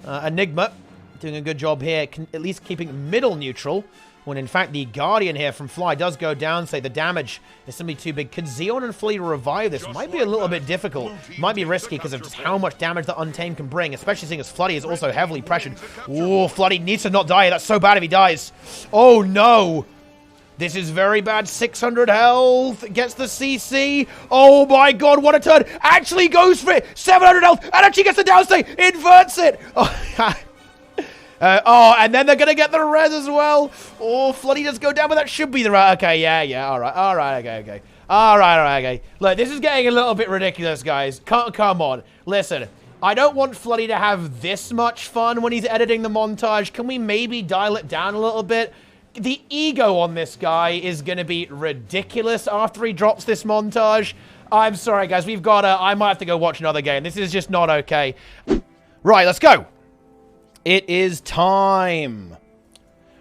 Enigma doing a good job here, at least keeping middle neutral. When in fact the Guardian here from Fly does go down, say the damage is simply too big. Could Xeon and Flea revive this? Might be a little bit difficult. Might be risky because of just how much damage the Untamed can bring, especially seeing as Floody is also heavily pressured. Oh, Floody needs to not die. That's so bad if he dies. Oh no! This is very bad. 600 health. Gets the CC. Oh my god, what a turn. Actually goes for it. 700 health. And actually gets the downstay. Inverts it. Oh, and then they're going to get the res as well. Oh, Floody does go down, but that should be the right. Okay, yeah. All right, okay. All right, okay. Look, this is getting a little bit ridiculous, guys. Come on. Listen, I don't want Floody to have this much fun when he's editing the montage. Can we maybe dial it down a little bit? The ego on this guy is going to be ridiculous after he drops this montage. I'm sorry, guys. We've got to... I might have to go watch another game. This is just not okay. Right, let's go. It is time.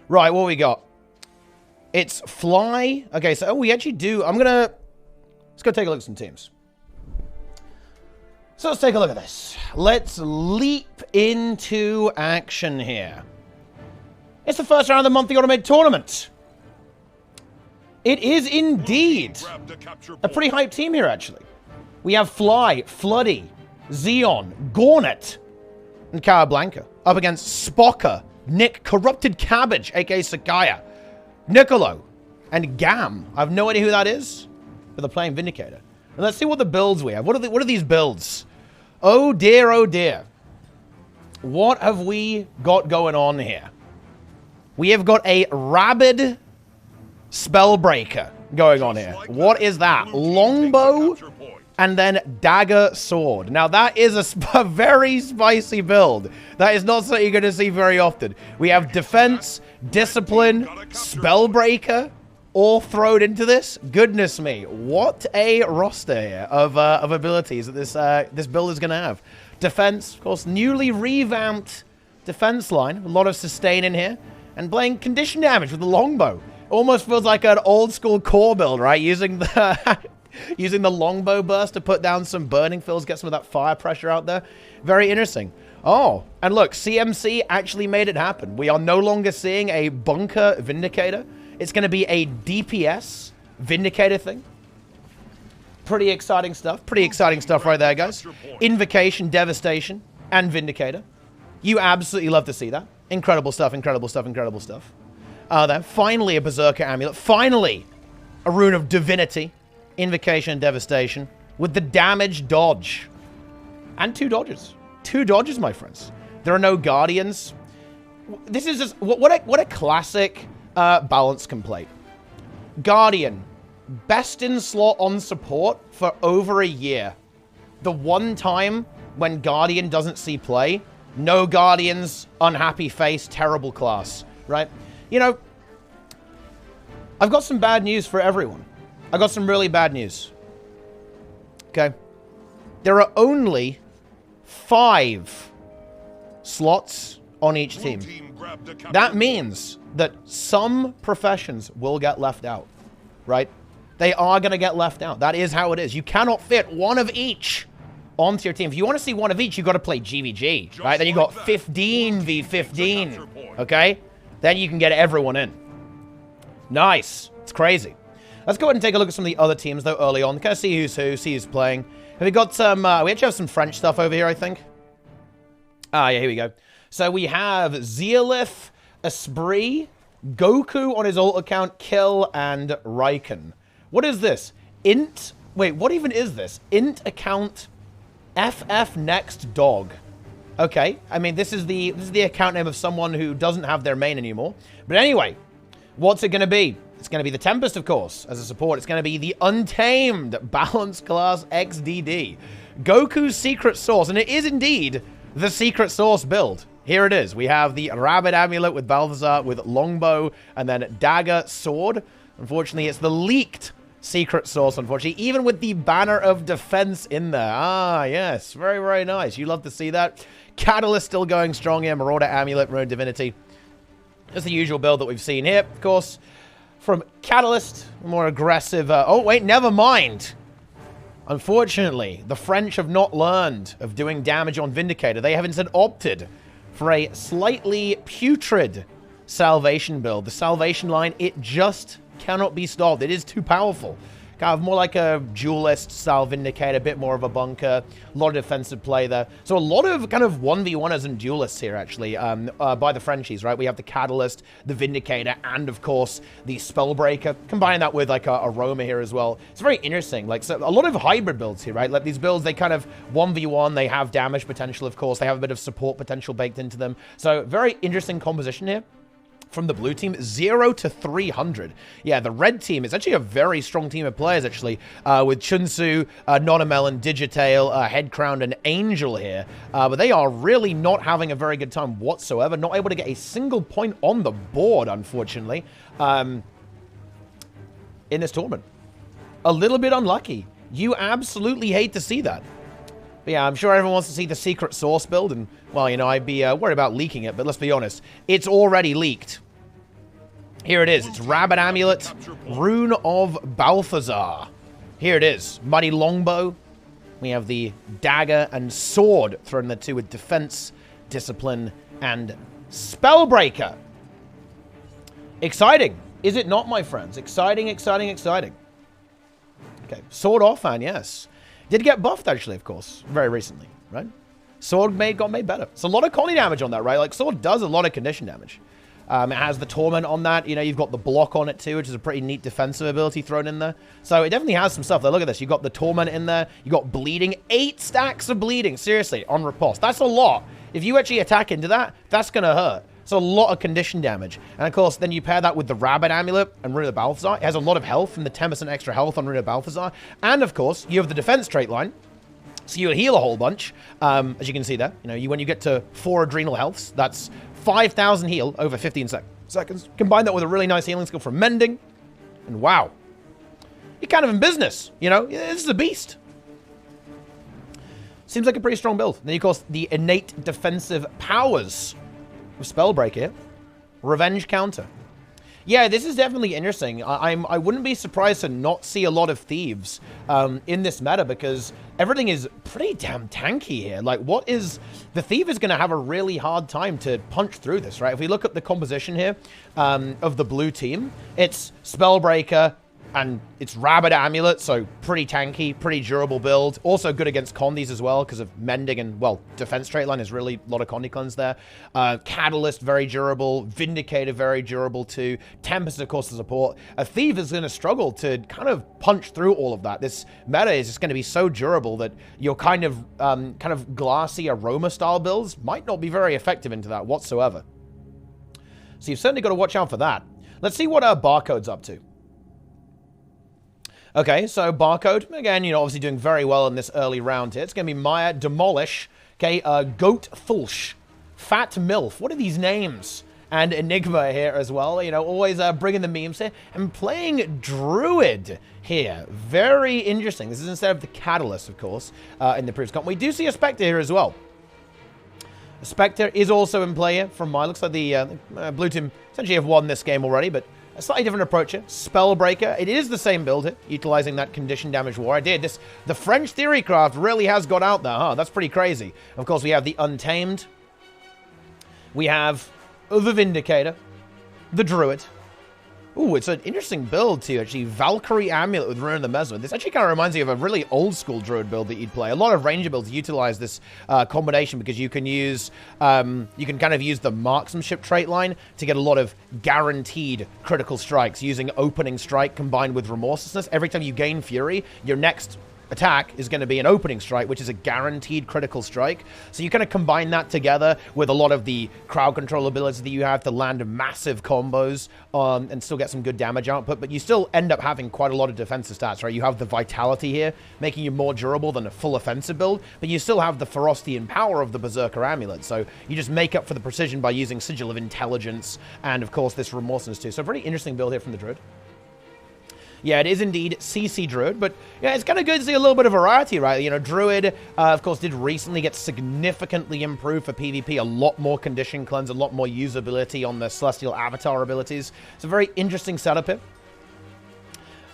Right, what we got? It's Fly. Okay, so we actually do... Let's go take a look at some teams. So let's take a look at this. Let's leap into action here. It's the first round of the monthly automated tournament. It is indeed a pretty hyped team here, actually. We have Fly, Floody, Xeon, Gornet, and Carablanca up against Spocker, Nick, Corrupted Cabbage, aka Sakaya, Niccolo, and Gam. I have no idea who that is, but they're playing Vindicator. And let's see what the builds we have. What are these builds? Oh dear, oh dear. What have we got going on here? We have got a Rabid Spellbreaker going on here. What is that? Longbow and then Dagger Sword. Now, that is a very spicy build. That is not something you're going to see very often. We have Defense, Discipline, Spellbreaker, all thrown into this. Goodness me. What a roster here of abilities that this build is going to have. Defense, of course, newly revamped defense line. A lot of sustain in here. And playing condition damage with the longbow. Almost feels like an old school core build, right? Using the longbow burst to put down some burning fills, get some of that fire pressure out there. Very interesting. Oh, and look, CMC actually made it happen. We are no longer seeing a bunker Vindicator. It's going to be a DPS Vindicator thing. Pretty exciting stuff. Pretty exciting stuff right there, guys. Invocation, Devastation, and Vindicator. You absolutely love to see that. Incredible stuff, incredible stuff, incredible stuff. Then finally a Berserker Amulet. Finally a Rune of Divinity. Invocation and Devastation. With the damage dodge. And 2 dodges. 2 dodges, my friends. There are no Guardians. This is just... What a classic balance complaint. Guardian. Best in slot on support for over a year. The one time when Guardian doesn't see play... No Guardians, unhappy face, terrible class, right? You know, I've got some bad news for everyone. I got some really bad news. Okay. There are only 5 slots on each team. That means that some professions will get left out, right? They are going to get left out. That is how it is. You cannot fit one of each onto your team. If you want to see one of each, you got to play GVG, right? Then you got 15 v 15, okay? Then you can get everyone in. Nice. It's crazy. Let's go ahead and take a look at some of the other teams, though, early on. Kind of see who's who, see who's playing. Have we got some... we actually have some French stuff over here, I think. Ah, yeah, here we go. So we have Zeolith, Esprit, Goku on his alt account, Kill, and Raiken. What is this? Int... Wait, what even is this? Int account... FF Next Dog. Okay, I mean, this is the account name of someone who doesn't have their main anymore. But anyway, what's it going to be? It's going to be the Tempest, of course, as a support. It's going to be the Untamed Balance Class XDD. Goku's Secret Source, and it is indeed the Secret Source build. Here it is. We have the Rabbit Amulet with Balthazar, with Longbow, and then Dagger Sword. Unfortunately, it's the leaked Secret Source, unfortunately, even with the Banner of Defense in there. Ah, yes. Very, very nice. You love to see that. Catalyst still going strong here. Marauder Amulet, Rune Divinity. Just the usual build that we've seen here. Of course, from Catalyst, more aggressive... oh, wait, never mind. Unfortunately, the French have not learned of doing damage on Vindicator. They have instead opted for a slightly putrid Salvation build. The Salvation line, it just cannot be stopped. It is too powerful. Kind of more like a duelist style Vindicator, a bit more of a bunker, a lot of defensive play there. So a lot of kind of 1v1ers and duelists here, actually, by the Frenchies, right? We have the Catalyst, the Vindicator, and, of course, the Spellbreaker. Combining that with, like, a Roma here as well. It's very interesting. Like, so a lot of hybrid builds here, right? Like, these builds, they kind of 1v1, they have damage potential, of course. They have a bit of support potential baked into them. So very interesting composition here. From the blue team, 0 to 300. Yeah, the red team is actually a very strong team of players, actually, with Chunsu, Nonamelon, Digitail, Headcrown, and Angel here. But they are really not having a very good time whatsoever. Not able to get a single point on the board, unfortunately, in this tournament. A little bit unlucky. You absolutely hate to see that. But yeah, I'm sure everyone wants to see the secret source build, and, well, you know, I'd be worried about leaking it, but let's be honest. It's already leaked. Here it is. It's Rabbit Amulet, Rune of Balthazar. Here it is. Mighty Longbow. We have the Dagger and Sword thrown in there too with Defense, Discipline, and Spellbreaker. Exciting. Is it not, my friends? Exciting, exciting, exciting. Okay, Sword Orphan, yes. Did get buffed, actually, of course, very recently, right? Sword got made better. It's a lot of conny damage on that, right? Like, Sword does a lot of condition damage. It has the Torment on that. You know, you've got the block on it, too, which is a pretty neat defensive ability thrown in there. So it definitely has some stuff there. Look at this. You've got the Torment in there. You got Bleeding. 8 stacks of Bleeding, seriously, on riposte. That's a lot. If you actually attack into that, that's going to hurt. It's a lot of condition damage. And, of course, then you pair that with the Rabbit Amulet and Rune of Balthazar. It has a lot of health from the 10% extra health on Rune of Balthazar. And, of course, you have the defense trait line. So you heal a whole bunch, as you can see there. You know, when you get to 4 adrenal healths, that's 5,000 heal over 15 seconds. Combine that with a really nice healing skill from Mending. And, wow. You're kind of in business, you know? This is a beast. Seems like a pretty strong build. Then, of course, the innate defensive powers with Spellbreaker, Revenge Counter. Yeah, this is definitely interesting. I wouldn't be surprised to not see a lot of Thieves in this meta because everything is pretty damn tanky here. Like, the Thief is going to have a really hard time to punch through this, right? If we look at the composition here of the blue team, it's Spellbreaker, and it's Rabbit Amulet, so pretty tanky, pretty durable build. Also good against Condis as well, because of Mending and, well, Defense Trait Line is really a lot of Condi cleanse there. Catalyst, very durable. Vindicator, very durable too. 10%, of course, the support. A Thief is going to struggle to kind of punch through all of that. This meta is just going to be so durable that your kind of glassy Aroma-style builds might not be very effective into that whatsoever. So you've certainly got to watch out for that. Let's see what Barcode's up to. Okay, so Barcode, again, you know, obviously doing very well in this early round here. It's going to be Maya, Demolish, okay, Goat Thulsh, Fat Milf. What are these names? And Enigma here as well, you know, always bringing the memes here. And playing Druid here. Very interesting. This is instead of the Catalyst, of course, in the previous comp. We do see a Spectre here as well. A Spectre is also in play here from Maya. Looks like the blue team essentially have won this game already, but a slightly different approach here. Spellbreaker. It is the same build here, utilizing that condition damage war. I did this. The French theory craft really has got out there, huh? That's pretty crazy. Of course, we have the Untamed. We have the Vindicator. The Druid. Ooh, it's an interesting build too, actually. Valkyrie Amulet with Rune of the Mesmer. This actually kind of reminds me of a really old school Druid build that you'd play. A lot of Ranger builds utilize this combination because you can use, you can kind of use the marksmanship trait line to get a lot of guaranteed critical strikes using opening strike combined with remorselessness. Every time you gain fury, your next attack is going to be an opening strike, which is a guaranteed critical strike. So you kind of combine that together with a lot of the crowd control ability that you have to land massive combos and still get some good damage output, but you still end up having quite a lot of defensive stats, right? You have the vitality here, making you more durable than a full offensive build, but you still have the ferocity and power of the Berserker Amulet. So you just make up for the precision by using Sigil of Intelligence and, of course, this Remorselessness too. So a pretty interesting build here from the Druid. Yeah, it is indeed CC Druid, but yeah, it's kind of good to see a little bit of variety, right? You know, Druid, of course, did recently get significantly improved for PvP, a lot more condition cleanse, a lot more usability on the Celestial Avatar abilities. It's a very interesting setup here.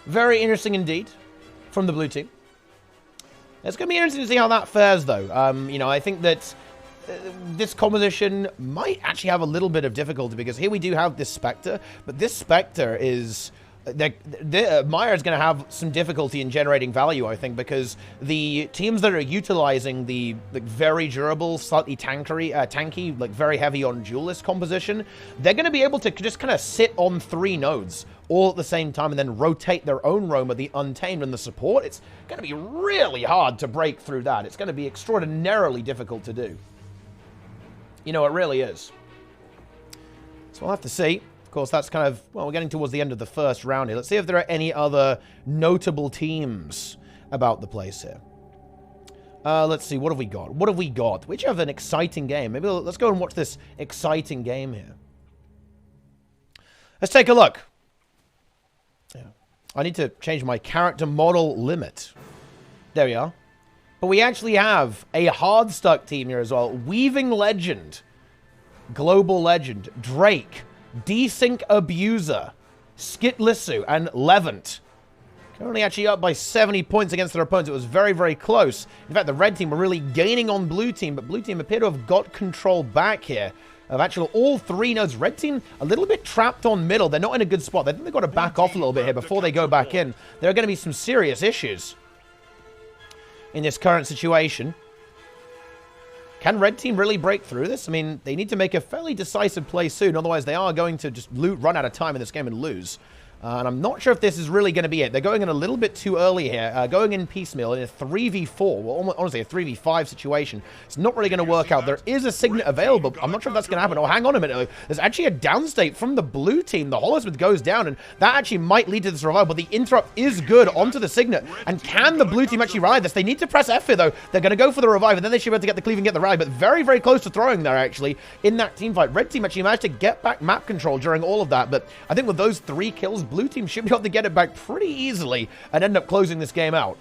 Very interesting indeed from the blue team. It's going to be interesting to see how that fares, though. You know, I think that this composition might actually have a little bit of difficulty because here we do have this Spectre, but this Spectre is... Maya is going to have some difficulty in generating value, I think, because the teams that are utilizing the very durable, slightly tanky, like very heavy on duelist composition, they're going to be able to just kind of sit on 3 nodes all at the same time and then rotate their own roamer, the Untamed and the support. It's going to be really hard to break through that. It's going to be extraordinarily difficult to do. You know, it really is. So we'll have to see. Of course, that's kind of, well, we're getting towards the end of the first round here. Let's see if there are any other notable teams about the place here. Let's see, what have we got? What have we got? We have an exciting game. Maybe let's go and watch this exciting game here. Let's take a look. Yeah. I need to change my character model limit. There we are. But we actually have a Hardstuck team here as well. Weaving Legend, Global Legend, Drake, Desync Abuser, Skitlissu, and Levant. Currently actually up by 70 points against their opponents. It was very, very close. In fact, the red team were really gaining on blue team, but blue team appear to have got control back here of actually all 3 nodes. Red team a little bit trapped on middle. They're not in a good spot. I think they've got to back off a little bit here before they go back in. There are going to be some serious issues in this current situation. Can red team really break through this? I mean, they need to make a fairly decisive play soon. Otherwise, they are going to just run out of time in this game and lose. And I'm not sure if this is really going to be it. They're going in a little bit too early here. Going in piecemeal in a 3v4. Well, honestly, a 3v5 situation. It's not really going to work out. There is a Signet available. I'm not sure if that's going to happen. Oh, hang on a minute. There's actually a downstate from the blue team. The Holosmith goes down, and that actually might lead to this revival. But the interrupt is good onto the Signet. And can the blue team actually ride this? They need to press F here, though. They're going to go for the revive, and then they should be able to get the cleave and get the rally. But very, very close to throwing there, actually, in that team fight. Red team actually managed to get back map control during all of that. But I think with those 3 kills, blue team should be able to get it back pretty easily and end up closing this game out.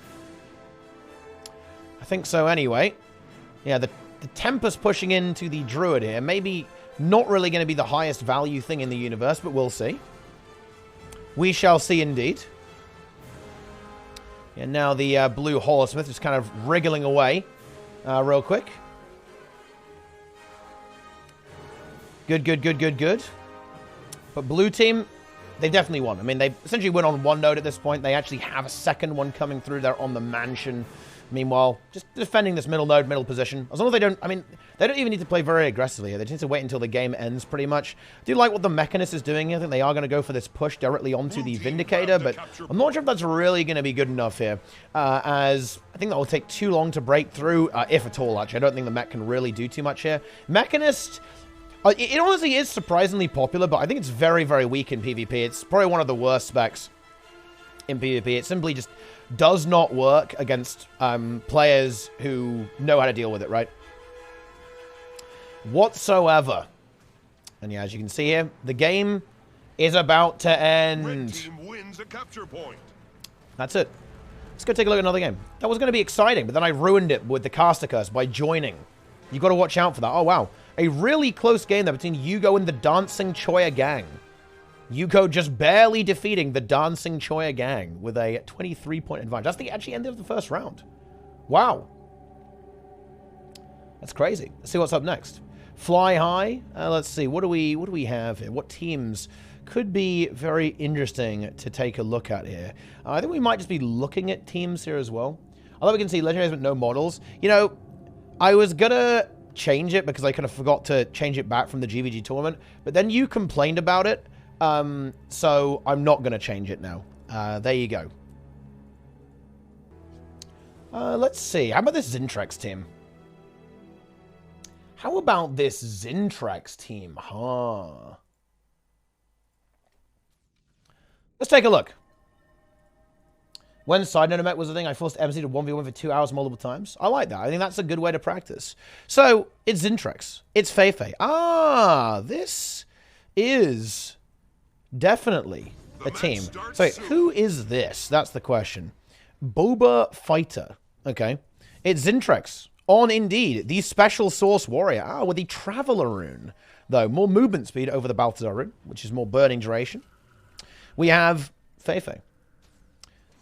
I think so anyway. Yeah, the Tempest pushing into the Druid here. Maybe not really going to be the highest value thing in the universe, but we'll see. We shall see indeed. And now the blue Holosmith is kind of wriggling away real quick. Good, good, good, good, good. But blue team, they definitely won. I mean, they essentially win on 1 node at this point. They actually have a second one coming through there on the mansion. Meanwhile, just defending this middle node, middle position. As long as they don't, I mean, they don't even need to play very aggressively here. They just need to wait until the game ends, pretty much. I do like what the Mechanist is doing here. I think they are going to go for this push directly onto the Vindicator, but I'm not sure if that's really going to be good enough here, as I think that will take too long to break through, if at all, actually. I don't think the Mech can really do too much here. Mechanist... It honestly is surprisingly popular, but I think it's very, very weak in PvP. It's probably one of the worst specs in PvP. It simply just does not work against players who know how to deal with it, right? Whatsoever. And yeah, as you can see here, the game is about to end. Red team wins a capture point. That's it. Let's go take a look at another game. That was going to be exciting, but then I ruined it with the caster curse by joining. You've got to watch out for that. Oh, wow. A really close game there between Yugo and the Dancing Choya gang. Yugo just barely defeating the Dancing Choya gang with a 23-point advantage. That's the actually end of the first round. Wow. That's crazy. Let's see what's up next. Fly high. Let's see. What do we have here? What teams could be very interesting to take a look at here? I think we might just be looking at teams here as well. Although we can see legendaries but no models. You know, I was gonna change it because I kind of forgot to change it back from the GVG tournament, but then you complained about it, so I'm not gonna change it now. There you go. Let's see. How about this Zintrex team? How about this Zintrex team, huh? Let's take a look. When Side Note was the thing, I forced MC to 1v1 for 2 hours multiple times. I like that. I think that's a good way to practice. So, it's Zintrex. It's Feifei. Ah, this is definitely a team. So, who is this? That's the question. Boba Fighter. Okay. It's Zintrex. On Indeed, the Special Source Warrior. Ah, with the Traveler rune. Though, more movement speed over the Balthazar rune, which is more burning duration. We have Feifei.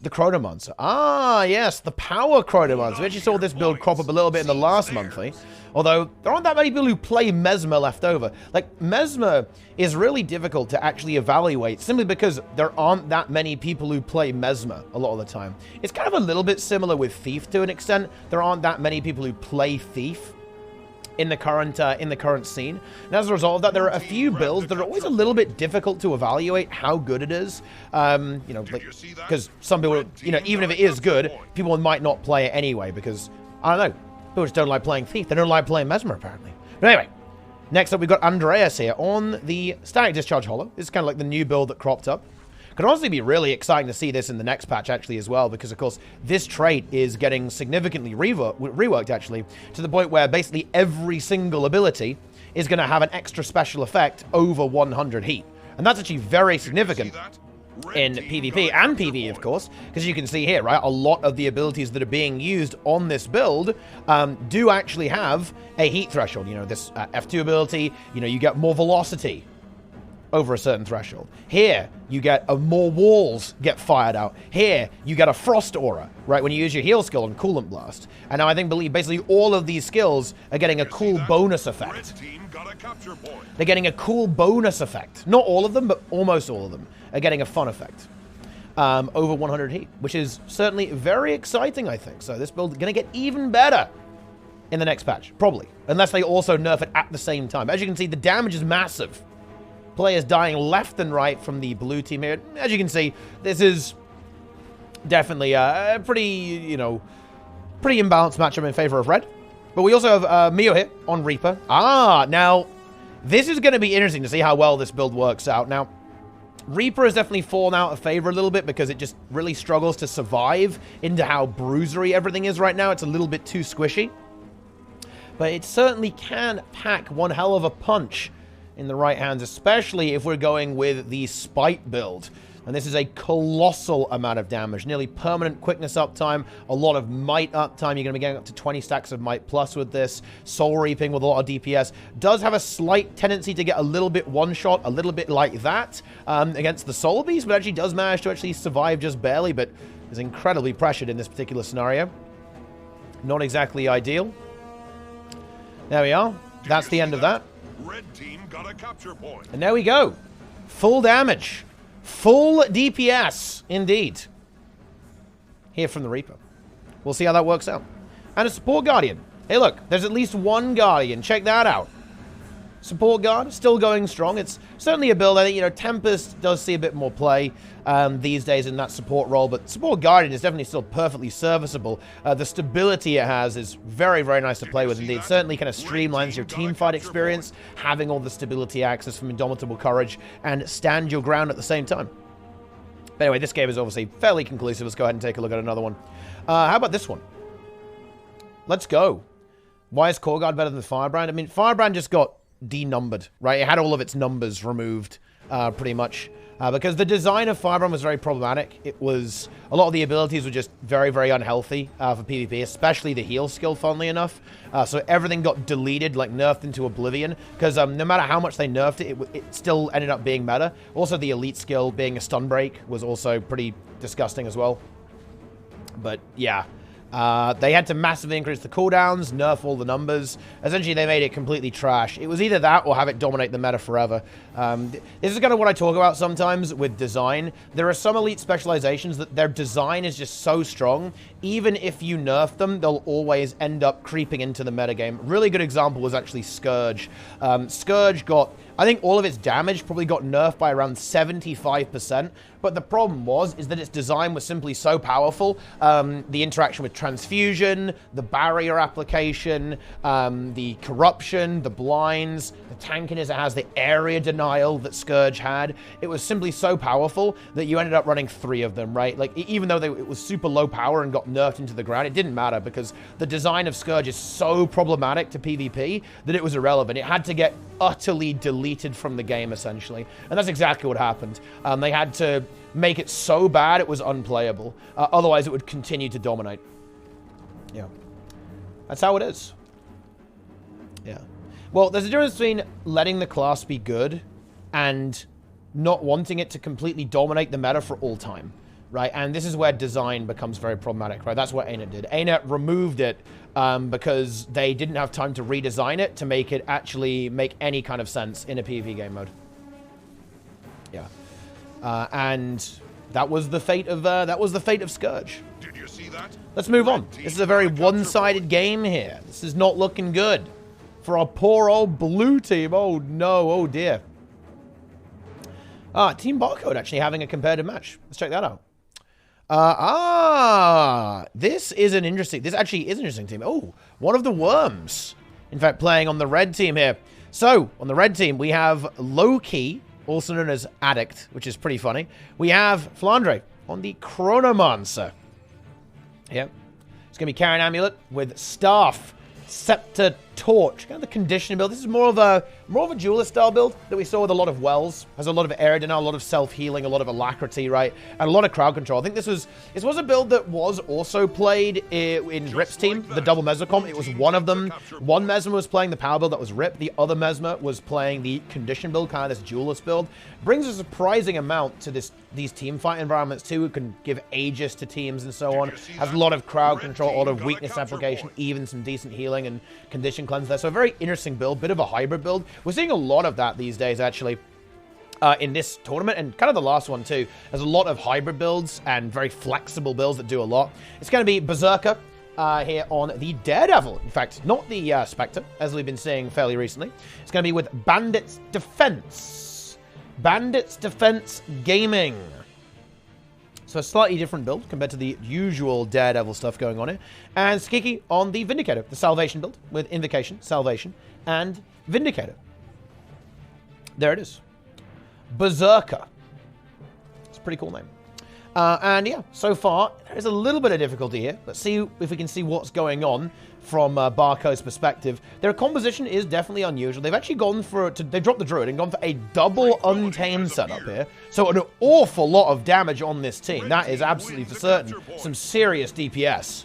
The Chronomancer. Ah, yes, the power Chronomancer. We actually saw this build crop up a little bit in the last monthly. Although, there aren't that many people who play Mesmer left over. Like, Mesmer is really difficult to actually evaluate, simply because there aren't that many people who play Mesmer a lot of the time. It's kind of a little bit similar with Thief to an extent. There aren't that many people who play Thief in the current scene, and as a result of that, there are a few builds that are always a little bit difficult to evaluate how good it is. You know, because some people, you know, even if it is good, people might not play it anyway because, I don't know, people just don't like playing Thief. They don't like playing Mesmer, apparently. But anyway, next up we've got Andreas here on the Static Discharge Hollow. This is kind of like the new build that cropped up. Could honestly be really exciting to see this in the next patch, actually, as well, because, of course, this trait is getting significantly reworked, actually, to the point where basically every single ability is going to have an extra special effect over 100 heat. And that's actually very significant in PvP and PvE, of course, because you can see here, right, a lot of the abilities that are being used on this build do actually have a heat threshold. You know, this F2 ability, you know, you get more velocity over a certain threshold. Here, you get more walls get fired out. Here, you get a frost aura, right, when you use your heal skill on Coolant Blast. And now I believe basically all of these skills are getting a cool bonus effect. They're getting a cool bonus effect. Not all of them, but almost all of them are getting a fun effect. Over 100 heat, which is certainly very exciting, I think. So this build is going to get even better in the next patch, probably. Unless they also nerf it at the same time. As you can see, the damage is massive. Players dying left and right from the blue team here. As you can see, this is definitely a pretty, you know, pretty imbalanced matchup in favor of red. But we also have Mio here on Reaper. Ah, now, this is going to be interesting to see how well this build works out. Now, Reaper has definitely fallen out of favor a little bit because it just really struggles to survive into how bruisery everything is right now. It's a little bit too squishy. But it certainly can pack one hell of a punch in the right hands, especially if we're going with the Spite build. And this is a colossal amount of damage. Nearly permanent quickness uptime, a lot of might uptime. You're going to be getting up to 20 stacks of might plus with this. Soul Reaping with a lot of DPS. Does have a slight tendency to get a little bit one-shot, a little bit like that against the Soul Beast, but actually does manage to actually survive just barely, but is incredibly pressured in this particular scenario. Not exactly ideal. There we are. That's the end of that. Red team got a capture point. And there we go. Full damage. Full DPS, indeed. Here from the Reaper. We'll see how that works out. And a Support Guardian. Hey, look. There's at least one Guardian. Check that out. Support Guard, still going strong. It's certainly a build. I think, you know, Tempest does see a bit more play these days in that support role, but Support Guardian is definitely still perfectly serviceable. The stability it has is very, very nice to play with indeed. Certainly kind of streamlines your teamfight experience, having all the stability access from Indomitable Courage and stand your ground at the same time. But anyway, this game is obviously fairly conclusive. Let's go ahead and take a look at another one. How about this one? Let's go. Why is Core Guard better than Firebrand? I mean, Firebrand just got denumbered, right? It had all of its numbers removed, pretty much, because the design of Firebrand was very problematic. It was, a lot of the abilities were just very, very unhealthy for PvP, especially the heal skill, funnily enough. So everything got deleted, like nerfed into oblivion, because no matter how much they nerfed it, it still ended up being meta. Also, the elite skill being a stun break was also pretty disgusting as well. But yeah. They had to massively increase the cooldowns, nerf all the numbers. Essentially, they made it completely trash. It was either that or have it dominate the meta forever. This is kind of what I talk about sometimes with design. There are some elite specializations that their design is just so strong, even if you nerf them, they'll always end up creeping into the metagame. Really good example was actually Scourge. Scourge got, I think all of its damage probably got nerfed by around 75%, but the problem is that its design was simply so powerful. The interaction with transfusion, the barrier application, the corruption, the blinds, the tankiness it has, the area denial that Scourge had. It was simply so powerful that you ended up running 3 of them, right? Like, even though it was super low power and got nerfed into the ground, it didn't matter because the design of Scourge is so problematic to PvP that it was irrelevant. It had to get utterly deleted from the game, essentially. And that's exactly what happened. They had to make it so bad it was unplayable. Otherwise, it would continue to dominate. Yeah. That's how it is. Yeah. Well, there's a difference between letting the class be good and not wanting it to completely dominate the meta for all time. right? And this is where design becomes very problematic, right? That's what ArenaNet did. ArenaNet removed it because they didn't have time to redesign it to make it actually make any kind of sense in a PvP game mode. Yeah, and that was the fate of Scourge. Did you see that? Let's move on. This is a very one-sided game here. This is not looking good for our poor old blue team. Oh no, oh dear. Team Barcode actually having a competitive match. Let's check that out. This is an interesting... This actually is an interesting team. Oh, one of the Worms. In fact, playing on the red team here. So, on the red team, we have Loki, also known as Addict, which is pretty funny. We have Flandre on the Chronomancer. Yep. It's going to be carrying Amulet with Staff, Scepter, Torch. Kind of the conditioning build. This is more of a duelist style build that we saw with a lot of wells. Has a lot of air denial, a lot of self-healing, a lot of alacrity, right? And a lot of crowd control. I think this was a build that was also played in Rip's team, the double Mesmer comp. It was one of them. One Mesmer was playing the power build, that was Rip. The other Mesmer was playing the condition build, kind of this duelist build. Brings a surprising amount to these team fight environments too. It can give Aegis to teams and so on. Has a lot of crowd control, a lot of weakness application, even some decent healing and condition cleanse there. So a very interesting build, bit of a hybrid build. We're seeing a lot of that these days, actually, in this tournament, and kind of the last one, too. There's a lot of hybrid builds and very flexible builds that do a lot. It's going to be Berserker here on the Daredevil. In fact, not the Spectre, as we've been seeing fairly recently. It's going to be with Bandits Defense. Bandits Defense Gaming. So a slightly different build compared to the usual Daredevil stuff going on here. And Skiki on the Vindicator, the Salvation build, with Invocation, Salvation, and Vindicator. There it is. Berserker. It's a pretty cool name. And yeah, so far, there's a little bit of difficulty here. Let's see if we can see what's going on from Barcode's perspective. Their composition is definitely unusual. They've actually gone for... They dropped the Druid and gone for a double Untamed setup here. So an awful lot of damage on this team. That is absolutely for certain. Some serious DPS.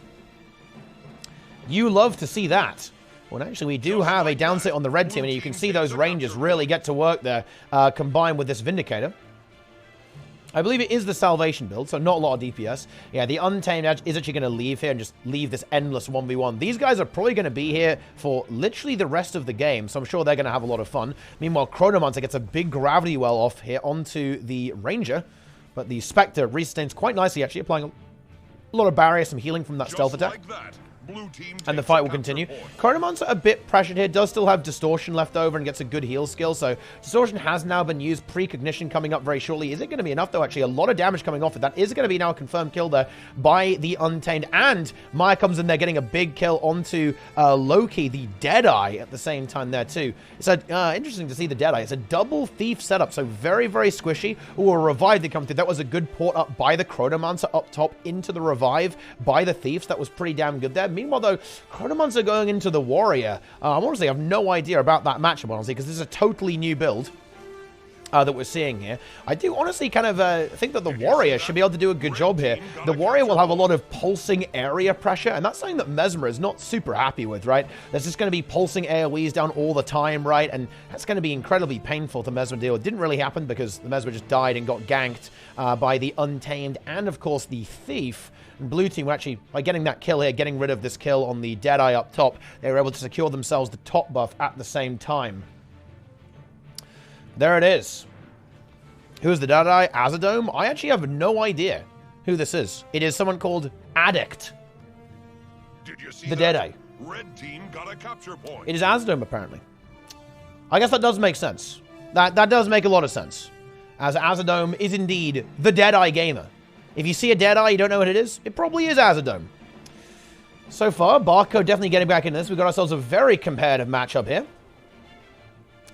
You love to see that. Well, actually, we do have a downset on the red team, and you can see those Rangers really get to work there, combined with this Vindicator. I believe it is the Salvation build, so not a lot of DPS. Yeah, the Untamed Edge is actually going to leave here and just leave this endless 1v1. These guys are probably going to be here for literally the rest of the game, so I'm sure they're going to have a lot of fun. Meanwhile, Chronomancer gets a big gravity well off here onto the Ranger, but the Spectre resustains quite nicely, actually, applying a lot of barrier, some healing from that stealth attack. And the fight will continue. Chronomancer a bit pressured here, does still have Distortion left over and gets a good heal skill, so Distortion has now been used, Precognition coming up very shortly. Is it going to be enough though? Actually, a lot of damage coming off it. That is going to be now a confirmed kill there by the Untamed, and Maya comes in there getting a big kill onto Loki, the Deadeye, at the same time there too. It's interesting to see the Deadeye. It's a double Thief setup, so very, very squishy. Ooh, a Revive that come through. That was a good port up by the Chronomancer up top into the Revive by the Thieves. That was pretty damn good there. Meanwhile, though, Chronomancer going into the Warrior. Honestly, I have no idea about that matchup, honestly, because this is a totally new build that we're seeing here. I do honestly kind of think that the Warrior should be able to do a good job here. The Warrior will have a lot of pulsing area pressure, and that's something that Mesmer is not super happy with, right? There's just going to be pulsing AoEs down all the time, right? And that's going to be incredibly painful to Mesmer to deal with. It didn't really happen because the Mesmer just died and got ganked by the Untamed and, of course, the Thief. And Blue Team were actually, by getting that kill here, getting rid of this kill on the Deadeye up top, they were able to secure themselves the top buff at the same time. There it is. Who is the Deadeye? Azadome? I actually have no idea who this is. It is someone called Addict. Did you see the that? Deadeye. Red team got a capture point. It is Azadome, apparently. I guess that does make sense. That does make a lot of sense. As Azadome is indeed the Deadeye gamer. If you see a Deadeye, you don't know what it is, it probably is Azadome. So far, Barcode definitely getting back into this. We've got ourselves a very competitive matchup here.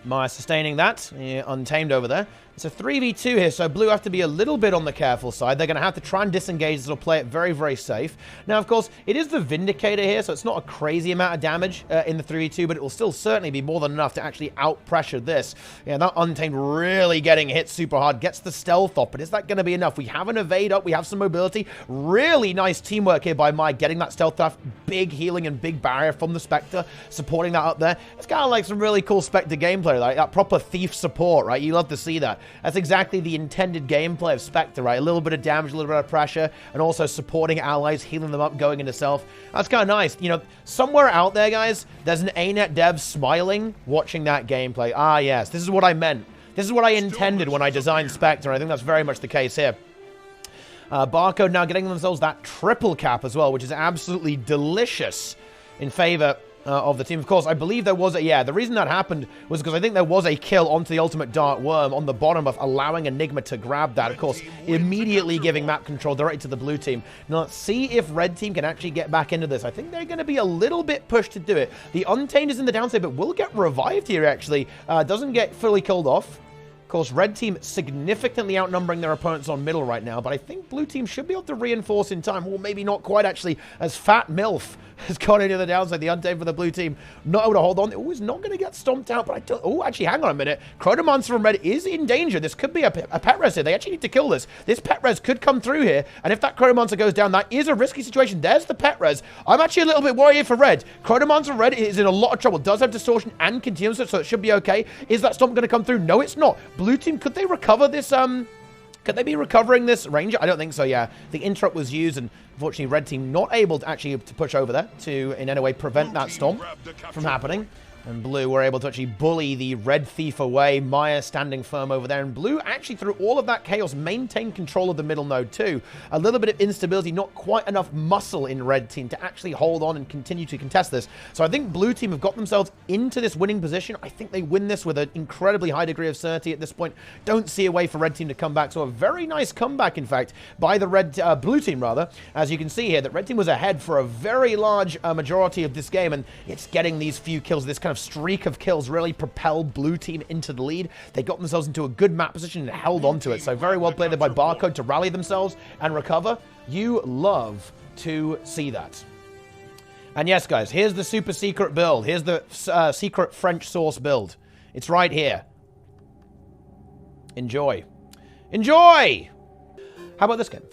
Maya sustaining that. Yeah, Untamed over there. It's a 3v2 here, so Blue have to be a little bit on the careful side. They're going to have to try and disengage this or play it very, very safe. Now, of course, it is the Vindicator here, so it's not a crazy amount of damage in the 3v2, but it will still certainly be more than enough to actually out-pressure this. Yeah, that Untamed really getting hit super hard. Gets the stealth off, but is that going to be enough? We have an evade up. We have some mobility. Really nice teamwork here by Maya, getting that stealth off. Big healing and big barrier from the Spectre, supporting that up there. It's kind of like some really cool Spectre gameplay, like that proper Thief support, right? You love to see that. That's exactly the intended gameplay of Spectre, right? A little bit of damage, a little bit of pressure, and also supporting allies, healing them up, going into self. That's kind of nice. You know, somewhere out there, guys, there's an ArenaNet dev smiling, watching that gameplay. Ah, yes, this is what I meant. This is what I intended when I designed Spectre. I think that's very much the case here. Barcode now getting themselves that triple cap as well, which is absolutely delicious in favor of the team. Of course, I believe there was a... Yeah, the reason that happened was because I think there was a kill onto the ultimate Dart Worm on the bottom of allowing Enigma to grab that. Of course, immediately giving map control directly to the blue team. Now, let's see if red team can actually get back into this. I think they're going to be a little bit pushed to do it. The Untamed is in the downside, but will get revived here, actually. Doesn't get fully killed off. Of course, red team significantly outnumbering their opponents on middle right now, but I think blue team should be able to reinforce in time. Well, maybe not quite, actually, as Fat MILF has gone into the downside. The Untamed for the blue team not able to hold on. Oh, he's not going to get stomped out, but I don't... Oh, actually, hang on a minute. Chronomancer from red is in danger. This could be a pet res here. They actually need to kill this. This pet res could come through here, and if that Chronomancer goes down, that is a risky situation. There's the pet res. I'm actually a little bit worried for red. Chronomancer red is in a lot of trouble. Does have distortion and continuous, so it should be okay. Is that stomp going to come through? No, it's not. Blue team, could they recover this, could they be recovering this Ranger? I don't think so, yeah. The interrupt was used, and unfortunately, red team not able to actually push over there to, in any way, prevent that stomp from happening. And blue were able to actually bully the red thief away. Maya standing firm over there. And blue actually, through all of that chaos, maintained control of the middle node too. A little bit of instability, not quite enough muscle in red team to actually hold on and continue to contest this. So I think blue team have got themselves into this winning position. I think they win this with an incredibly high degree of certainty at this point. Don't see a way for red team to come back. So a very nice comeback, in fact, by the blue team, rather. As you can see here, that red team was ahead for a very large majority of this game. And it's getting these few kills, this kind of streak of kills really propelled blue team into the lead. They got themselves into a good map position and held on to it. So very well played there by Barcode to rally themselves and recover. You love to see that. And yes, guys, here's the super secret build. Here's the secret French sauce build. It's right here. Enjoy. Enjoy! How about this game?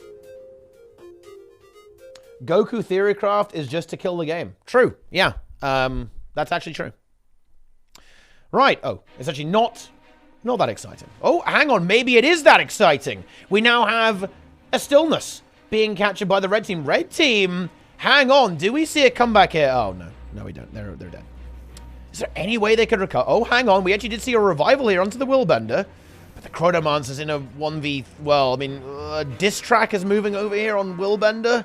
Goku Theorycraft is just to kill the game. True. Yeah. That's actually true. Right. Oh, it's actually not that exciting. Oh, hang on. Maybe it is that exciting. We now have a stillness being captured by the red team. Red team, hang on. Do we see a comeback here? Oh, no. No, we don't. They're dead. Is there any way they could recover? Oh, hang on. We actually did see a revival here onto the Willbender. But the Chronomancer's in a 1v... Well, I mean, Diss Track is moving over here on Willbender.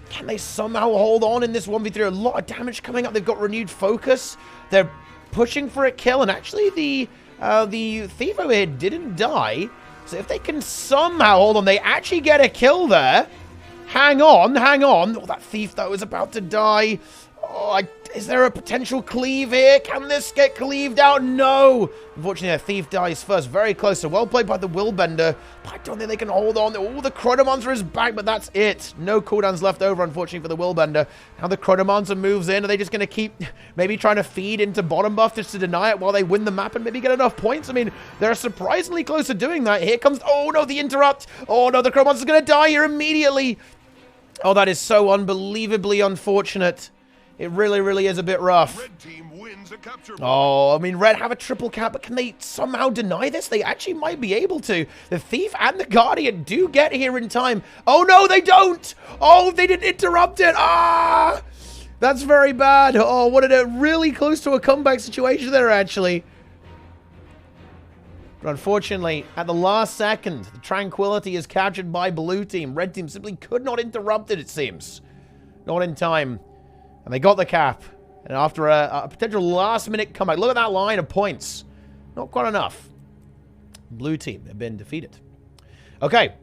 Can they somehow hold on in this 1v3? A lot of damage coming up. They've got renewed focus. They're pushing for a kill, and actually the thief over here didn't die. So if they can somehow hold on, they actually get a kill there. Hang on, hang on. Oh, that thief, though, is about to die. Oh, is there a potential cleave here? Can this get cleaved out? No. Unfortunately, a thief dies first. Very close. So well played by the Willbender. But I don't think they can hold on. Oh, the Chronomancer is back, but that's it. No cooldowns left over, unfortunately, for the Willbender. Now the Chronomancer moves in. Are they just going to keep maybe trying to feed into bottom buff just to deny it while they win the map and maybe get enough points? I mean, they're surprisingly close to doing that. Here comes... Oh, no, the interrupt. Oh, no, the Chronomancer's going to die here immediately. Oh, that is so unbelievably unfortunate. It really, really is a bit rough. Red team wins a capture point. Oh, I mean, red have a triple cap, but can they somehow deny this? They actually might be able to. The thief and the guardian do get here in time. Oh, no, they don't. Oh, they didn't interrupt it. Ah, that's very bad. Oh, what a really close to a comeback situation there, actually. But unfortunately, at the last second, the Tranquility is captured by blue team. Red team simply could not interrupt it, it seems. Not in time. And they got the cap. And after a potential last-minute comeback, look at that line of points. Not quite enough. Blue team have been defeated. Okay.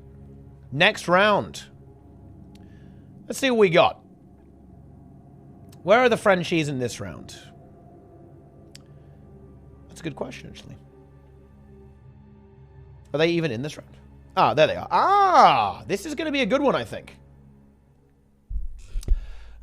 Next round. Let's see what we got. Where are the Frenchies in this round? That's a good question, actually. Are they even in this round? Ah, there they are. Ah! This is going to be a good one, I think.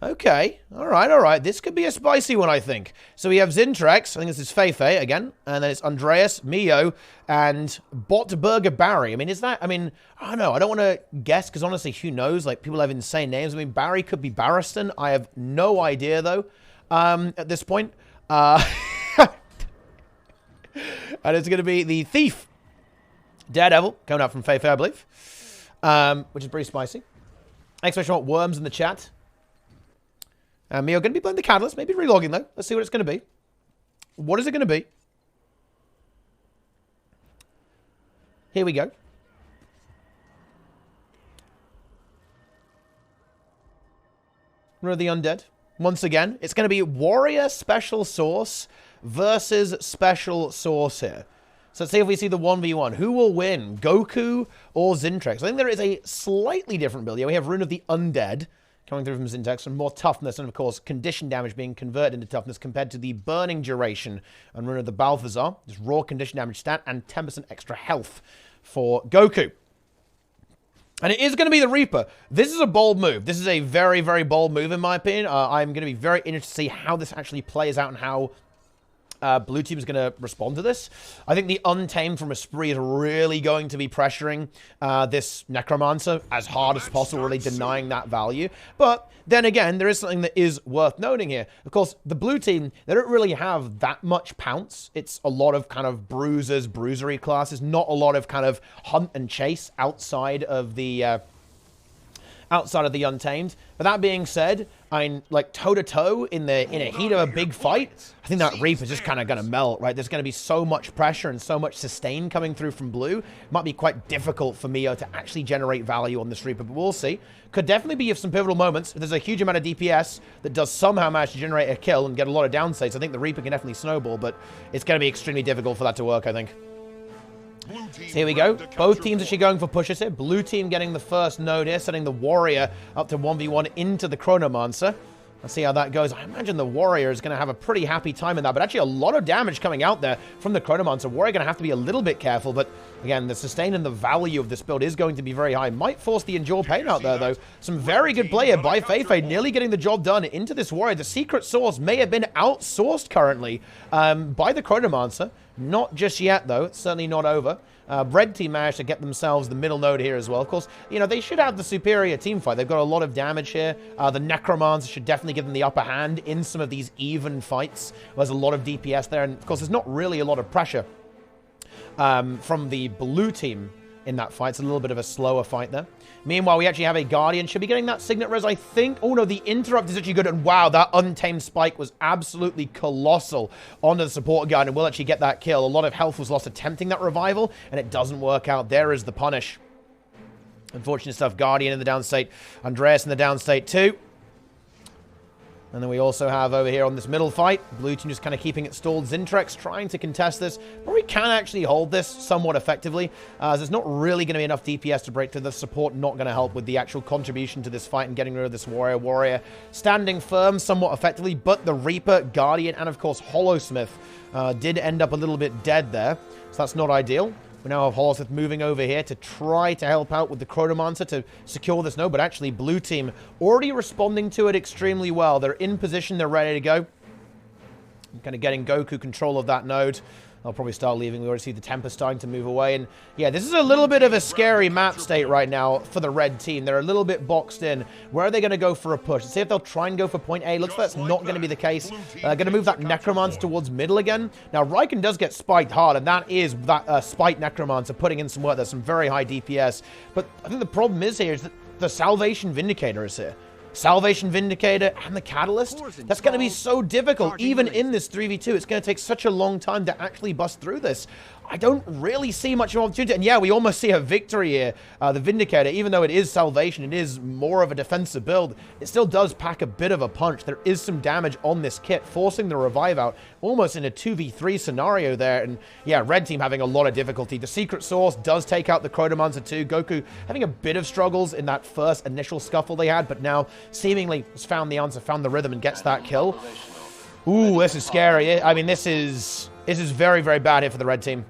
Okay. All right, all right. This could be a spicy one, I think. So we have Zintrex. I think this is Feifei again. And then it's Andreas, Mio, and Botburger Barry. I mean, is that... I mean, I don't know. I don't want to guess, because honestly, who knows? Like, people have insane names. I mean, Barry could be Barristan. I have no idea, though, at this point. And it's going to be the Thief Daredevil, coming out from Fei, I believe. Which is pretty spicy. Exclamation mark worms in the chat. Mio going to be playing the Catalyst. Maybe relogging, though. Let's see what it's going to be. What is it going to be? Here we go. Rune of the Undead. Once again, it's going to be Warrior Special Source versus Special Source here. So let's see if we see the 1v1. Who will win? Goku or Zintex? I think there is a slightly different build here. We have Rune of the Undead coming through from Zintex, and more toughness, and of course, condition damage being converted into toughness compared to the burning duration on Rune of the Balthazar. Just raw condition damage stat and 10% extra health for Goku. And it is going to be the Reaper. This is a bold move. This is a very, very bold move, in my opinion. I'm going to be very interested to see how this actually plays out and how Blue Team is going to respond to this. I think the Untamed from Esprit is really going to be pressuring this Necromancer as hard as possible, really denying that value. But then again, there is something that is worth noting here. Of course, the Blue Team, they don't really have that much pounce. It's a lot of kind of bruisers, bruisery classes, not a lot of kind of hunt and chase outside of the Untamed. But that being said, I'm like toe-to-toe in a heat of a big fight. I think that Reaper's just kind of going to melt, right? There's going to be so much pressure and so much sustain coming through from Blue. It might be quite difficult for Mio to actually generate value on this Reaper, but we'll see. Could definitely be some pivotal moments. If there's a huge amount of DPS that does somehow manage to generate a kill and get a lot of downstates, I think the Reaper can definitely snowball, but it's going to be extremely difficult for that to work, I think. So here we go. Both teams actually going for pushes here. Blue team getting the first node here, setting the Warrior up to 1v1 into the Chronomancer. Let's see how that goes. I imagine the Warrior is going to have a pretty happy time in that, but actually a lot of damage coming out there from the Chronomancer. Warrior going to have to be a little bit careful, but again, the sustain and the value of this build is going to be very high. Might force the Endure Pain out there, though. Some very good play here by Fei, nearly getting the job done into this Warrior. The secret source may have been outsourced currently by the Chronomancer. Not just yet, though. It's certainly not over. Red team managed to get themselves the middle node here as well. Of course, you know, they should have the superior team fight. They've got a lot of damage here. The Necromancer should definitely give them the upper hand in some of these even fights. There's a lot of DPS there, and of course, there's not really a lot of pressure from the blue team in that fight. It's a little bit of a slower fight there. Meanwhile, we actually have a Guardian. Should be getting that Signet Res, I think. Oh, no, the Interrupt is actually good. And wow, that Untamed Spike was absolutely colossal onto the Support Guardian. We'll actually get that kill. A lot of health was lost attempting that revival, and it doesn't work out. There is the punish. Unfortunate stuff. Guardian in the downstate. Andreas in the downstate too. And then we also have over here on this middle fight, Blue Team just kind of keeping it stalled. Zintrex trying to contest this, but we can actually hold this somewhat effectively. There's not really going to be enough DPS to break through. The support not going to help with the actual contribution to this fight and getting rid of this Warrior. Warrior standing firm somewhat effectively, but the Reaper, Guardian, and of course Hollowsmith did end up a little bit dead there. So that's not ideal. We now have Hollowsmith moving over here to try to help out with the Chronomancer to secure this node, but actually Blue Team already responding to it extremely well. They're in position, they're ready to go. Kind of getting Goku control of that node. They'll probably start leaving. We already see the Tempest starting to move away. And yeah, this is a little bit of a scary map state right now for the red team. They're a little bit boxed in. Where are they going to go for a push? Let's see if they'll try and go for point A. Looks like that's not going to be the case. Going to move that Necromancer towards middle again. Now, Riken does get spiked hard, and that is that spiked Necromancer putting in some work. There's some very high DPS. But I think the problem is here is that the Salvation Vindicator is here. Salvation Vindicator and the Catalyst, that's going to be so difficult. Even in this 3v2, it's going to take such a long time to actually bust through this. I don't really see much of an opportunity. And yeah, we almost see a victory here. The Vindicator, even though it is Salvation, it is more of a defensive build, it still does pack a bit of a punch. There is some damage on this kit, forcing the revive out almost in a 2v3 scenario there. And yeah, red team having a lot of difficulty. The secret source does take out the Chronomancer too. Goku having a bit of struggles in that first initial scuffle they had, but now seemingly has found the answer, found the rhythm, and gets that kill. Ooh, this is scary. I mean, this is very, very bad here for the red team.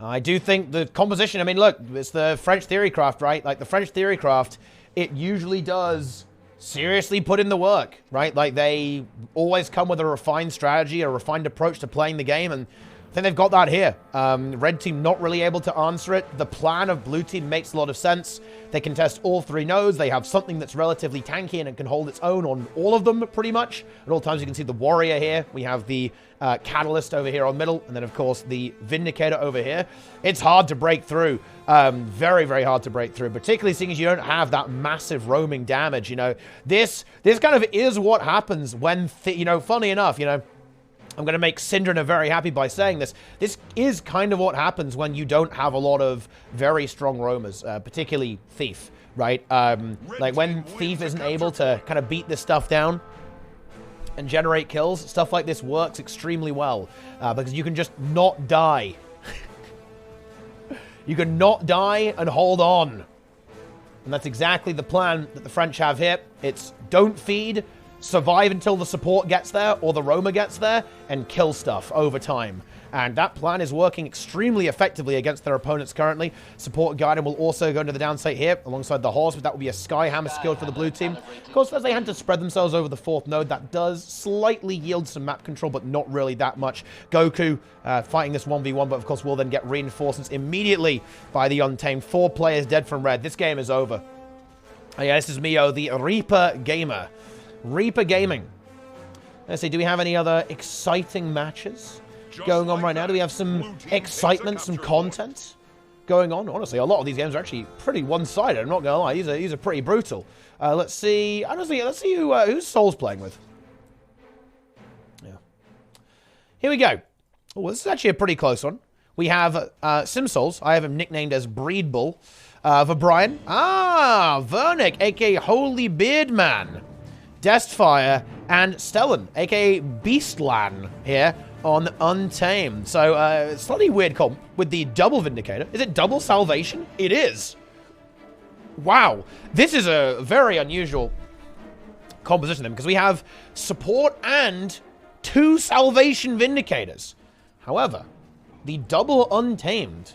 I do think the composition, I mean, look, it's the French Theorycraft, right? Like, the French Theorycraft, it usually does seriously put in the work, right? Like, they always come with a refined strategy, a refined approach to playing the game, and I think they've got that here. Red team not really able to answer it. The plan of blue team makes a lot of sense. They can test all 3 nodes. They have something that's relatively tanky and it can hold its own on all of them pretty much. At all times you can see the warrior here. We have the catalyst over here on middle. And then of course the vindicator over here. It's hard to break through. Very, very hard to break through. Particularly seeing as you don't have that massive roaming damage. You know, this kind of is what happens when, you know, funny enough, you know, I'm going to make Syndrina very happy by saying this. This is kind of what happens when you don't have a lot of very strong roamers, particularly Thief, right? Like when Thief isn't able to kind of beat this stuff down and generate kills, stuff like this works extremely well because you can just not die. You can not die and hold on. And that's exactly the plan that the French have here. It's don't feed, survive until the support gets there or the roamer gets there, and kill stuff over time. And that plan is working extremely effectively against their opponents currently. Support Guardian will also go into the downside here alongside the horse, but that will be a Skyhammer skilled for the blue team. Of course, as they had to spread themselves over the 4th node, that does slightly yield some map control, but not really that much. Goku fighting this 1v1, but of course will then get reinforcements immediately by the Untamed. 4 players dead from red. This game is over. Oh, yeah, this is Mio, the Reaper Gamer. Reaper Gaming. Let's see, do we have any other exciting matches going on right now? Do we have some excitement, some content going on? Honestly, a lot of these games are actually pretty one-sided. I'm not gonna lie; these are pretty brutal. Let's see. Honestly, let's see who's Soul's playing with. Yeah. Here we go. Oh, this is actually a pretty close one. We have Sim Souls. I have him nicknamed as Breed Bull. For Brian, Vernick, aka Holy Beard Man. Destfire, and Stellan, aka Beastlan, here on Untamed. So, slightly weird comp with the double Vindicator. Is it double Salvation? It is. Wow. This is a very unusual composition then, because we have support and 2 Salvation Vindicators. However, the double Untamed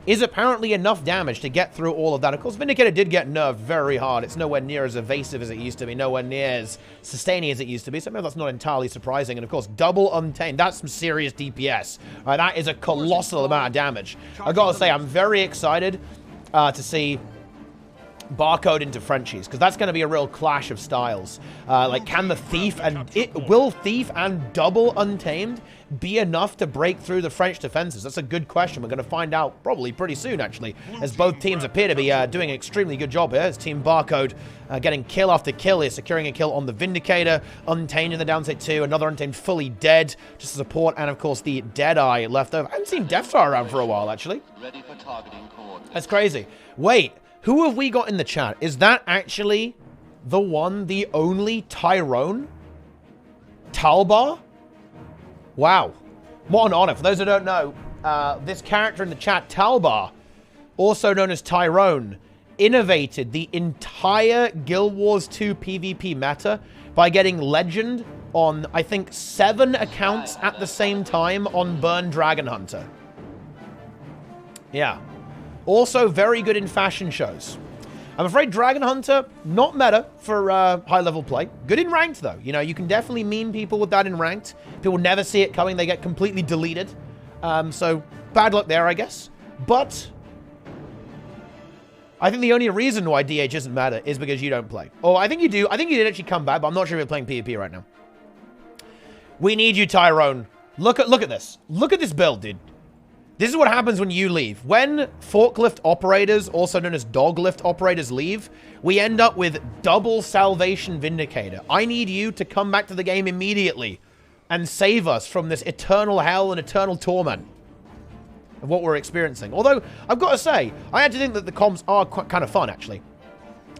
is apparently enough damage to get through all of that. Of course, Vindicator did get nerfed very hard. It's nowhere near as evasive as it used to be, nowhere near as sustaining as it used to be, so maybe that's not entirely surprising. And of course, double Untamed, that's some serious DPS. That is a colossal amount of damage. I gotta say, I'm very excited to see Barcode into Frenchies, because that's going to be a real clash of styles. Like, can the Thief will Thief and double Untamed be enough to break through the French defenses? That's a good question. We're going to find out probably pretty soon, actually, as both teams appear to be doing an extremely good job here. As Team Barcode getting kill after kill here, securing a kill on the Vindicator, Untamed in the downside too, another Untamed fully dead, just to support, and of course the Deadeye left over. I haven't seen Deathstar around for a while, actually. Ready for targeting coordinates. That's crazy. Wait. Who have we got in the chat? Is that actually the one, the only Tyrone? Talbar? Wow. What an honor. For those who don't know, this character in the chat, Talbar, also known as Tyrone, innovated the entire Guild Wars 2 PvP meta by getting Legend on, I think, 7 accounts at the same time on Burn Dragon Hunter. Yeah. Also very good in fashion shows. I'm afraid Dragon Hunter, not meta for high-level play. Good in ranked, though. You know, you can definitely meme people with that in ranked. People never see it coming. They get completely deleted. So, bad luck there, I guess. But I think the only reason why DH isn't meta is because you don't play. Oh, I think you do. I think you did actually come back, but I'm not sure if you're playing PvP right now. We need you, Tyrone. Look at this. Look at this build, dude. This is what happens when you leave. When forklift operators, also known as doglift operators, leave, we end up with double Salvation Vindicator. I need you to come back to the game immediately and save us from this eternal hell and eternal torment of what we're experiencing. Although, I've got to say, I actually think that the comps are kind of fun, actually.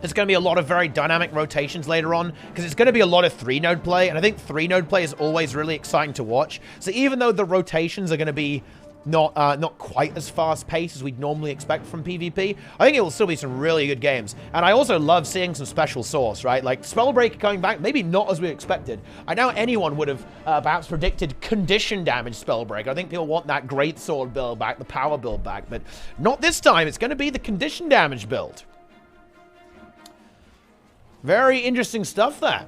There's going to be a lot of very dynamic rotations later on, because it's going to be a lot of 3-node play, and I think 3-node play is always really exciting to watch. So even though the rotations are going to be not quite as fast-paced as we'd normally expect from PvP, I think it will still be some really good games. And I also love seeing some special source, right? Like, Spellbreaker coming back, maybe not as we expected. I know anyone would have perhaps predicted condition damage Spellbreaker. I think people want that great sword build back, the power build back, but not this time. It's going to be the condition damage build. Very interesting stuff there.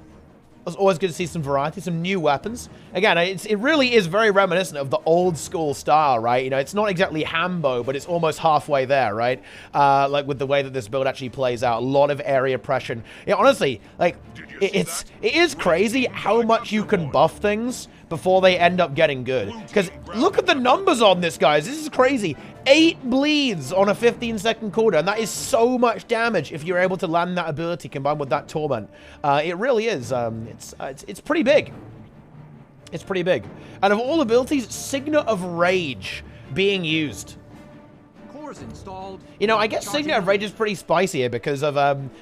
It's always good to see some variety, some new weapons. Again, it really is very reminiscent of the old school style, right? You know, it's not exactly Hambo, but it's almost halfway there, right? Like with the way that this build actually plays out. A lot of area pressure. Yeah, honestly, like, it is crazy how much you can buff things before they end up getting good. Because look at the numbers on this, guys. This is crazy. 8 bleeds on a 15-second cooldown. That is so much damage if you're able to land that ability combined with that torment. It really is. It's pretty big. It's pretty big. And of all abilities, Signet of Rage being used. Installed. You know, I guess Signet of Rage is pretty spicy here because of,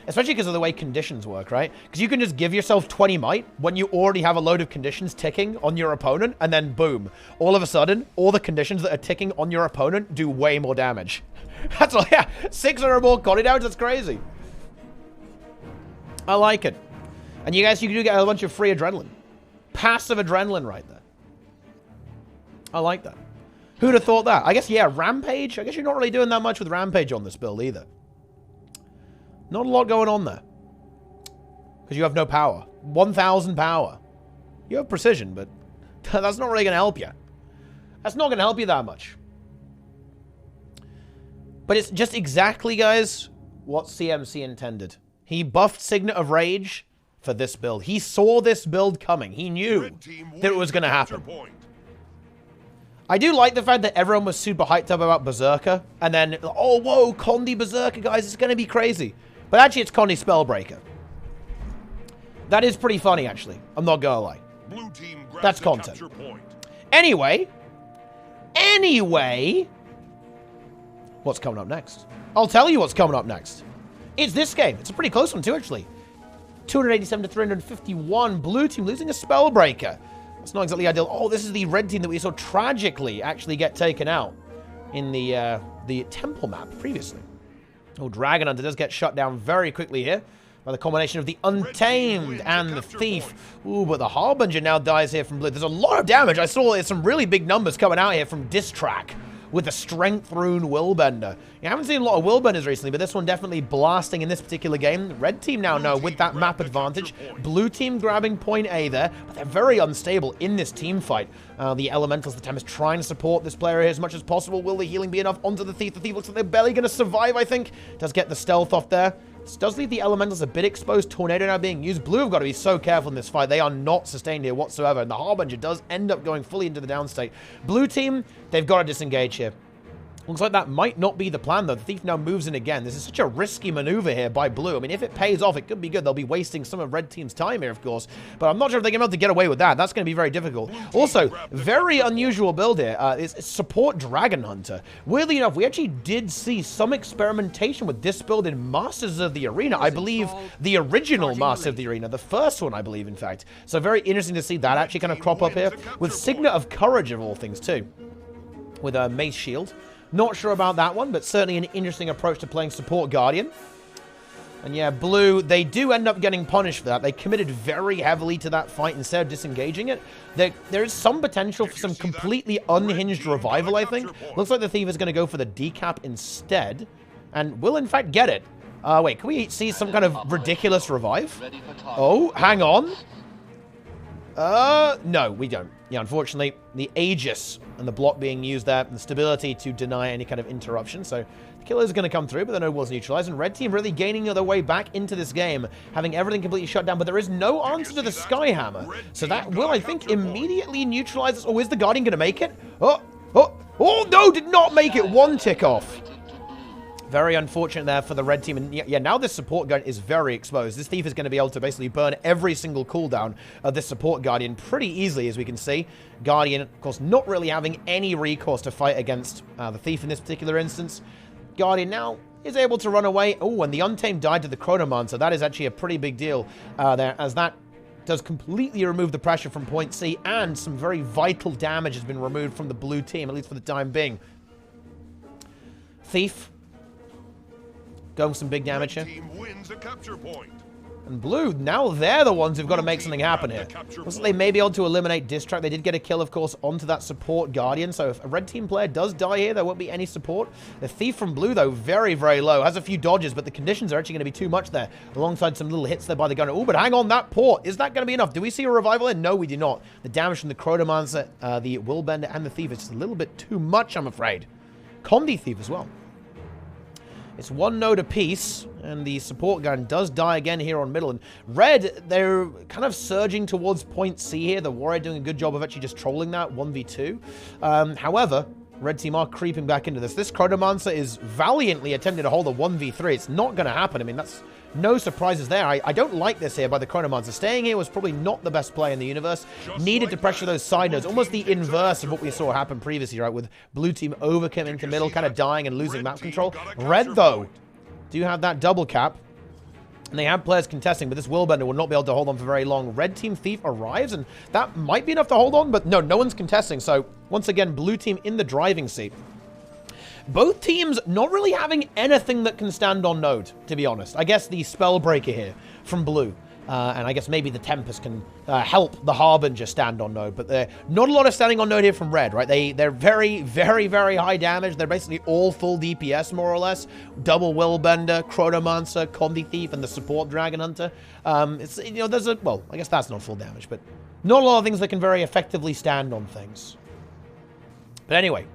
especially because of the way conditions work, right? Because you can just give yourself 20 might when you already have a load of conditions ticking on your opponent, and then boom, all of a sudden, all the conditions that are ticking on your opponent do way more damage. That's all, yeah, 600 more cooldowns, that's crazy. I like it. And you guys, you do get a bunch of free adrenaline. Passive adrenaline right there. I like that. Who'd have thought that? I guess, yeah, Rampage. I guess you're not really doing that much with Rampage on this build either. Not a lot going on there. Because you have no power. 1,000 power. You have precision, but that's not really going to help you. That's not going to help you that much. But it's just exactly, guys, what CMC intended. He buffed Signet of Rage for this build. He saw this build coming. He knew that it was going to happen. I do like the fact that everyone was super hyped up about Berserker, and then, oh, whoa, Condi Berserker, guys, it's going to be crazy. But actually, it's Condi Spellbreaker. That is pretty funny, actually. I'm not going to lie. Blue team grabs that's the content. capture point. Anyway, what's coming up next? I'll tell you what's coming up next. It's this game. It's a pretty close one, too, actually. 287 to 351. Blue team losing a Spellbreaker. That's not exactly ideal. Oh, this is the red team that we saw tragically actually get taken out in the temple map previously. Oh, Dragon Hunter does get shut down very quickly here by the combination of the Untamed and the Thief. Ooh, but the Harbinger now dies here from blue. There's a lot of damage. I saw there's some really big numbers coming out here from Distrack with the Strength Rune Willbender. You haven't seen a lot of Willbenders recently, but this one definitely blasting in this particular game. Red team now know with that map advantage. Blue team grabbing point A there, but they're very unstable in this team fight. The Elementals, the Tempest, trying to support this player here as much as possible. Will the healing be enough onto the Thief? The Thief looks like they're barely going to survive, I think. Does get the stealth off there. This does leave the Elementals a bit exposed. Tornado now being used. Blue have got to be so careful in this fight. They are not sustained here whatsoever. And the Harbinger does end up going fully into the downstate. Blue team, they've got to disengage here. Looks like that might not be the plan, though. The Thief now moves in again. This is such a risky maneuver here by Blue. I mean, if it pays off, it could be good. They'll be wasting some of Red Team's time here, of course. But I'm not sure if they're going to be able to get away with that. That's going to be very difficult. Also, very unusual build here is support Dragon Hunter. Weirdly enough, we actually did see some experimentation with this build in Masters of the Arena. I believe the original Masters of the Arena. The first one, I believe, in fact. So very interesting to see that actually kind of crop up here. With Signet of Courage, of all things, too. With a Mace Shield. Not sure about that one, but certainly an interesting approach to playing Support Guardian. And yeah, Blue, they do end up getting punished for that. They committed very heavily to that fight instead of disengaging it. There is some potential for some completely unhinged revival, I think. Looks like the Thief is going to go for the decap instead. And will, in fact, get it. Wait, can we see some kind of ridiculous revive? Oh, hang on. No, we don't. Yeah, unfortunately, the Aegis and the block being used there, and the stability to deny any kind of interruption. So the killer is going to come through, but the node was neutralized. And Red Team really gaining their way back into this game, having everything completely shut down. But there is no answer to the Skyhammer. So that will, I think, immediately neutralize us. Oh, is the Guardian going to make it? Oh, no, did not make it. One tick off. Very unfortunate there for the Red Team. And yeah, now this support gun is very exposed. This Thief is going to be able to basically burn every single cooldown of this support Guardian pretty easily, as we can see. Guardian, of course, not really having any recourse to fight against the Thief in this particular instance. Guardian now is able to run away. Oh, and the Untamed died to the Chronomancer. That is actually a pretty big deal there, as that does completely remove the pressure from point C, and some very vital damage has been removed from the Blue Team, at least for the time being. Thief going some big damage here. Team wins a capture point. And Blue, now they're the ones who've got to make something happen here. Looks like they may be able to eliminate Distract. They did get a kill, of course, onto that support Guardian. So if a red team player does die here, there won't be any support. The Thief from Blue, though, very, very low. Has a few dodges, but the conditions are actually going to be too much there. Alongside some little hits there by the gunner. Oh, but hang on, that port. Is that going to be enough? Do we see a revival in? No, we do not. The damage from the Chronomancer, the Willbender, and the Thief is just a little bit too much, I'm afraid. Condi Thief as well. It's one node apiece, and the support gun does die again here on middle. And Red, they're kind of surging towards point C here. The Warrior doing a good job of actually just trolling that 1v2. However, Red team are creeping back into this. This Chronomancer is valiantly attempting to hold a 1v3. It's not going to happen. I mean, that's no surprises there. I don't like this here by the Chronomancer. Staying here was probably not the best play in the universe. Needed to pressure those side nodes. Almost the inverse of what we saw happen previously, right? With Blue team overcoming to middle, kind of dying and losing map control. Red, though, do have that double cap. And they have players contesting, but this Willbender will not be able to hold on for very long. Red team Thief arrives, and that might be enough to hold on, but no one's contesting. So, once again, Blue team in the driving seat. Both teams not really having anything that can stand on node, to be honest. I guess the Spellbreaker here from Blue. And I guess maybe the Tempest can help the Harbinger stand on node. But they're not a lot of standing on node here from Red, right? They're very, very, very high damage. They're basically all full DPS, more or less. Double Willbender, Chronomancer, Condi Thief, and the support Dragon Hunter. It's, you know, there's a... Well, I guess that's not full damage, but not a lot of things that can very effectively stand on things. But anyway...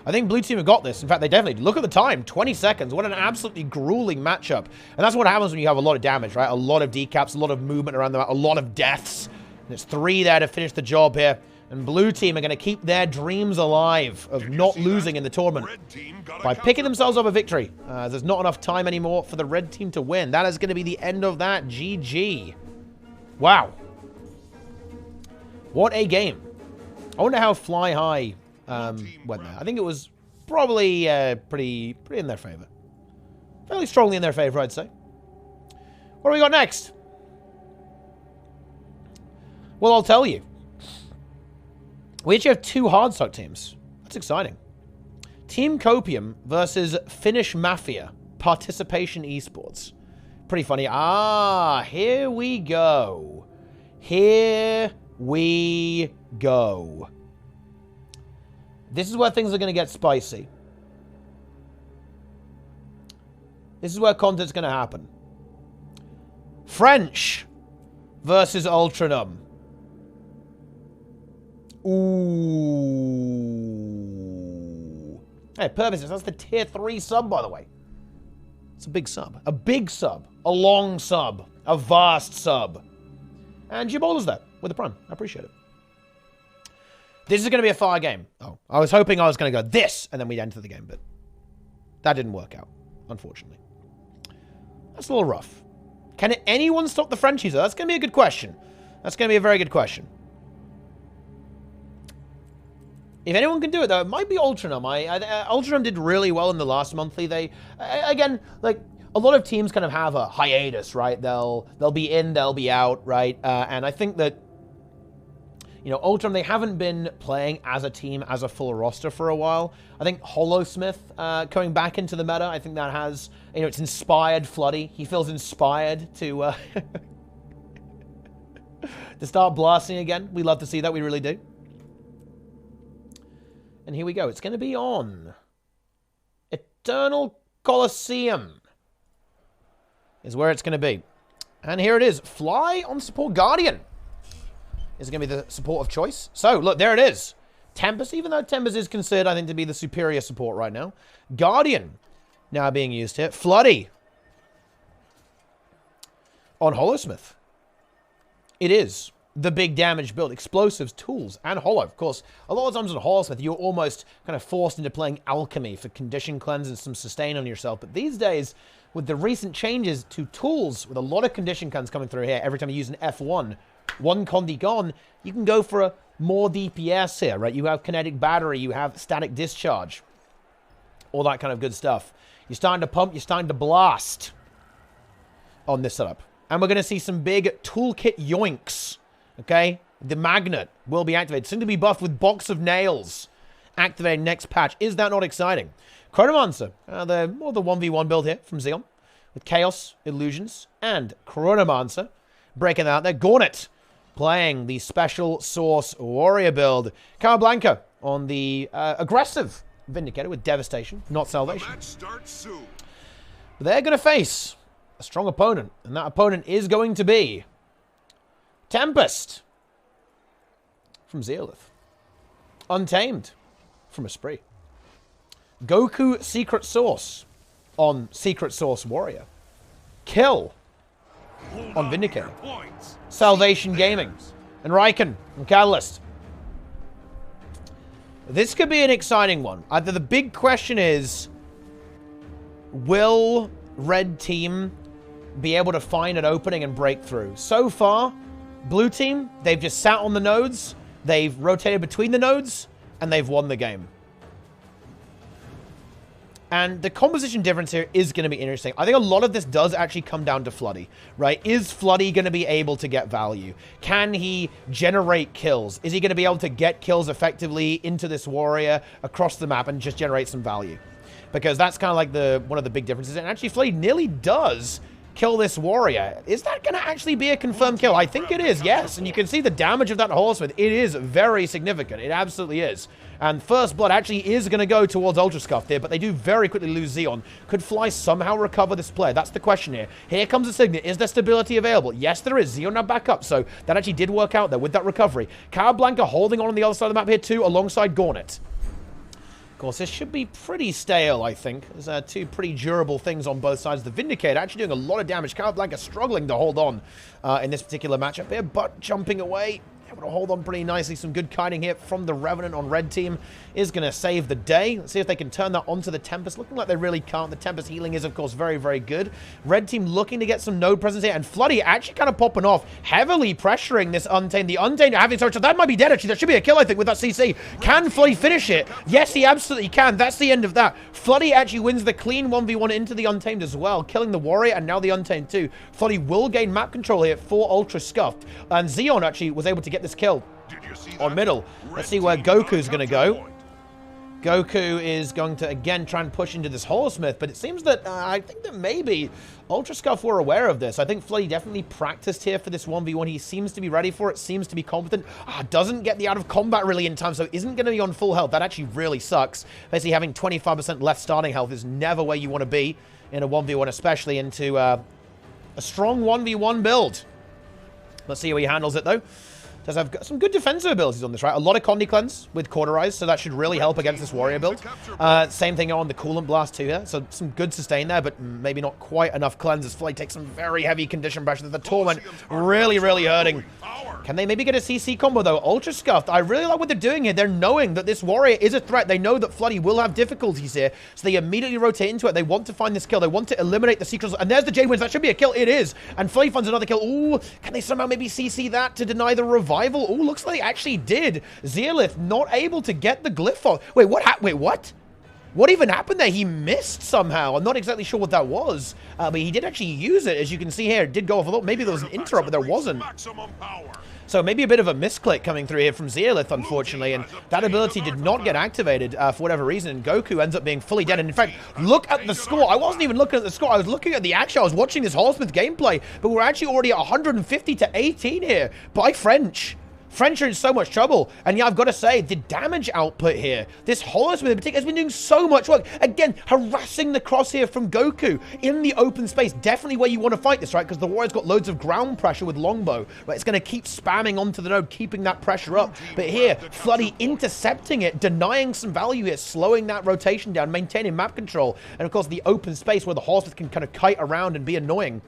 I think Blue team have got this. In fact, they definitely... Look at the time. 20 seconds. What an absolutely grueling matchup. And that's what happens when you have a lot of damage, right? A lot of decaps, a lot of movement around the map, a lot of deaths. And it's 3 there to finish the job here. And Blue team are going to keep their dreams alive of not losing in the tournament by picking themselves up a victory. There's not enough time anymore for the red team to win. That is going to be the end of that. GG. Wow. What a game. I wonder how Fly High... went there. I think it was probably pretty in their favor. Fairly strongly in their favor, I'd say. What do we got next? Well, I'll tell you. We actually have 2 Hardstuck teams. That's exciting. Team Copium versus Finnish Mafia. Participation Esports. Pretty funny. Ah, here we go. Here we go. This is where things are going to get spicy. This is where content's going to happen. French versus Ultranum. Ooh. Hey, purposes. That's the tier 3 sub, by the way. It's a big sub. A big sub. A long sub. A vast sub. And Jibola's there with the prime. I appreciate it. This is going to be a fire game. Oh, I was hoping I was going to go this, and then we'd enter the game, but that didn't work out, unfortunately. That's a little rough. Can anyone stop the Frenchies, though? That's going to be a good question. That's going to be a very good question. If anyone can do it, though, it might be Ultranum. Ultranum did really well in the last monthly. They, again, like, a lot of teams kind of have a hiatus, right? They'll be in, they'll be out, right? And I think that, you know, Ultram, they haven't been playing as a team, as a full roster for a while. I think Hollowsmith coming back into the meta, I think that has, you know, it's inspired Floody. He feels inspired to to start blasting again. We love to see that, we really do. And here we go. It's going to be on Eternal Colosseum is where it's going to be. And here it is. Fly on support Guardian is going to be the support of choice. So, look, there it is. Tempest, even though Tempest is considered, I think, to be the superior support right now. Guardian now being used here. Floody on Hollowsmith. It is the big damage build. Explosives, tools, and Hollow. Of course, a lot of times on Hollowsmith, you're almost kind of forced into playing Alchemy for condition cleanse and some sustain on yourself. But these days, with the recent changes to tools, with a lot of condition cleanse coming through here, every time you use an F1, one Condi gone, you can go for a more DPS here, right? You have kinetic battery, you have static discharge, all that kind of good stuff. You're starting to pump, you're starting to blast on this setup. And we're going to see some big toolkit yoinks, okay? The magnet will be activated, soon to be buffed with Box of Nails, activating next patch. Is that not exciting? Chronomancer, the 1v1 build here from Xeon. with Chaos, Illusions, and Chronomancer. Breaking out there, Gauntlet playing the Special Source Warrior build. Casablanca on the aggressive Vindicator with Devastation, not Salvation. The match starts soon. But they're going to face a strong opponent, and that opponent is going to be Tempest from Zeolith, Untamed from Esprit, Goku Secret Source on Secret Source Warrior, Kill on Vindicator, Salvation Gaming, and Raiken on Catalyst. This could be an exciting one. The big question is, will Red Team be able to find an opening and break through? So far, Blue Team, they've just sat on the nodes, they've rotated between the nodes, and they've won the game. And the composition difference here is going to be interesting. I think a lot of this does actually come down to Floody, right? Is Floody going to be able to get value? Can he generate kills? Is he going to be able to get kills effectively into this warrior across the map and just generate some value? Because that's kind of like one of the big differences. And actually, Floody nearly does kill this warrior. Is that going to actually be a confirmed kill? I think it is, yes. And you can see the damage of that Horseman. It is very significant. It absolutely is. And First Blood actually is going to go towards Ultrascuffed here, but they do very quickly lose Xeon. Could Fly somehow recover this player? That's the question here. Here comes the Signet. Is there stability available? Yes, there is. Xeon now back up, so that actually did work out there with that recovery. Casablanca holding on the other side of the map here too, alongside Gauntlet. Of course, this should be pretty stale, I think. There's two pretty durable things on both sides. The Vindicator actually doing a lot of damage. Casablanca struggling to hold on in this particular matchup here, but jumping away. Able to hold on pretty nicely. Some good kiting here from the Revenant on Red Team is going to save the day. Let's see if they can turn that onto the Tempest. Looking like they really can't. The Tempest healing is, of course, very, very good. Red Team looking to get some node presence here. And Floody actually kind of popping off, heavily pressuring this Untamed. The Untamed having so much. That might be dead, actually. That should be a kill, I think, with that CC. Can Floody finish it? Yes, he absolutely can. That's the end of that. Floody actually wins the clean 1v1 into the Untamed as well, killing the Warrior and now the Untamed too. Floody will gain map control here for Ultrascuffed. And Xeon actually was able to get this kill on middle. Let's see where Goku's going to go. Goku is going to, again, try and push into this Holosmith, but it seems that, I think that maybe Ultrascuffed were aware of this. I think Floody definitely practiced here for this 1v1. He seems to be ready for it, seems to be competent. Doesn't get the out of combat really in time, so isn't going to be on full health. That actually really sucks. Basically, having 25% less starting health is never where you want to be in a 1v1, especially into a strong 1v1 build. Let's see how he handles it, though. Does have some good defensive abilities on this, right? A lot of Condi Cleanse with Cauterize, so that should really help against this Warrior build. Same thing on the Coolant Blast too here, so some good sustain there, but maybe not quite enough cleanse as Flay takes some very heavy condition pressure. The Torment really, really hurting. Can they maybe get a CC combo though? Ultrascuffed, I really like what they're doing here. They're knowing that this Warrior is a threat. They know that Floody will have difficulties here, so they immediately rotate into it. They want to find this kill. They want to eliminate the Secrets, and there's the Jade Wins. That should be a kill. It is, and Floody finds another kill. Ooh, can they somehow maybe CC that to deny the revival? Oh, looks like they actually did. Zeolith not able to get the glyph off. Wait, what happened? Wait, what? What even happened there? He missed somehow. I'm not exactly sure what that was, but he did actually use it. As you can see here, it did go off. Although maybe there was an interrupt, but there wasn't. So maybe a bit of a misclick coming through here from Zeolith, unfortunately, and that ability did not get activated for whatever reason, and Goku ends up being fully dead. And in fact, look at the score. I wasn't even looking at the score. I was looking at the action. I was watching this Holsmith gameplay, but we're actually already at 150 to 18 here by French. French are in so much trouble, and yeah, I've got to say, the damage output here, this Holosmith in particular has been doing so much work. Again, harassing the crosshair from Goku in the open space. Definitely where you want to fight this, right? Because the Warrior's got loads of ground pressure with Longbow, right? It's going to keep spamming onto the node, keeping that pressure up. But here, Floody intercepting it, denying some value here, slowing that rotation down, maintaining map control, and of course the open space where the Holosmith can kind of kite around and be annoying.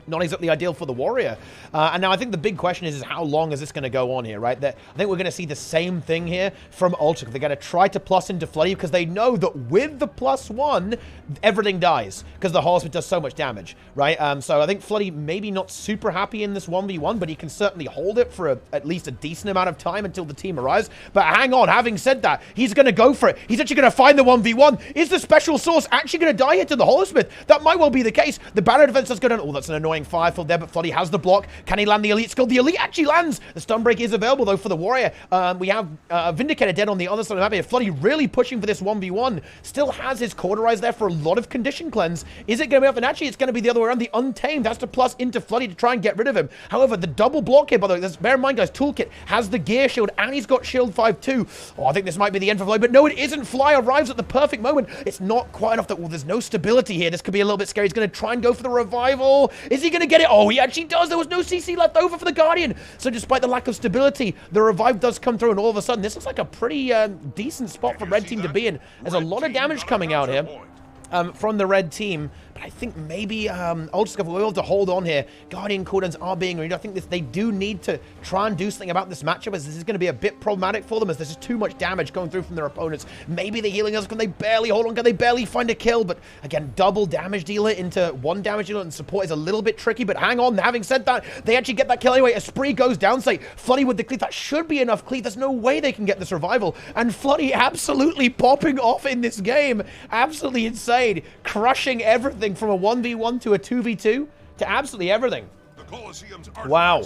Not exactly ideal for the Warrior. And now I think the big question is how long is this going to go on here, right? I think we're going to see the same thing here from Ultra. They're going to try to plus into Floody because they know that with the +1, everything dies because the Holosmith does so much damage, right? So I think Floody maybe not super happy in this 1v1, but he can certainly hold it for at least a decent amount of time until the team arrives. But hang on, having said that, he's going to go for it. He's actually going to find the 1v1. Is the Special Source actually going to die here to the Holosmith? That might well be the case. The banner defense does go down. Oh, that's an annoying playing Firefield there, but Floody has the block. Can he land the Elite skill? The Elite actually lands! The stun break is available, though, for the Warrior. We have Vindicator dead on the other side of the map here. Floody really pushing for this 1v1. Still has his Cauterize there for a lot of condition cleanse. Is it going to be up? And actually, it's going to be the other way around. The Untamed has to plus into Floody to try and get rid of him. However, the double block here, by the way, bear in mind, guys, Toolkit has the Gear Shield, and he's got Shield 5 too. Oh, I think this might be the end for Floody, but no, it isn't. Fly arrives at the perfect moment. It's not quite enough that, well, there's no stability here. This could be a little bit scary. He's going to try and go for the revival. Is he going to get it? Oh, he actually does. There was no CC left over for the Guardian. So despite the lack of stability, the revive does come through, and all of a sudden, this looks like a pretty decent spot for Red Team to be in. There's a lot of damage coming out here from the Red Team. But I think maybe Ultrascuffed will be able to hold on here. Guardian cooldowns are being renewed. I think they do need to try and do something about this matchup, as this is going to be a bit problematic for them, as there's just too much damage going through from their opponents. Maybe the healing us. Can they barely hold on? Can they barely find a kill? But again, double damage dealer into one damage dealer and support is a little bit tricky. But hang on, having said that, they actually get that kill anyway. A spree goes down, say, Floody with the cleave. That should be enough cleave. There's no way they can get the survival. And Floody absolutely popping off in this game. Absolutely insane. Crushing everything from a 1v1 to a 2v2 to absolutely everything. Wow.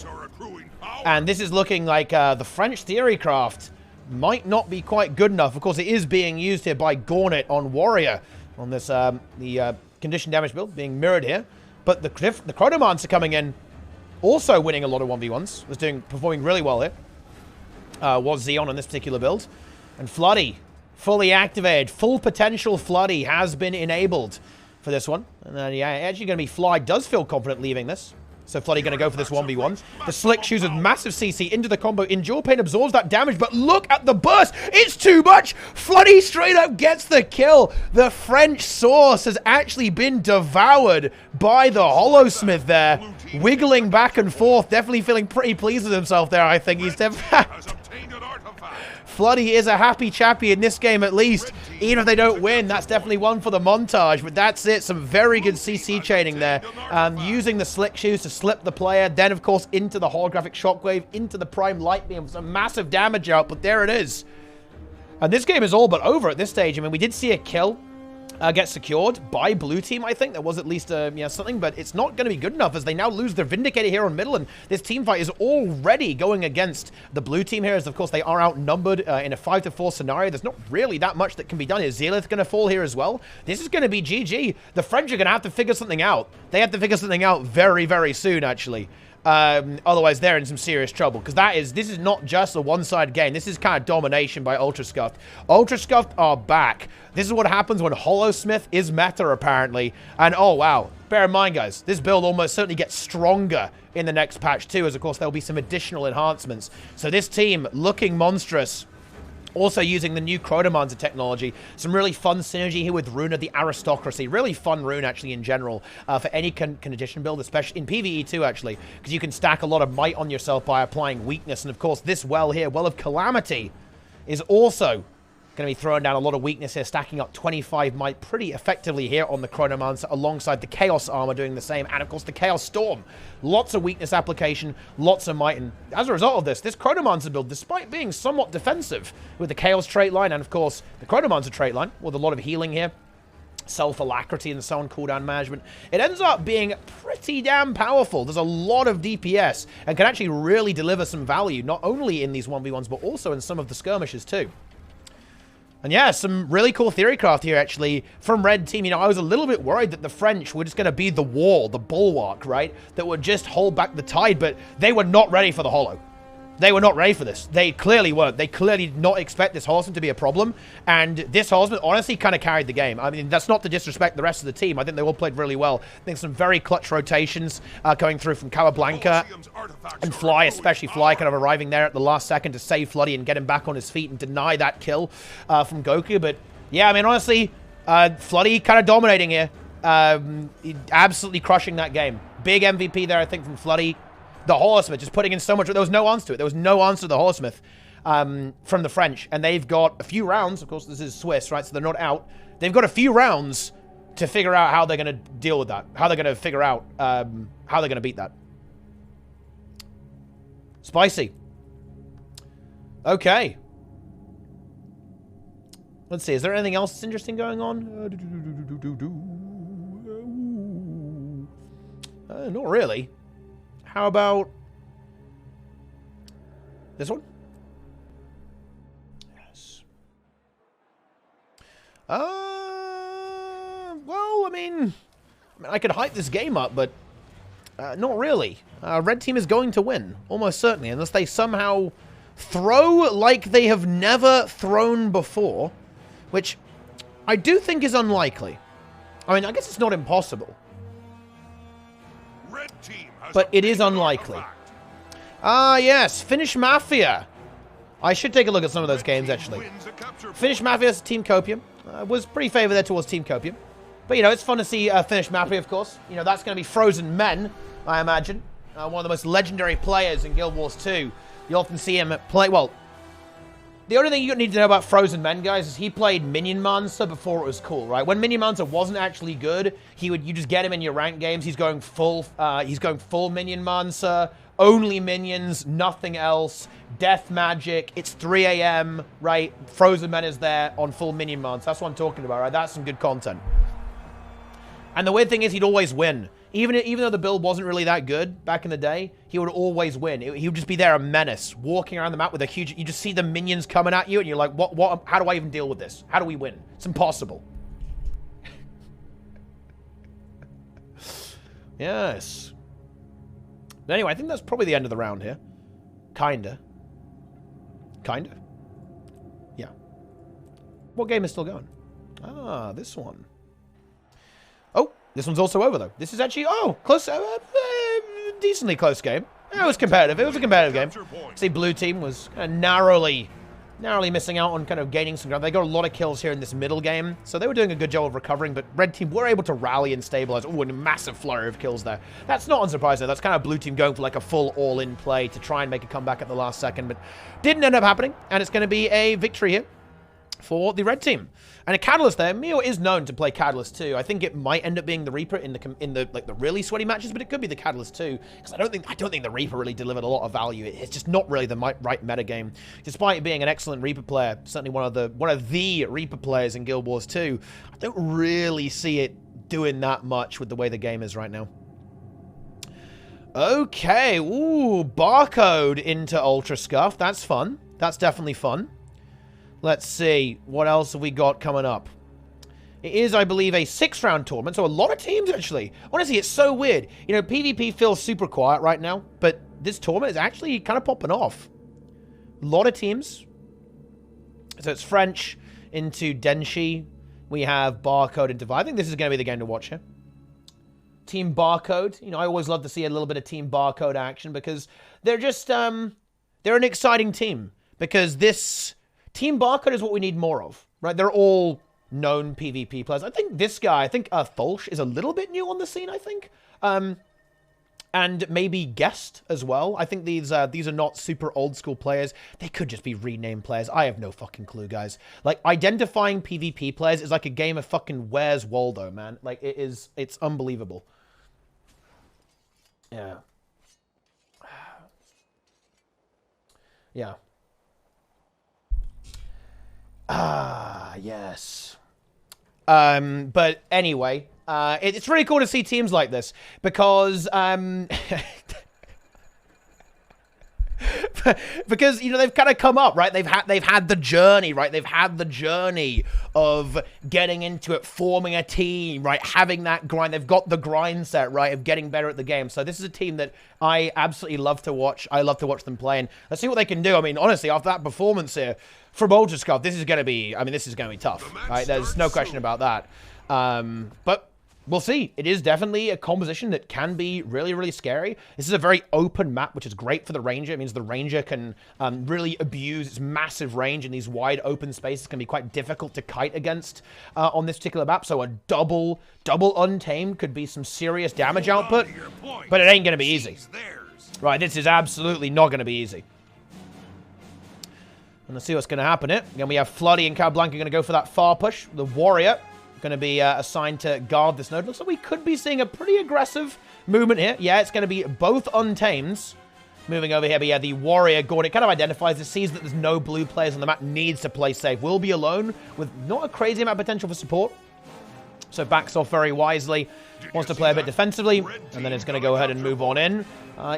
And this is looking like the French Theorycraft might not be quite good enough. Of course, it is being used here by Gornet on Warrior on this the condition damage build being mirrored here. But the Chronomancer coming in, also winning a lot of 1v1s, was performing really well here. Was Xeon on this particular build. And Floody, fully activated, full potential Floody has been enabled for this one. And then, yeah, actually going to be Fly. Does feel confident leaving this. So Floody going to go for this 1v1. The Slick Shoes with massive CC into the combo. Endure Pain absorbs that damage, but look at the burst. It's too much. Floody straight up gets the kill. The French Source has actually been devoured by the Holosmith there. Wiggling back and forth. Definitely feeling pretty pleased with himself there, I think. He's definitely... Floody is a happy chappy in this game, at least. Even if they don't win, that's definitely one for the montage. But that's it. Some very good CC chaining there. Using the Slick Shoes to slip the player. Then, of course, into the Holographic Shockwave, into the Prime Light Beam. Some massive damage out, but there it is. And this game is all but over at this stage. I mean, we did see a kill get secured by blue team, I think. There was at least something, but it's not going to be good enough as they now lose their Vindicator here on middle, and this team fight is already going against the blue team here, as of course they are outnumbered in a 5-4 scenario. There's not really that much that can be done here. Zealith going to fall here as well. This is going to be GG. The French are going to have to figure something out. They have to figure something out very, very soon, actually. Otherwise they're in some serious trouble, because this is not just a one-sided game. This is kind of domination by Ultrascuffed. Ultrascuffed are back. This is what happens when Holosmith is meta, apparently. And oh wow, bear in mind, guys, this build almost certainly gets stronger in the next patch too, as of course there'll be some additional enhancements. So this team looking monstrous. Also using the new Chronomancer technology. Some really fun synergy here with Runa, the Aristocracy. Really fun rune, actually, in general, for any condition build, especially in PvE too, actually, because you can stack a lot of might on yourself by applying weakness. And, of course, this well here, Well of Calamity, is also going to be throwing down a lot of weakness here, stacking up 25 might pretty effectively here on the Chronomancer, alongside the Chaos Armor doing the same, and of course the Chaos Storm. Lots of weakness application, lots of might, and as a result of this Chronomancer build, despite being somewhat defensive with the Chaos trait line, and of course the Chronomancer trait line, with a lot of healing here, self-alacrity and so on, cooldown management, it ends up being pretty damn powerful. There's a lot of DPS, and can actually really deliver some value, not only in these 1v1s, but also in some of the skirmishes too. And yeah, some really cool Theorycraft here, actually, from Red Team. You know, I was a little bit worried that the French were just going to be the wall, the bulwark, right? That would just hold back the tide, but they were not ready for the Holo. They were not ready for this. They clearly weren't. They clearly did not expect this Horseman to be a problem. And this Horseman honestly kind of carried the game. I mean, that's not to disrespect the rest of the team. I think they all played really well. I think some very clutch rotations going through from Kawablanca and Fly, especially Fly kind of arriving there at the last second to save Floody and get him back on his feet and deny that kill from Goku. But yeah, I mean, honestly, Floody kind of dominating here. Absolutely crushing that game. Big MVP there, I think, from Floody. The Holosmith just putting in so much. There was no answer to it. There was no answer to the Holosmith from the French. And they've got a few rounds. Of course, this is Swiss, right? So they're not out. They've got a few rounds to figure out how they're going to deal with that. How they're going to figure out how they're going to beat that. Spicy. Okay. Let's see. Is there anything else that's interesting going on? Not really. How about this one? Yes. Well, I mean, I could hype this game up, but not really. Red team is going to win, almost certainly, unless they somehow throw like they have never thrown before, which I do think is unlikely. I mean, I guess it's not impossible. Red team has But it is unlikely. Ah, yes. Finnish Mafia. I should take a look at some of those games, actually. Finnish Mafia Team Copium. Was pretty favored there towards Team Copium. But, you know, it's fun to see Finnish Mafia, of course. You know, that's going to be Frozen Men, I imagine. One of the most legendary players in Guild Wars 2. You often see him play... Well, the only thing you need to know about Frozen Men, guys, is he played Minion Monster before it was cool, right? When Minion Monster wasn't actually good, you just get him in your ranked games. He's going full Minion Monster, only minions, nothing else, death magic. It's 3 a.m., right? Frozen Men is there on full Minion Monster. That's what I'm talking about, right? That's some good content. And the weird thing is, he'd always win. Even though the build wasn't really that good back in the day, he would always win. He would just be there, a menace, walking around the map with a huge... You just see the minions coming at you, and you're like, what? How do I even deal with this? How do we win? It's impossible. Yes. But anyway, I think that's probably the end of the round here. Kinda. Yeah. What game is still going? Ah, this one. Oh, this one's also over, though. This is actually, close, decently close game. It was competitive. It was a competitive game. See, blue team was kind of narrowly missing out on kind of gaining some ground. They got a lot of kills here in this middle game, so they were doing a good job of recovering, but red team were able to rally and stabilize. Oh, and a massive flurry of kills there. That's not unsurprising. That's kind of blue team going for like a full all-in play to try and make a comeback at the last second, but didn't end up happening, and it's going to be a victory here for the red team. And a Catalyst there. Mio is known to play Catalyst too. I think it might end up being the Reaper in the like the really sweaty matches, but it could be the Catalyst too, because I don't think the Reaper really delivered a lot of value. It's just not really the right meta game. Despite being an excellent Reaper player, certainly one of the Reaper players in Guild Wars 2, I don't really see it doing that much with the way the game is right now. Okay, ooh, Barcode into Ultrascuffed. That's fun. That's definitely fun. Let's see. What else have we got coming up? It is, I believe, a 6-round tournament, so a lot of teams, actually. Honestly, it's so weird. You know, PvP feels super quiet right now, but this tournament is actually kind of popping off. A lot of teams. So it's French into Denshi. We have Barcode into... I think this is going to be the game to watch here. Team Barcode. You know, I always love to see a little bit of Team Barcode action because they're just... they're an exciting team because this... Team Barcode is what we need more of, right? They're all known PvP players. I think this guy, Folsch is a little bit new on the scene, I think. And maybe Guest as well. I think these are not super old school players. They could just be renamed players. I have no fucking clue, guys. Like, identifying PvP players is like a game of fucking Where's Waldo, man. Like, it's unbelievable. Yeah. Yeah. Ah, yes. But anyway, it's really cool to see teams like this because, because, you know, they've kind of come up, right? They've had the journey, right? They've had the journey of getting into it, forming a team, right? Having that grind. They've got the grind set, right, of getting better at the game. So this is a team that I absolutely love to watch. I love to watch them play, and let's see what they can do. I mean, honestly, after that performance here from Ultrascuffed, this is going to be, this is going to be tough, right? There's no question about that. But we'll see. It is definitely a composition that can be really, really scary. This is a very open map, which is great for the Ranger. It means the Ranger can really abuse its massive range in these wide open spaces. It can be quite difficult to kite against on this particular map. So a double Untamed could be some serious damage output, but it ain't going to be easy. Right, this is absolutely not going to be easy. And let's see what's going to happen here. Again, we have Floody and Cablanca going to go for that far push. The Warrior going to be assigned to guard this node. Looks like we could be seeing a pretty aggressive movement here. Yeah, it's going to be both Untames moving over here. But yeah, the Warrior, Gordon, it kind of identifies it, sees that there's no blue players on the map, needs to play safe. Will be alone with not a crazy amount of potential for support. So backs off very wisely. Wants to play a bit defensively, and then it's going to go ahead and move on in.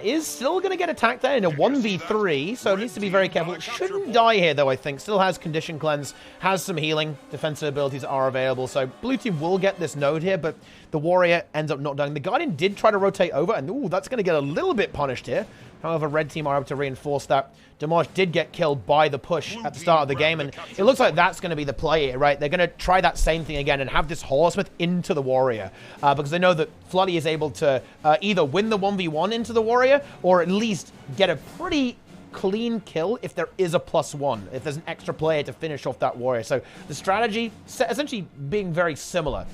Is still going to get attacked there in a 1v3, so needs to be very careful. Shouldn't die here, though, I think. Still has Condition Cleanse, has some healing. Defensive abilities are available, so blue team will get this node here, but the Warrior ends up not dying. The Guardian did try to rotate over, and ooh, that's going to get a little bit punished here. However, red team are able to reinforce that. Dimash did get killed by the push at the start of the game, and it looks like that's going to be the play here, right? They're going to try that same thing again and have this Horseman into the Warrior, because they know that Floody is able to either win the 1v1 into the Warrior, or at least get a pretty clean kill if there is a +1, if there's an extra player to finish off that Warrior. So the strategy essentially being very similar,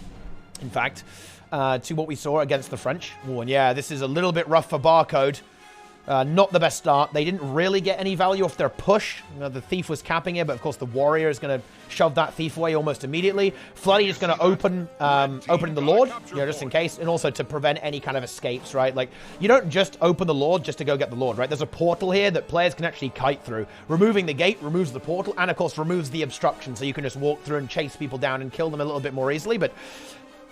in fact, to what we saw against the French. Oh, and yeah, this is a little bit rough for Barcode. Not the best start. They didn't really get any value off their push. You know, the Thief was capping it, but of course the Warrior is going to shove that Thief away almost immediately. Floody is going to open the Lord, you know, just in case, and also to prevent any kind of escapes, right? Like, you don't just open the Lord just to go get the Lord, right? There's a portal here that players can actually kite through. Removing the gate removes the portal, and of course removes the obstruction, so you can just walk through and chase people down and kill them a little bit more easily. But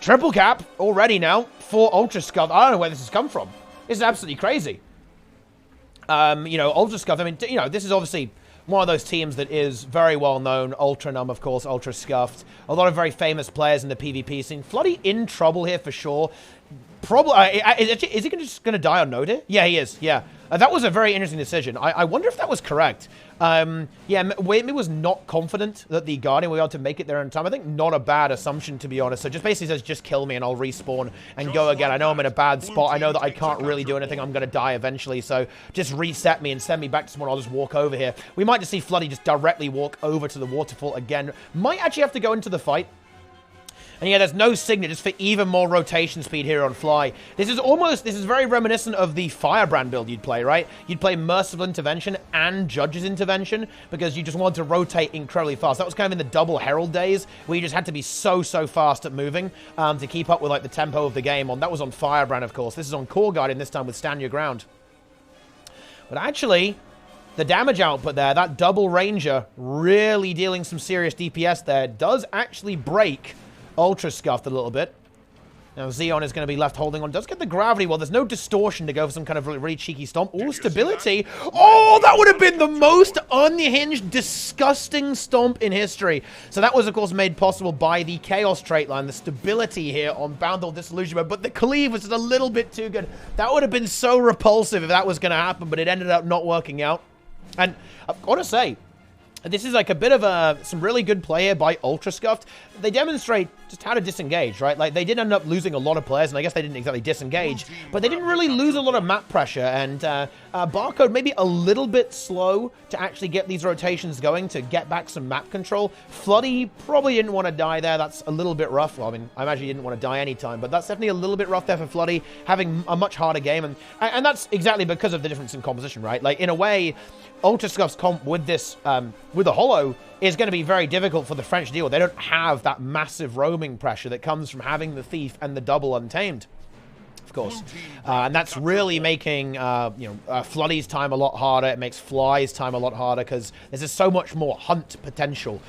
triple cap already now for Ultrascuffed. I don't know where this has come from. This is absolutely crazy. You know, Ultrascuffed, I mean, you know, this is obviously one of those teams that is very well known. Ultranum, of course, Ultrascuffed. A lot of very famous players in the PvP scene. Floody in trouble here for sure. Probably, is he just going to die on node here? Yeah, he is, yeah. That was a very interesting decision. I wonder if that was correct. Yeah, Wayme was not confident that the Guardian would be able to make it there in time. I think not a bad assumption, to be honest. So just basically says, just kill me and I'll respawn and go again. I know I'm in a bad spot. I know that I can't really do anything. I'm going to die eventually. So just reset me and send me back to someone. I'll just walk over here. We might just see Floody just directly walk over to the waterfall again. Might actually have to go into the fight. And yeah, there's no signet just for even more rotation speed here on Fly. This is very reminiscent of the Firebrand build you'd play, right? You'd play Merciful Intervention and Judge's Intervention because you just wanted to rotate incredibly fast. That was kind of in the double Herald days where you just had to be so fast at moving to keep up with like the tempo of the game. That was on Firebrand, of course. This is on Core Guardian this time with Stand Your Ground. But actually, the damage output there, that double Ranger really dealing some serious DPS there, does actually break Ultrascuffed a little bit. Now, Xeon is going to be left holding on. Does get the gravity. Well, there's no distortion to go for some kind of really cheeky stomp. Oh, stability. Oh, that would have been the most unhinged, disgusting stomp in history. So that was, of course, made possible by the Chaos trait line, the stability here on Boundal Disillusionment. But the cleave was just a little bit too good. That would have been so repulsive if that was going to happen, but it ended up not working out. And I've got to say, this is like a bit of some really good play here by Ultrascuffed. They demonstrate just how to disengage, right? Like, they did end up losing a lot of players, and I guess they didn't exactly disengage, but they didn't really lose a lot of map pressure, and Barcode maybe a little bit slow to actually get these rotations going, to get back some map control. Floody probably didn't want to die there. That's a little bit rough. Well, I mean, I imagine he didn't want to die anytime, but that's definitely a little bit rough there for Floody, having a much harder game, and that's exactly because of the difference in composition, right? Like, in a way, Ultrascuffed's comp with this, with the Hollow, is going to be very difficult for the French to deal with. They don't have that massive roaming pressure that comes from having the Thief and the double Untamed, of course. And that's really making, Floody's time a lot harder. It makes Fly's time a lot harder because there's just so much more hunt potential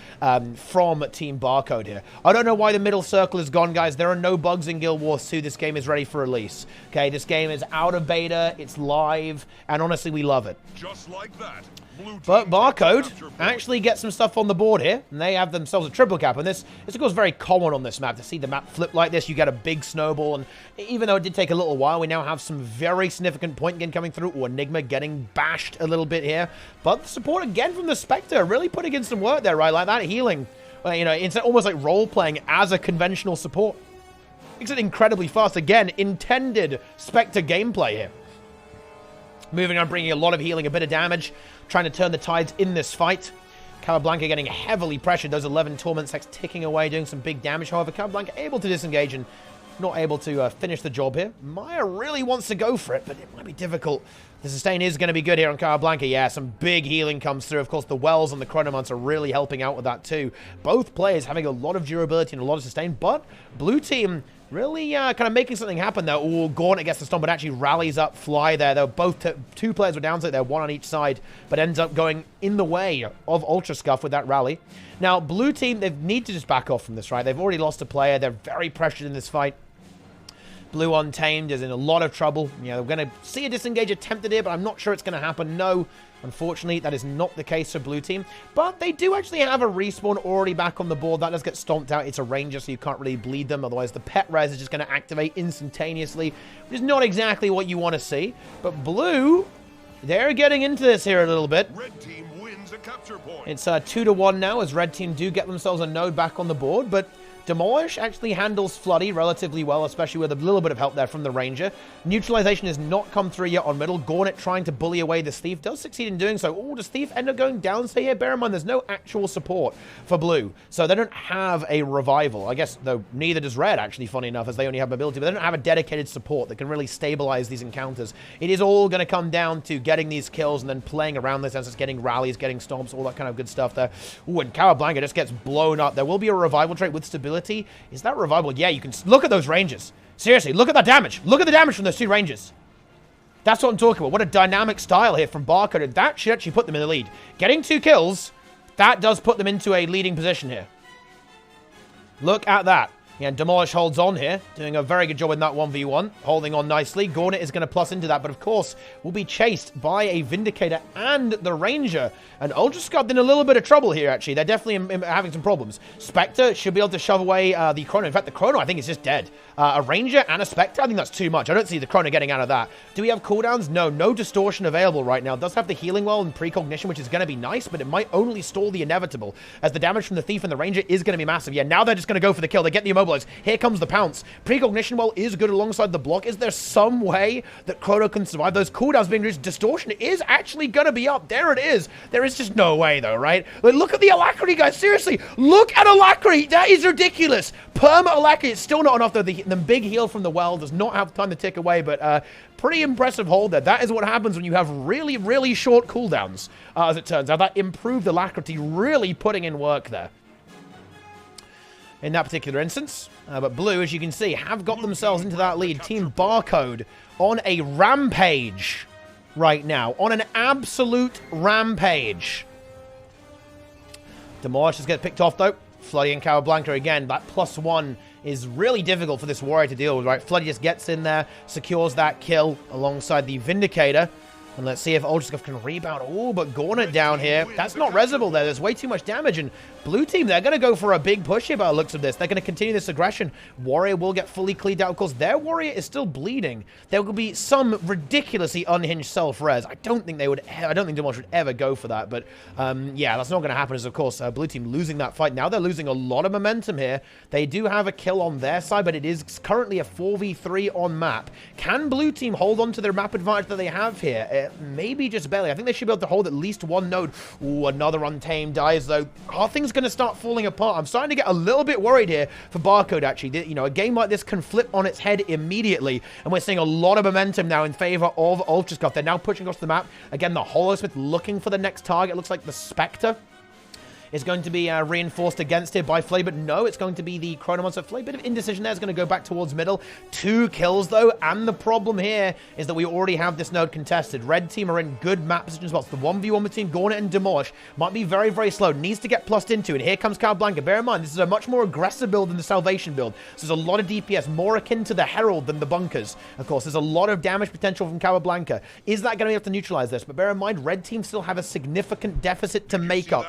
from Team Barcode here. I don't know why the middle circle is gone, guys. There are no bugs in Guild Wars 2. This game is ready for release. Okay, this game is out of beta. It's live. And honestly, we love it. Just like that. But Barcode actually gets some stuff on the board here, and they have themselves a triple cap. And this is, of course, very common on this map. To see the map flip like this, you get a big snowball. And even though it did take a little while, we now have some very significant point gain coming through. Or Enigma getting bashed a little bit here. But the support again from the Spectre, really putting in some work there, right? Like that healing, it's almost like role-playing as a conventional support. Makes it incredibly fast. Again, intended Spectre gameplay here. Moving on, bringing a lot of healing, a bit of damage, trying to turn the tides in this fight. Capablanca getting heavily pressured. Those 11 Torment Sacks ticking away, doing some big damage. However, Capablanca able to disengage and not able to finish the job here. Maya really wants to go for it, but it might be difficult. The sustain is going to be good here on Capablanca. Yeah, some big healing comes through. Of course, the Wells and the Chronomonts are really helping out with that too. Both players having a lot of durability and a lot of sustain, but blue team really kind of making something happen there. Oh, Gauntlet gets the stomp, but actually rallies up Fly there. They're both two players were down, so they're one on each side, but ends up going in the way of Ultrascuffed with that rally. Now, blue team, they need to just back off from this, right? They've already lost a player. They're very pressured in this fight. Blue Untamed is in a lot of trouble. You know, we're going to see a disengage attempted here, but I'm not sure it's going to happen. No, unfortunately, that is not the case for Blue Team. But they do actually have a respawn already back on the board. That does get stomped out. It's a Ranger, so you can't really bleed them. Otherwise, the pet res is just going to activate instantaneously, which is not exactly what you want to see. But Blue, they're getting into this here a little bit. Red team wins a capture point. It's 2-1 now, as Red Team do get themselves a node back on the board, but Demolish actually handles Floody relatively well, especially with a little bit of help there from the Ranger. Neutralization has not come through yet on middle. Gornet trying to bully away this Thief. Does succeed in doing so. Oh, does Thief end up going down? So here, bear in mind, there's no actual support for Blue. So they don't have a revival. I guess, though, neither does Red, actually, funny enough, as they only have mobility. But they don't have a dedicated support that can really stabilize these encounters. It is all going to come down to getting these kills and then playing around this, as it's getting rallies, getting stomps, all that kind of good stuff there. Ooh, and Cowablanca just gets blown up. There will be a revival trait with stability. Is that revival? Yeah, you can look at those ranges. Seriously, look at that damage. Look at the damage from those two ranges. That's what I'm talking about. What a dynamic style here from Barcode. And that should actually put them in the lead. Getting 2 kills, that does put them into a leading position here. Look at that. Yeah, Demolish holds on here, doing a very good job in that 1v1, holding on nicely. Gornet is going to plus into that, but of course, will be chased by a Vindicator and the Ranger. And Ultrascuffed in a little bit of trouble here, actually. They're definitely having some problems. Spectre should be able to shove away the Chrono. In fact, the Chrono, I think, is just dead. A Ranger and a Spectre, I think that's too much. I don't see the Chrono getting out of that. Do we have cooldowns? No, no distortion available right now. It does have the Healing Well and Precognition, which is going to be nice, but it might only stall the inevitable, as the damage from the Thief and the Ranger is going to be massive. Yeah, now they're just going to go for the kill. They get the immobilize. Here comes the pounce. Precognition well is good alongside the block. Is there some way that Chrono can survive those cooldowns being reduced? Distortion is actually going to be up. There it is. There is just no way, though, right? Like, look at the Alacrity, guys. Seriously, look at Alacrity. That is ridiculous. Perma Alacrity is still not enough, though. The big heal from the well does not have time to tick away, but pretty impressive hold there. That is what happens when you have really, really short cooldowns, as it turns out. That improved Alacrity really putting in work there in that particular instance. But Blue, as you can see, have got themselves into that lead. Team Barcode on a rampage right now. On an absolute rampage. Demolish just gets picked off, though. Floody and Cowablanca again. That +1 is really difficult for this Warrior to deal with, right? Floody just gets in there, secures that kill alongside the Vindicator. And let's see if Ultrascuffed can rebound. Oh, but Gornet down here. That's not resible there. There's way too much damage. And Blue Team, they're going to go for a big push here by the looks of this. They're going to continue this aggression. Warrior will get fully cleaned out. Of course, their Warrior is still bleeding. There will be some ridiculously unhinged self-res. I don't think Demolish would ever go for that. But, yeah, that's not going to happen. As, of course, Blue Team losing that fight. Now they're losing a lot of momentum here. They do have a kill on their side, but it is currently a 4v3 on map. Can Blue Team hold on to their map advantage that they have here? Maybe just barely. I think they should be able to hold at least one node. Ooh, another Untamed dies, though. Are things going to start falling apart? I'm starting to get a little bit worried here for Barcode, actually. You know, a game like this can flip on its head immediately, and we're seeing a lot of momentum now in favor of Ultrascuffed. They're now pushing across the map. Again, the Holosmith looking for the next target. It looks like the Spectre is going to be reinforced against it by Flay, but no, it's going to be the Chrono Monster. Flay, bit of indecision there, is going to go back towards middle. 2 kills, though, and the problem here is that we already have this node contested. Red Team are in good map position spots. The 1v1 between Gornet and Demolish might be very, very slow. Needs to get plussed into, and here comes Cowablanca. Bear in mind, this is a much more aggressive build than the Salvation build. So there's a lot of DPS, more akin to the Herald than the Bunkers. Of course, there's a lot of damage potential from Cowablanca. Is that going to be able to neutralize this? But bear in mind, Red Team still have a significant deficit to make up.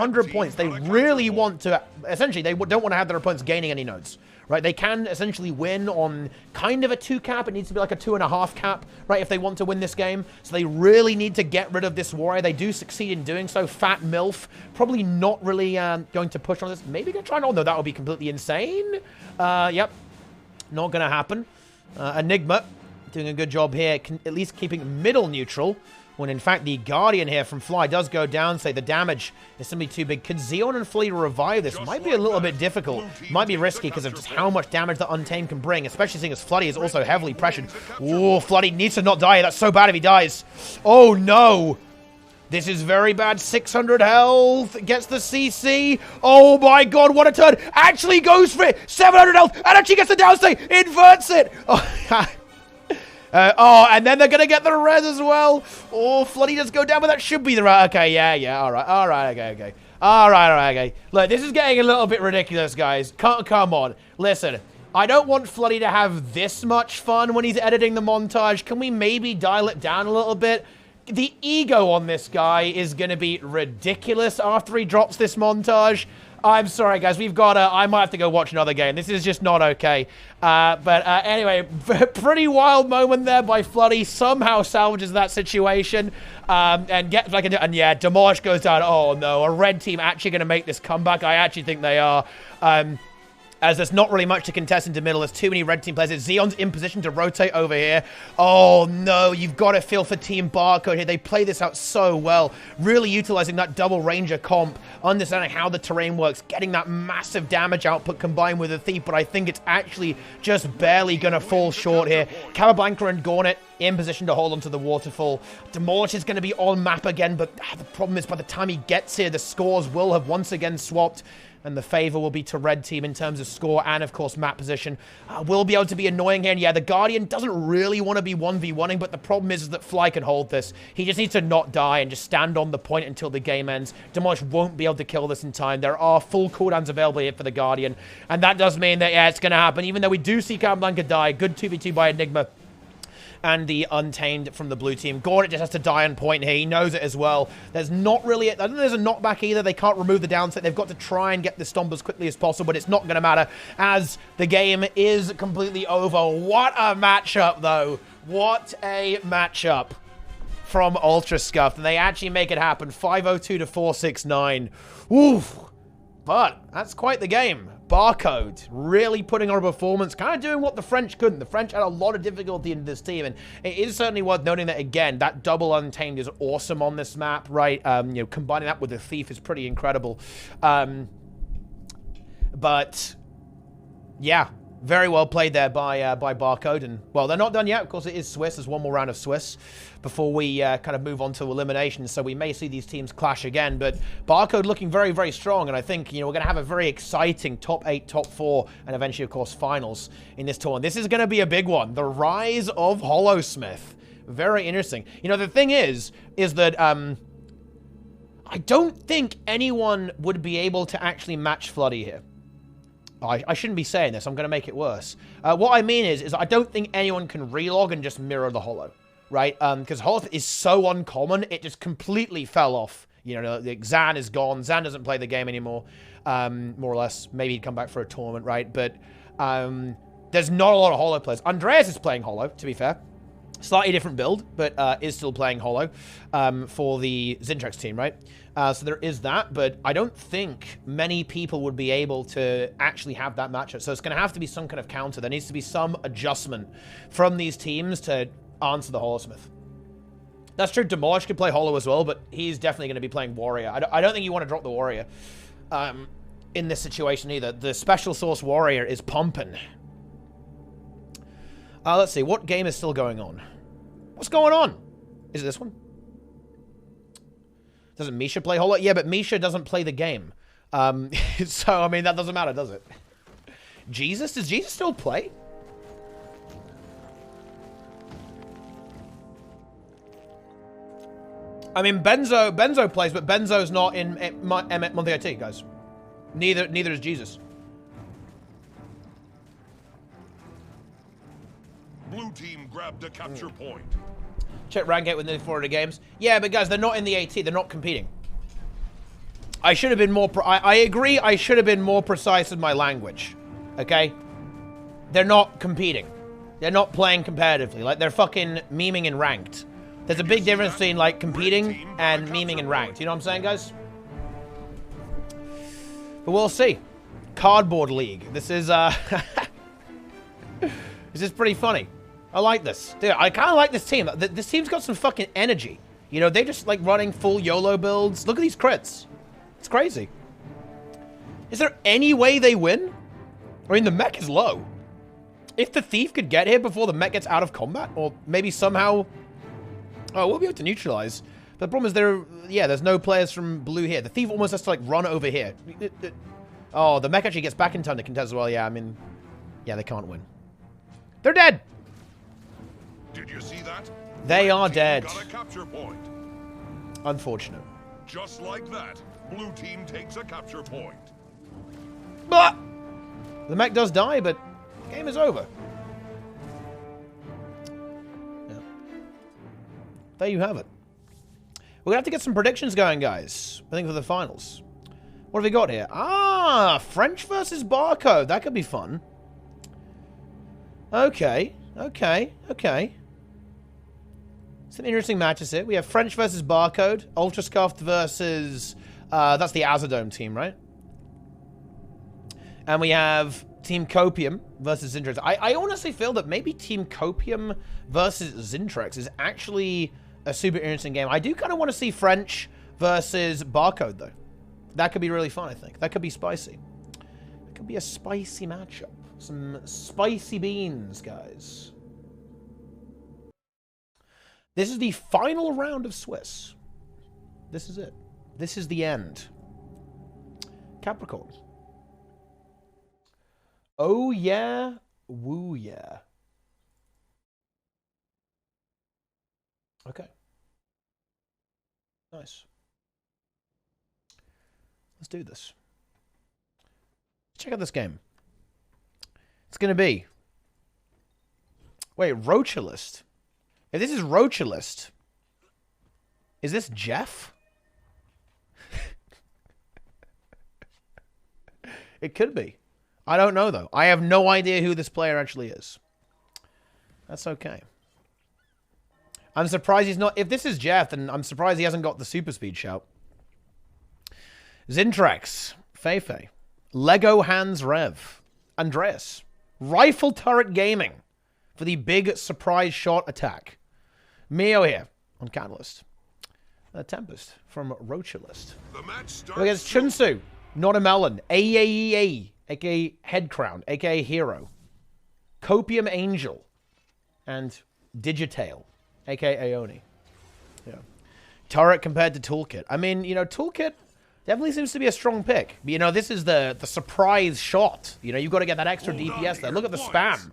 100 points. They really want to, essentially, they don't want to have their opponents gaining any nodes, right? They can essentially win on kind of a 2 cap. It needs to be like a 2.5 cap, right, if they want to win this game. So they really need to get rid of this Warrior. They do succeed in doing so. Fat MILF, probably not really going to push on this. Maybe going to try and, oh no, that would be completely insane. Yep, not going to happen. Enigma doing a good job here, at least keeping middle neutral. When in fact the Guardian here from Fly does go down, say the damage is simply too big. Could Xeon and Flea revive this? Might be a little bit difficult. Might be risky because of just how much damage the Untamed can bring, especially seeing as Floody is also heavily pressured. Ooh, Floody needs to not die. That's so bad if he dies. Oh no! This is very bad. 600 health. Gets the CC. Oh my god, what a turn. Actually goes for it. 700 health. And actually gets the downstay. Inverts it. Oh, and then they're going to get the res as well. Oh, Floody does go down, but that should be the right. Okay, yeah, all right, okay. All right, okay. Look, this is getting a little bit ridiculous, guys. Come on. Listen, I don't want Floody to have this much fun when he's editing the montage. Can we maybe dial it down a little bit? The ego on this guy is going to be ridiculous after he drops this montage. I'm sorry, guys. We've got I might have to go watch another game. This is just not okay. Anyway, pretty wild moment there by Floody. Somehow salvages that situation and gets back into... And yeah, Demolish goes down. Oh, no. A red team actually going to make this comeback? I actually think they are. As there's not really much to contest into middle. There's too many red team players. Xeon's in position to rotate over here. Oh, no. You've got to feel for Team Barcode here. They play this out so well. Really utilizing that double ranger comp. Understanding how the terrain works. Getting that massive damage output combined with the Thief. But I think it's actually just barely going to fall short here. Cabablanca and Gauntlet in position to hold onto the waterfall. Demolish is going to be on map again. But the problem is by the time he gets here, the scores will have once again swapped. And the favor will be to red team in terms of score and, of course, map position. Will be able to be annoying here. And yeah, the Guardian doesn't really want to be 1v1ing, but the problem is that Fly can hold this. He just needs to not die and just stand on the point until the game ends. Demolish won't be able to kill this in time. There are full cooldowns available here for the Guardian. And that does mean that, yeah, it's going to happen. Even though we do see Cabablanca die. Good 2v2 by Enigma. And the Untamed from the blue team. Gauntlet just has to die on point here. He knows it as well. There's not really... I don't think there's a knockback either. They can't remove the downset. They've got to try and get the stomp as quickly as possible, but it's not going to matter as the game is completely over. What a matchup, though. What a matchup from Ultrascuffed. And they actually make it happen. 502 to 469. Oof. But that's quite the game. Barcode really putting on a performance, kind of doing what the French couldn't. The French had a lot of difficulty in this team, and it is certainly worth noting that, again, that double Untamed is awesome on this map, right? You know, combining that with the Thief is pretty incredible. But, yeah, very well played there by Barcode. And, well, they're not done yet. Of course, it is Swiss. There's one more round of Swiss before we kind of move on to elimination. So we may see these teams clash again. But Barcode looking very, very strong. And I think, you know, we're going to have a very exciting top 8, top 4, and eventually, of course, finals in this tournament. This is going to be a big one. The rise of Holosmith. Very interesting. You know, the thing is that I don't think anyone would be able to actually match Floody here. I shouldn't be saying this. I'm going to make it worse. What I mean is I don't think anyone can relog and just mirror the Holo, right? Because Holo is so uncommon, it just completely fell off. You know, Zan is gone. Zan doesn't play the game anymore, more or less. Maybe he'd come back for a tournament, right? But there's not a lot of Holo players. Andreas is playing Holo, to be fair. Slightly different build, but is still playing Holo for the Zintrax team, right? So there is that, but I don't think many people would be able to actually have that matchup. So it's going to have to be some kind of counter. There needs to be some adjustment from these teams to answer the Holosmith. That's true. Demolish could play Holo as well, but he's definitely going to be playing Warrior. I don't think you want to drop the Warrior in this situation either. The Special Source Warrior is pumping. Let's see. What game is still going on? What's going on? Is it this one? Doesn't Misha play Holo? Yeah, but Misha doesn't play the game. So, I mean, that doesn't matter, does it? Jesus? Does Jesus still play? I mean, Benzo plays, but Benzo's not in Monthly IT, guys. Neither is Jesus. Blue team grabbed a capture point. Check rank 8 with nearly 400 games. Yeah, but guys, they're not in the AT. They're not competing. I should have been more... I agree I should have been more precise in my language. Okay? They're not competing. They're not playing competitively. Like, they're fucking memeing in ranked. There's a big difference between, like, competing and memeing in ranked. You know what I'm saying, guys? But we'll see. Cardboard League. This is, this is pretty funny. I like this. Dude, I kind of like this team. This team's got some fucking energy. You know, they just like running full YOLO builds. Look at these crits. It's crazy. Is there any way they win? I mean, the mech is low. If the Thief could get here before the mech gets out of combat, or maybe somehow... Oh, we'll be able to neutralize. But the problem is there's no players from blue here. The Thief almost has to, like, run over here. Oh, the mech actually gets back in time to contest as well. Yeah, I mean... Yeah, they can't win. They're dead! Did you see that? They are dead. Got a capture point. Unfortunate. Just like that, blue team takes a capture point. Blah! The mech does die, but Game is over. Yeah. There you have it. We're going to have to get some predictions going, guys. I think for the finals. What have we got here? Ah, French versus Barcode. That could be fun. Okay. Some interesting matches here. We have French versus Barcode. Ultrascuffed versus... that's the Azadome team, right? And we have Team Copium versus Zintrex. I honestly feel that maybe Team Copium versus Zintrex is actually a super interesting game. I do kind of want to see French versus Barcode, though. That could be really fun, I think. That could be spicy. It could be a spicy matchup. Some spicy beans, guys. This is the final round of Swiss. This is it. This is the end. Capricorn. Oh yeah, woo yeah. Okay. Nice. Let's do this. Check out this game. It's going to be... Wait, Roachalist. If this is Roachalist, is this Jeff? It could be. I don't know, though. I have no idea who this player actually is. That's okay. I'm surprised he's not... If this is Jeff, then I'm surprised he hasn't got the super speed shout. Zintrex. Feifei. Lego Hands Rev. Andreas. Rifle Turret Gaming for the big surprise shot attack. Mio here on Catalyst. Tempest from Roachalist. Against Chunsu. Not a Melon. AAEA. A.k.a. Headcrown. A.k.a. Hero. Copium Angel. And Digitail. A.k.a. Aoni. Yeah. Turret compared to Toolkit. I mean, you know, Toolkit definitely seems to be a strong pick. But, you know, this is the surprise shot. You know, you've got to get that extra DPS there. Look at the spam.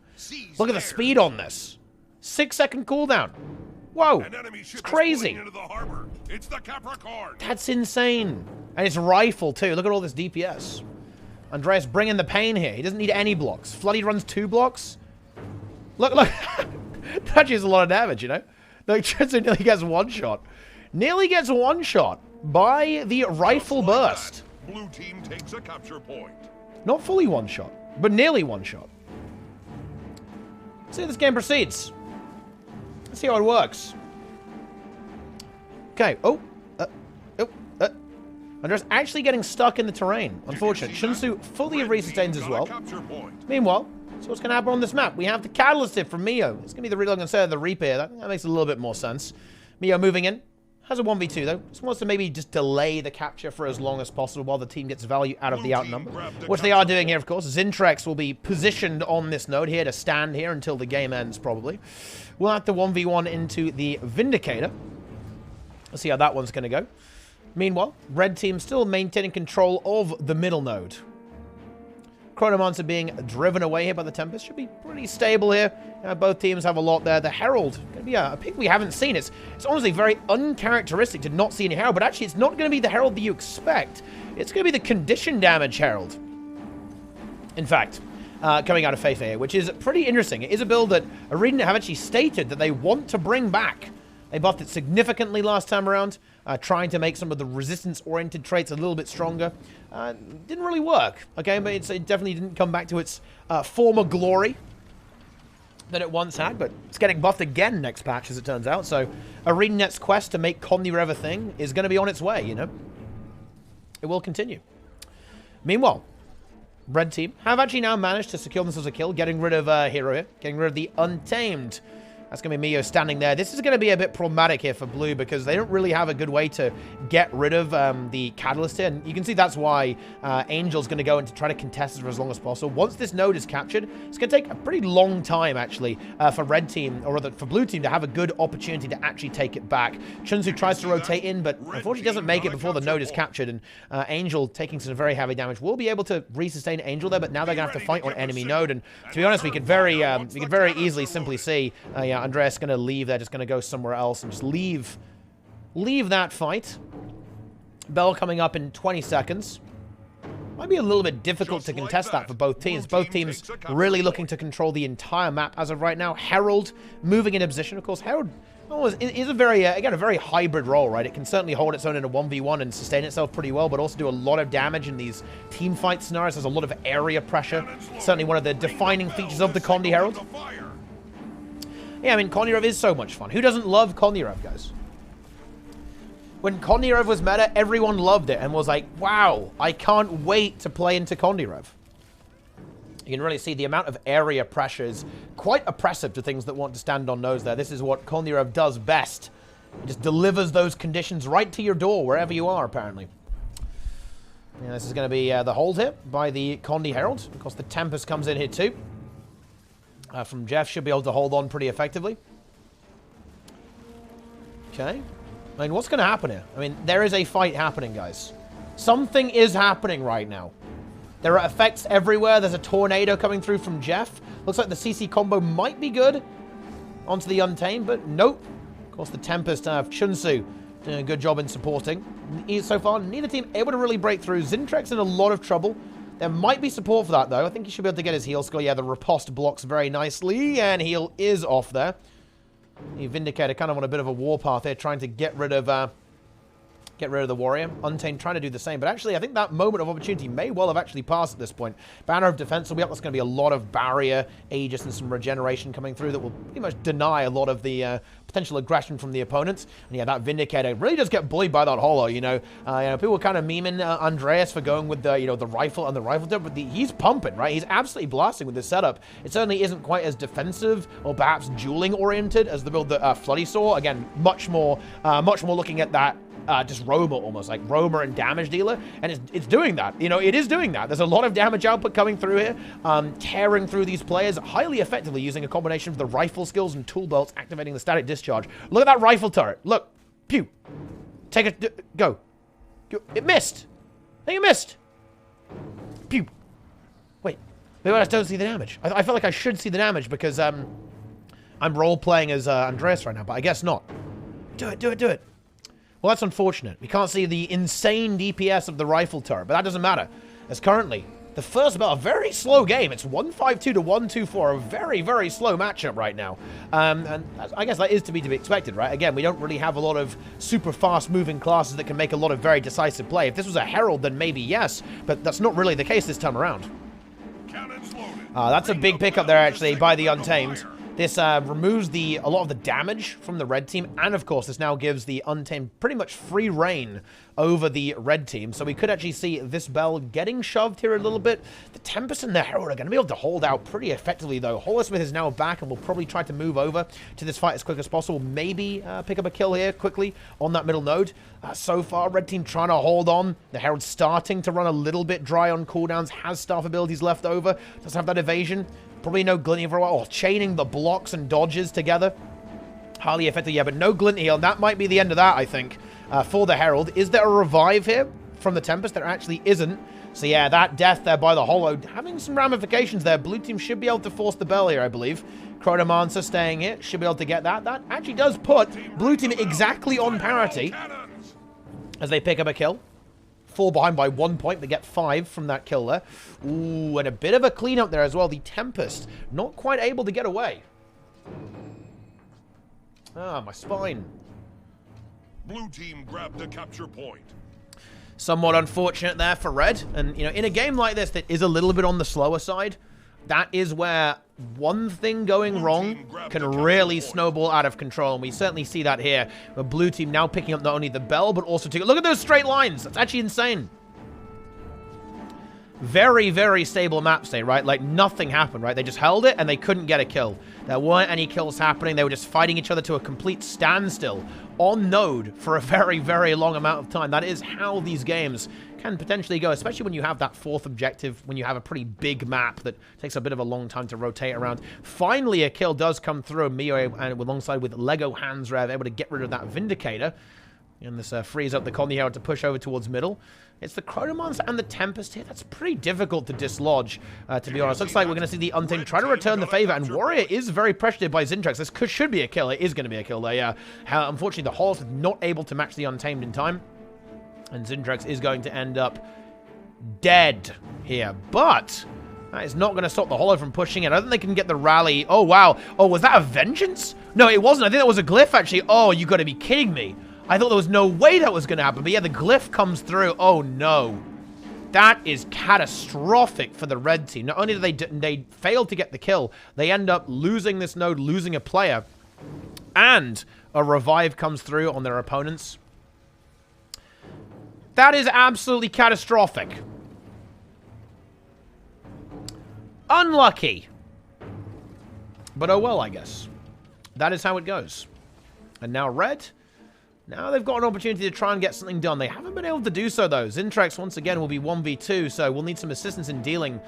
Look at the speed on this. 6-second cooldown. Whoa. It's crazy. It's the Capricorn. That's insane. And it's rifle, too. Look at all this DPS. Andreas bringing the pain here. He doesn't need any blocks. Floody runs 2 blocks. Look. That is a lot of damage, you know? Like, Chinsu nearly gets one shot. Nearly gets one shot by the rifle burst. Blue team takes a capture point. Not fully one shot, but nearly one shot. Let's see how this game proceeds. Let's see how it works. Okay. Andreas actually getting stuck in the terrain. Unfortunate. Chunsu fully resustains as well. Meanwhile, so what's going to happen on this map? We have the Catalyst here from Mio. It's going to be the real, I'm going to say the Reaper. That makes a little bit more sense. Mio moving in. Has a 1v2 though. Just wants to maybe just delay the capture for as long as possible while the team gets value out of the outnumber. Which they are doing here, of course. Zintrex will be positioned on this node here to stand here until the game ends, probably. We'll have to 1v1 into the Vindicator. Let's see how that one's going to go. Meanwhile, red team still maintaining control of the middle node. Chronomancer being driven away here by the Tempest. Should be pretty stable here. Both teams have a lot there. The Herald, going to be a pick we haven't seen. It's honestly very uncharacteristic to not see any Herald, but actually it's not going to be the Herald that you expect. It's going to be the condition damage Herald. In fact, coming out of Feifei, which is pretty interesting. It is a build that ArenaNet have actually stated that they want to bring back. They buffed it significantly last time around, trying to make some of the resistance-oriented traits a little bit stronger. Didn't really work, okay? But it definitely didn't come back to its former glory that it once had, but it's getting buffed again next patch, as it turns out. So ArenaNet's quest to make Comnirev a thing is going to be on its way, you know? It will continue. Meanwhile, red team have actually now managed to secure themselves a kill, getting rid of Hero here, getting rid of the Untamed. That's going to be Mio standing there. This is going to be a bit problematic here for blue because they don't really have a good way to get rid of the Catalyst here. And you can see that's why Angel's going to go in to try to contest it for as long as possible. Once this node is captured, it's going to take a pretty long time, actually, for red team, or rather for blue team, to have a good opportunity to actually take it back. Chunsu tries to rotate in, but unfortunately doesn't make it before the node is captured. And Angel, taking some very heavy damage, will be able to resustain Angel there, but now they're going to have to fight on enemy node. And to be honest, we could very easily simply see... Andreas going to leave there, just going to go somewhere else and just leave that fight. Bell coming up in 20 seconds. Might be a little bit difficult to contest that for both teams. Both teams really looking to control the entire map as of right now. Herald moving into position. Of course, Herald is a very, again, a very hybrid role, right? It can certainly hold its own in a 1v1 and sustain itself pretty well, but also do a lot of damage in these team fight scenarios. There's a lot of area pressure. Certainly one of the defining features of the Condi Herald. Yeah, I mean, Kondirov is so much fun. Who doesn't love Kondirov, guys? When Kondirov was meta, everyone loved it and was like, wow, I can't wait to play into Kondirov. You can really see the amount of area pressure is quite oppressive to things that want to stand on nose there. This is what Kondirov does best. It just delivers those conditions right to your door, wherever you are, apparently. Yeah, this is going to be the hold here by the Condi Herald. Of course, the Tempest comes in here too. From Jeff, should be able to hold on pretty effectively. Okay. I mean, what's going to happen here? I mean, there is a fight happening, guys. Something is happening right now. There are effects everywhere. There's a tornado coming through from Jeff. Looks like the CC combo might be good onto the Untamed, but nope. Of course, the Tempest, Chunsu doing a good job in supporting. So far, neither team able to really break through. Zintrex's in a lot of trouble. There might be support for that, though. I think he should be able to get his heal score. Yeah, the riposte blocks very nicely, and heal is off there. The Vindicator kind of on a bit of a warpath here, trying to get rid of the Warrior. Untamed trying to do the same, but actually I think that moment of opportunity may well have actually passed at this point. Banner of Defense will be up. There's going to be a lot of barrier, Aegis, and some regeneration coming through that will pretty much deny a lot of the potential aggression from the opponents. And yeah, that Vindicator really does get bullied by that Holo, you know. People were kind of memeing Andreas for going with the, the rifle and the rifle tip, but he's pumping, right? He's absolutely blasting with this setup. It certainly isn't quite as defensive or perhaps dueling oriented as the build that Floody saw. Again, much more looking at that just roamer, almost like roamer and damage dealer, and it's doing that. It is doing that. There's a lot of damage output coming through here, tearing through these players highly effectively using a combination of the rifle skills and tool belts, activating the static discharge. Look at that rifle turret. Look, pew, take it, go. It missed. I think it missed. Pew. Wait, maybe I just don't see the damage. I feel like I should see the damage because I'm role playing as Andreas right now, but I guess not. Do it, do it, do it. Well, that's unfortunate. We can't see the insane DPS of the rifle turret, but that doesn't matter. As currently, the first bell, a very slow game. It's 152 to 124, a very, very slow matchup right now. And I guess that is to be expected, right? Again, we don't really have a lot of super fast-moving classes that can make a lot of very decisive play. If this was a Herald, then maybe yes, but that's not really the case this time around. That's a big pickup there, actually, by the Untamed. This removes a lot of the damage from the red team, and of course, this now gives the Untamed pretty much free reign over the red team. So we could actually see this bell getting shoved here a little bit. The Tempest and the Herald are going to be able to hold out pretty effectively, though. Holosmith is now back and will probably try to move over to this fight as quick as possible. Maybe pick up a kill here quickly on that middle node. So far, red team trying to hold on. The Herald's starting to run a little bit dry on cooldowns, has staff abilities left over, does have that evasion. Probably no glint heal for a while. Oh, chaining the blocks and dodges together. Highly effective, yeah, but no glint heal. That might be the end of that, I think, for the Herald. Is there a revive here from the Tempest? There actually isn't. So yeah, that death there by the Holo, having some ramifications there. Blue team should be able to force the bell here, I believe. Chronomancer staying here, should be able to get that. That actually does put blue team exactly on parity as they pick up a kill. Fall behind by 1 point, but get 5 from that kill there. Ooh, and a bit of a cleanup there as well. The Tempest not quite able to get away. Ah, my spine. Blue team grabbed the capture point. Somewhat unfortunate there for red. And, in a game like this that is a little bit on the slower side, that is where one thing going wrong can really snowball out of control. And we certainly see that here, where blue team now picking up not only the bell, but also to look at those straight lines. That's actually insane. Very, very stable map state, right? Like nothing happened, right? They just held it and they couldn't get a kill. There weren't any kills happening. They were just fighting each other to a complete standstill on node for a very, very long amount of time. That is how these games can potentially go, especially when you have that fourth objective, when you have a pretty big map that takes a bit of a long time to rotate around. Finally, a kill does come through. Mio, and alongside with Lego Hands Rev, able to get rid of that Vindicator. And this frees up the Condi Herald to push over towards middle. It's the Chronomancer and the Tempest here. That's pretty difficult to dislodge, to be honest. Looks like we're going to see the Untamed try to return the favor, and Warrior is very pressured by Zintrax. This should be a kill. It is going to be a kill there, yeah. Unfortunately, the Hall's not able to match the Untamed in time, and Zintrax is going to end up dead here. But that is not going to stop the Holo from pushing it. I don't think they can get the rally. Oh, wow. Oh, was that a vengeance? No, it wasn't. I think that was a glyph, actually. Oh, you got to be kidding me. I thought there was no way that was going to happen. But yeah, the glyph comes through. Oh, no. That is catastrophic for the red team. Not only did they fail to get the kill, they end up losing this node, losing a player. And a revive comes through on their opponents. That is absolutely catastrophic. Unlucky. But oh well, I guess. That is how it goes. And now red. Now they've got an opportunity to try and get something done. They haven't been able to do so, though. Zintrex, once again, will be 1v2, so we'll need some assistance in dealing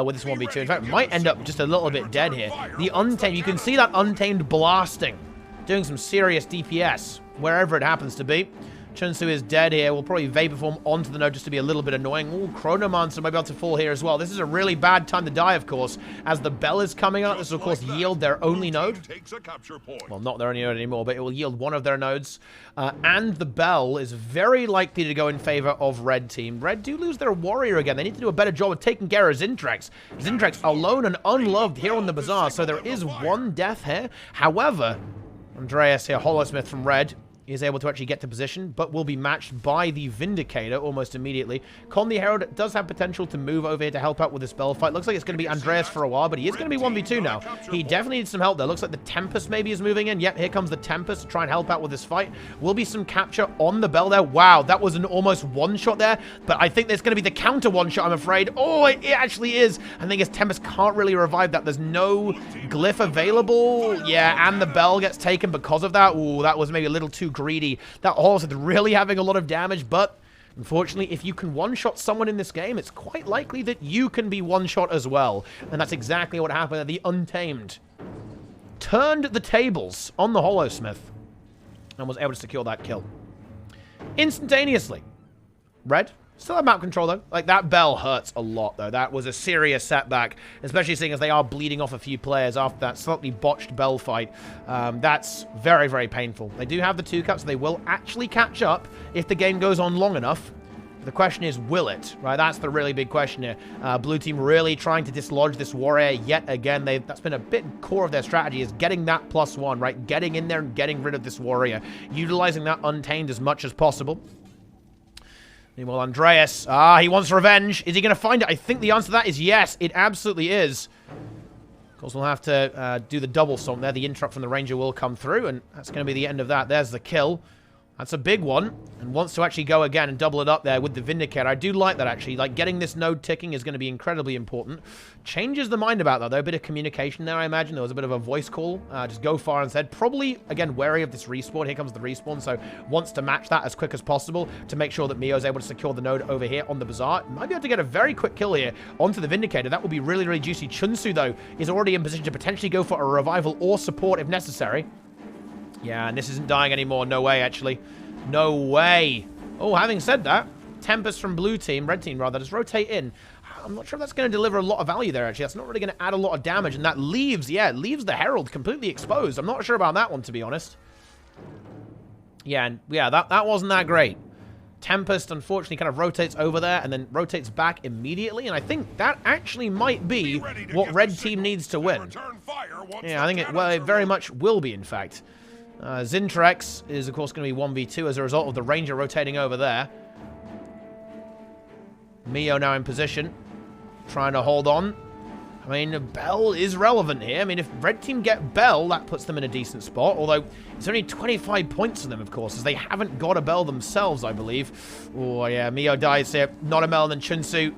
with this 1v2. In fact, might end up just a little bit dead here. The Untamed, you can see that Untamed blasting. Doing some serious DPS, wherever it happens to be. Chunsu is dead here. We'll probably Vaporform onto the node just to be a little bit annoying. Ooh, Chronomancer might be able to fall here as well. This is a really bad time to die, of course, as the Bell is coming out. This will, of course, yield their only node. Well, not their only node anymore, but it will yield one of their nodes. And the Bell is very likely to go in favor of Red Team. Red do lose their Warrior again. They need to do a better job of taking care of Zintrex. Zintrex alone and unloved here on the Bazaar, so there is one death here. However, Andreas here, Holosmith from Red, is able to actually get to position, but will be matched by the Vindicator almost immediately. Con the Herald does have potential to move over here to help out with this spell fight. Looks like it's going to be Andreas for a while, but he is going to be 1v2 now. He definitely needs some help there. Looks like the Tempest maybe is moving in. Yep, here comes the Tempest to try and help out with this fight. Will be some capture on the Bell there. Wow, that was an almost one-shot there, but I think there's going to be the counter one-shot, I'm afraid. Oh, it actually is. I think his Tempest can't really revive that. There's no glyph available. Yeah, and the Bell gets taken because of that. Ooh, that was maybe a little too greedy. That horse is really having a lot of damage, but unfortunately, if you can one-shot someone in this game, it's quite likely that you can be one-shot as well. And that's exactly what happened. The Untamed turned the tables on the Holosmith and was able to secure that kill instantaneously. Red still have map control, though. Like, that Bell hurts a lot, though. That was a serious setback, especially seeing as they are bleeding off a few players after that slightly botched Bell fight. That's very, very painful. They do have the 2 cups, so they will actually catch up if the game goes on long enough. The question is, will it? Right, that's the really big question here. Blue team really trying to dislodge this Warrior yet again. That's been a bit core of their strategy, is getting that +1, right? Getting in there and getting rid of this Warrior. Utilizing that Untamed as much as possible. Meanwhile, Andreas, he wants revenge. Is he going to find it? I think the answer to that is yes. It absolutely is. Of course, we'll have to do the double stomp there. The interrupt from the Ranger will come through, and that's going to be the end of that. There's the kill. That's a big one, and wants to actually go again and double it up there with the Vindicator. I do like that, actually. Like, getting this node ticking is going to be incredibly important. Changes the mind about that, though. A bit of communication there, I imagine. There was a bit of a voice call. Just go far and said. Probably, again, wary of this respawn. Here comes the respawn, so wants to match that as quick as possible to make sure that Mio's able to secure the node over here on the Bazaar. Might be able to get a very quick kill here onto the Vindicator. That will be really, really juicy. Chunsu, though, is already in position to potentially go for a revival or support if necessary. Yeah, and this isn't dying anymore. No way, actually. No way. Oh, having said that, Tempest from blue team, red team rather, does rotate in. I'm not sure if that's going to deliver a lot of value there, actually. That's not really going to add a lot of damage, and that leaves, yeah, it leaves the Herald completely exposed. I'm not sure about that one, to be honest. Yeah, and yeah, that wasn't that great. Tempest, unfortunately, kind of rotates over there and then rotates back immediately, and I think that actually might be what red team needs to win. Yeah, I think it very much will be, in fact. Zintrex is, of course, going to be 1v2 as a result of the Ranger rotating over there. Mio now in position, trying to hold on. I mean, Bell is relevant here. I mean, if red team get Bell, that puts them in a decent spot. Although, it's only 25 points for them, of course, as they haven't got a Bell themselves, I believe. Oh, yeah, Mio dies here. Not a Bell, and then Chunsu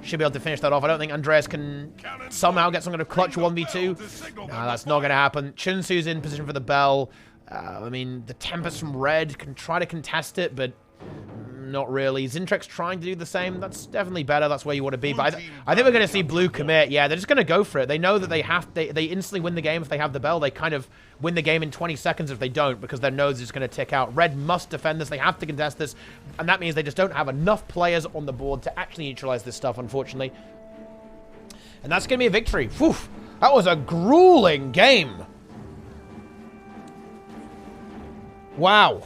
should be able to finish that off. I don't think Andreas can somehow get some kind of clutch 1v2. No, that's not going to happen. Chunsu's in position for the Bell. I mean, the Tempest from red can try to contest it, but not really. Zintrex trying to do the same. That's definitely better. That's where you want to be. But I think we're going to see blue commit. Yeah, they're just going to go for it. They know that they instantly win the game if they have the Bell. They kind of win the game in 20 seconds if they don't, because their nodes is going to tick out. Red must defend this. They have to contest this. And that means they just don't have enough players on the board to actually neutralize this stuff, unfortunately. And that's going to be a victory. Whew. That was a grueling game. Wow.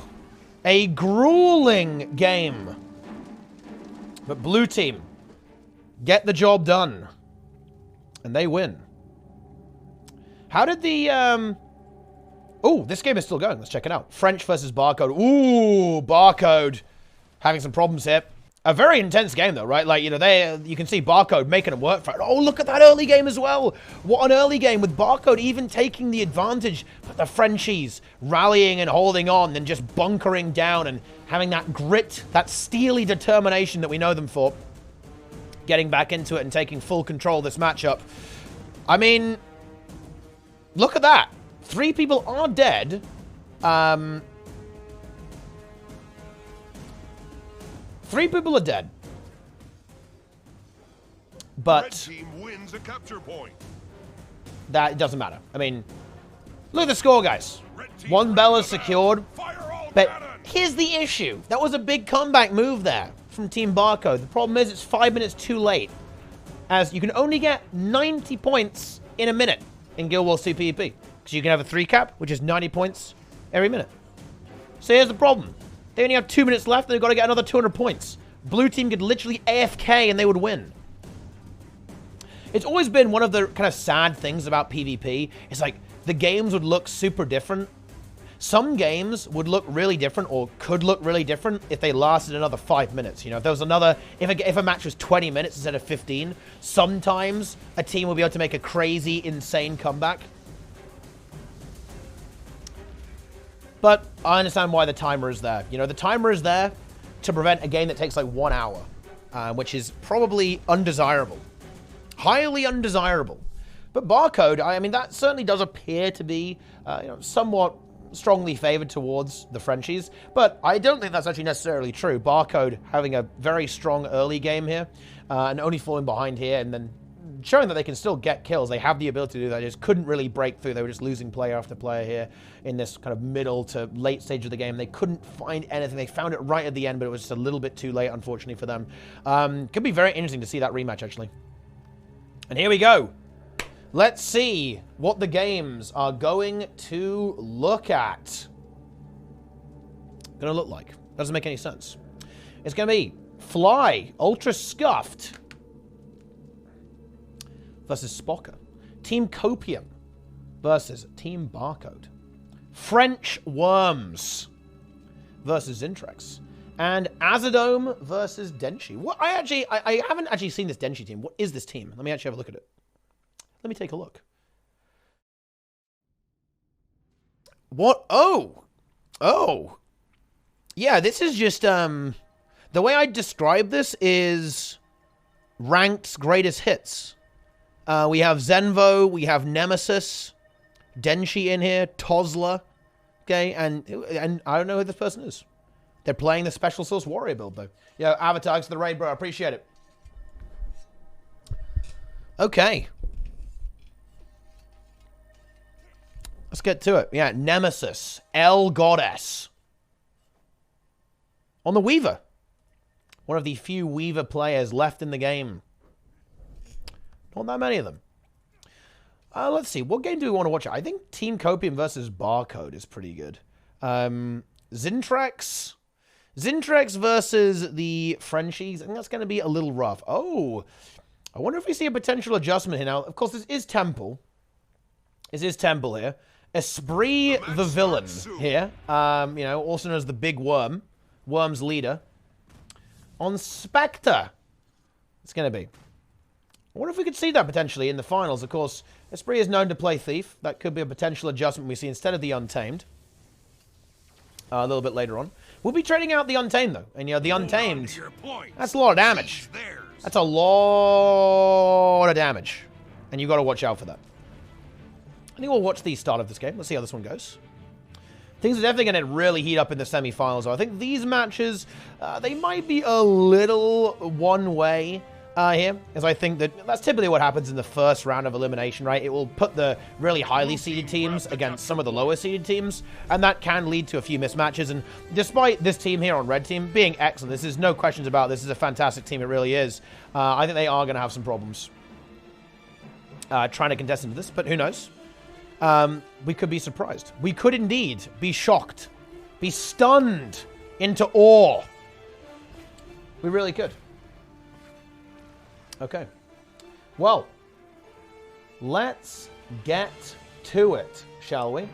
A grueling game. But blue team get the job done. And they win. How did the... Oh, this game is still going. Let's check it out. French versus Barcode. Ooh, Barcode having some problems here. A very intense game, though, right? Like, you know, you can see Barcode making them work for it. Oh, look at that early game as well. What an early game with Barcode even taking the advantage. But the Frenchies rallying and holding on and just bunkering down and having that grit, that steely determination that we know them for. Getting back into it and taking full control of this matchup. I mean, look at that. 3 people are dead. 3 people are dead. But Red team wins a capture point. That doesn't matter. I mean, look at the score, guys. 1 bell is secured. But here's the issue. That was a big comeback move there from Team Barcode. The problem is it's 5 minutes too late, as you can only get 90 points in a minute in Guild Wars 2 PvP. Because you can have a 3 cap, which is 90 points every minute. So here's the problem. They only have 2 minutes left, and they've got to get another 200 points. Blue team could literally AFK, and they would win. It's always been one of the kind of sad things about PvP. It's like, the games would look super different. Some games would look really different, or could look really different, if they lasted another 5 minutes. You know, if there was another... If a match was 20 minutes instead of 15, sometimes a team will be able to make a crazy, insane comeback. But I understand why the timer is there. You know, the timer is there to prevent a game that takes like 1 hour, which is probably undesirable. Highly undesirable. But Barcode, I mean, that certainly does appear to be you know, somewhat strongly favored towards the Frenchies. But I don't think that's actually necessarily true. Barcode having a very strong early game here, and only falling behind here, and then showing that they can still get kills. They have the ability to do that. They just couldn't really break through. They were just losing player after player here in this kind of middle to late stage of the game. They couldn't find anything. They found it right at the end, but it was just a little bit too late, unfortunately, for them. Could be very interesting to see that rematch, actually. And here we go. Let's see what the games are going to look at. Gonna look like. Doesn't make any sense. It's gonna be Fly, Ultrascuffed versus Spocker. Team Copium versus Team Barcode. French Worms versus Zintrex. And Azadome versus Denshi. What I haven't actually seen this Denshi team. What is this team? Let me actually have a look at it. Let me take a look. What? Oh! Oh! Yeah, this is just, the way I describe this is ranked greatest hits. We have Zenvo, we have Nemesis, Denshi in here, Tosla, okay, and I don't know who this person is. They're playing the Special Source Warrior build, though. Yo, Avatar, thanks for the raid, bro. I appreciate it. Okay. Let's get to it. Yeah, Nemesis, El Goddess. On the Weaver. One of the few Weaver players left in the game. Not that many of them. Let's see. What game do we want to watch? I think Team Copium versus Barcode is pretty good. Zintrex. Zintrex versus the Frenchies. I think that's going to be a little rough. Oh. I wonder if we see a potential adjustment here. Now, of course, this is Temple. This is Temple here. Esprit the villain here. You know, also known as the Big Worm. Worm's leader. On Spectre. It's going to be. I wonder if we could see that potentially in the finals. Of course, Esprit is known to play Thief. That could be a potential adjustment we see instead of the Untamed. A little bit later on. We'll be trading out the Untamed, though. And, you know, the Untamed, that's a lot of damage. That's a lot of damage. And you've got to watch out for that. I think we'll watch the start of this game. Let's see how this one goes. Things are definitely going to really heat up in the semifinals. I think these matches, they might be a little one-way here, as I think that's typically what happens in the first round of elimination, right? It will put the really highly seeded teams against some of the lower seeded teams, and that can lead to a few mismatches. And despite this team here on Red Team being excellent, this is no questions about this is a fantastic team, it really is. I think they are going to have some problems trying to contest into this, but who knows? We could be surprised. We could indeed be shocked, be stunned into awe. We really could. Okay. Well, let's get to it, shall we?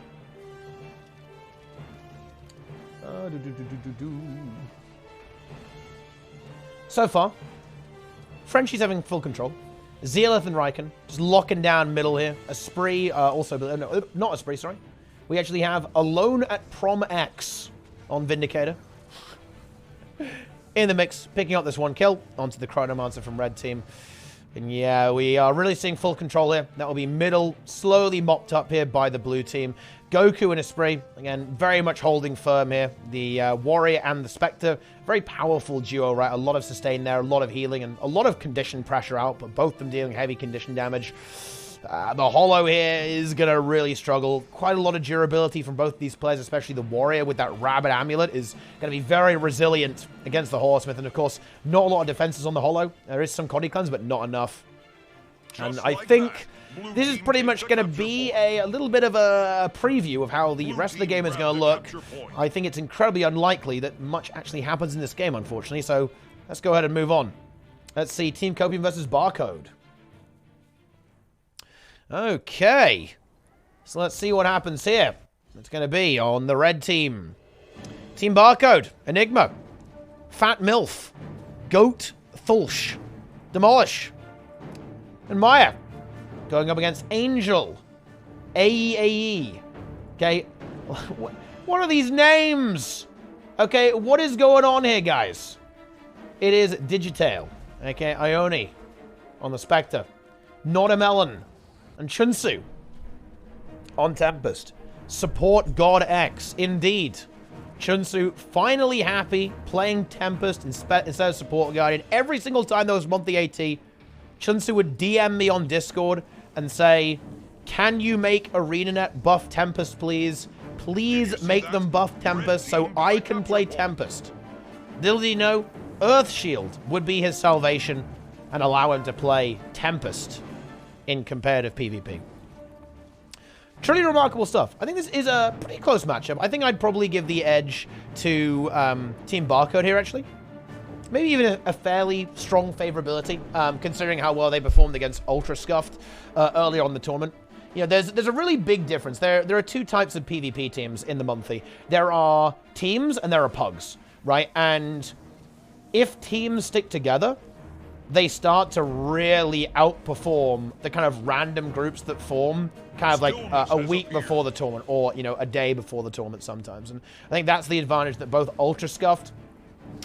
So far, Frenchie's having full control. Zealeth and Riken just locking down middle here. Esprit also... No, not Esprit, sorry. We actually have Alone at Prom X on Vindicator. In the mix, picking up this one kill onto the Chronomancer from red team. And yeah, we are really seeing full control here. That will be middle, slowly mopped up here by the blue team. Goku and Esprit, again, very much holding firm here. The Warrior and the Spectre, very powerful duo, right? A lot of sustain there, a lot of healing, and a lot of condition pressure out, but both of them dealing heavy condition damage. The Hollow here is going to really struggle. Quite a lot of durability from both these players, especially the Warrior with that Rabbit Amulet is going to be very resilient against the Horsemith. And of course, not a lot of defenses on the Hollow. There is some Kodikans, but not enough. And I think this is pretty much going to be a little bit of a preview of how the rest of the game is going to look. I think it's incredibly unlikely that much actually happens in this game, unfortunately. So let's go ahead and move on. Let's see Team Copium versus Barcode. Okay, so let's see what happens here. It's going to be on the red team. Team Barcode, Enigma, Fat Milf, Goat, Thulsh, Demolish, and Maya. Going up against Angel, AEAE. Okay, what are these names? Okay, what is going on here, guys? It is Digitail, okay, Ione on the Spectre, Not a Melon, and Chunsu on Tempest. Support God X, indeed. Chunsu finally happy playing Tempest instead of Support Guardian. Every single time there was monthly AT, Chunsu would DM me on Discord and say, can you make ArenaNet buff Tempest, please? Please make them buff Tempest so I can play Tempest. Little did he know, Earthshield would be his salvation and allow him to play Tempest in competitive PvP. Truly remarkable stuff. I think this is a pretty close matchup. I think I'd probably give the edge to Team Barcode here, actually. Maybe even a fairly strong favorability, considering how well they performed against Ultrascuffed earlier on in the tournament. You know, there's a really big difference. There are two types of PvP teams in the monthly. There are teams and there are pugs, right? And if teams stick together, they start to really outperform the kind of random groups that form kind of like a week before the tournament or, you know, a day before the tournament sometimes. And I think that's the advantage that both Ultrascuffed,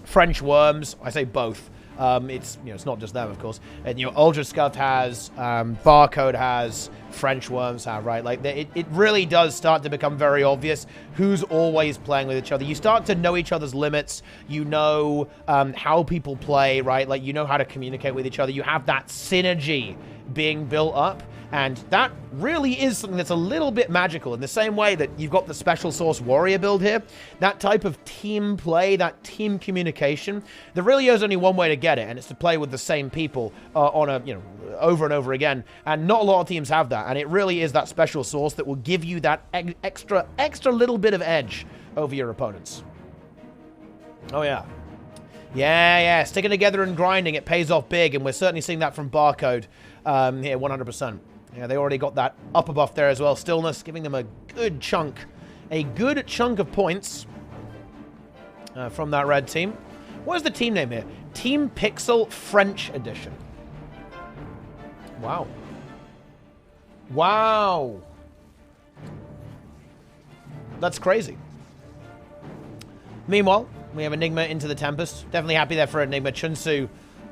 French Worms, I say both, it's, you know, it's not just them, of course, and, you know, Ultrascuffed has, Barcode has, French Worms have, right? Like, it really does start to become very obvious who's always playing with each other. You start to know each other's limits. You know how people play, right? Like, you know how to communicate with each other. You have that synergy being built up. And that really is something that's a little bit magical. In the same way that you've got the Special Source Warrior build here, that type of team play, that team communication, there really is only one way to get it, and it's to play with the same people on a, you know, over and over again. And not a lot of teams have that, and it really is that special sauce that will give you that extra little bit of edge over your opponents. Oh, yeah. Yeah, sticking together and grinding, it pays off big, and we're certainly seeing that from Barcode here, 100%. Yeah, they already got that upper buff there as well. Stillness, giving them a good chunk of points from that red team. What is the team name here? Team Pixel French Edition. Wow. Wow. That's crazy. Meanwhile, we have Enigma into the Tempest. Definitely happy there for Enigma. Chunsu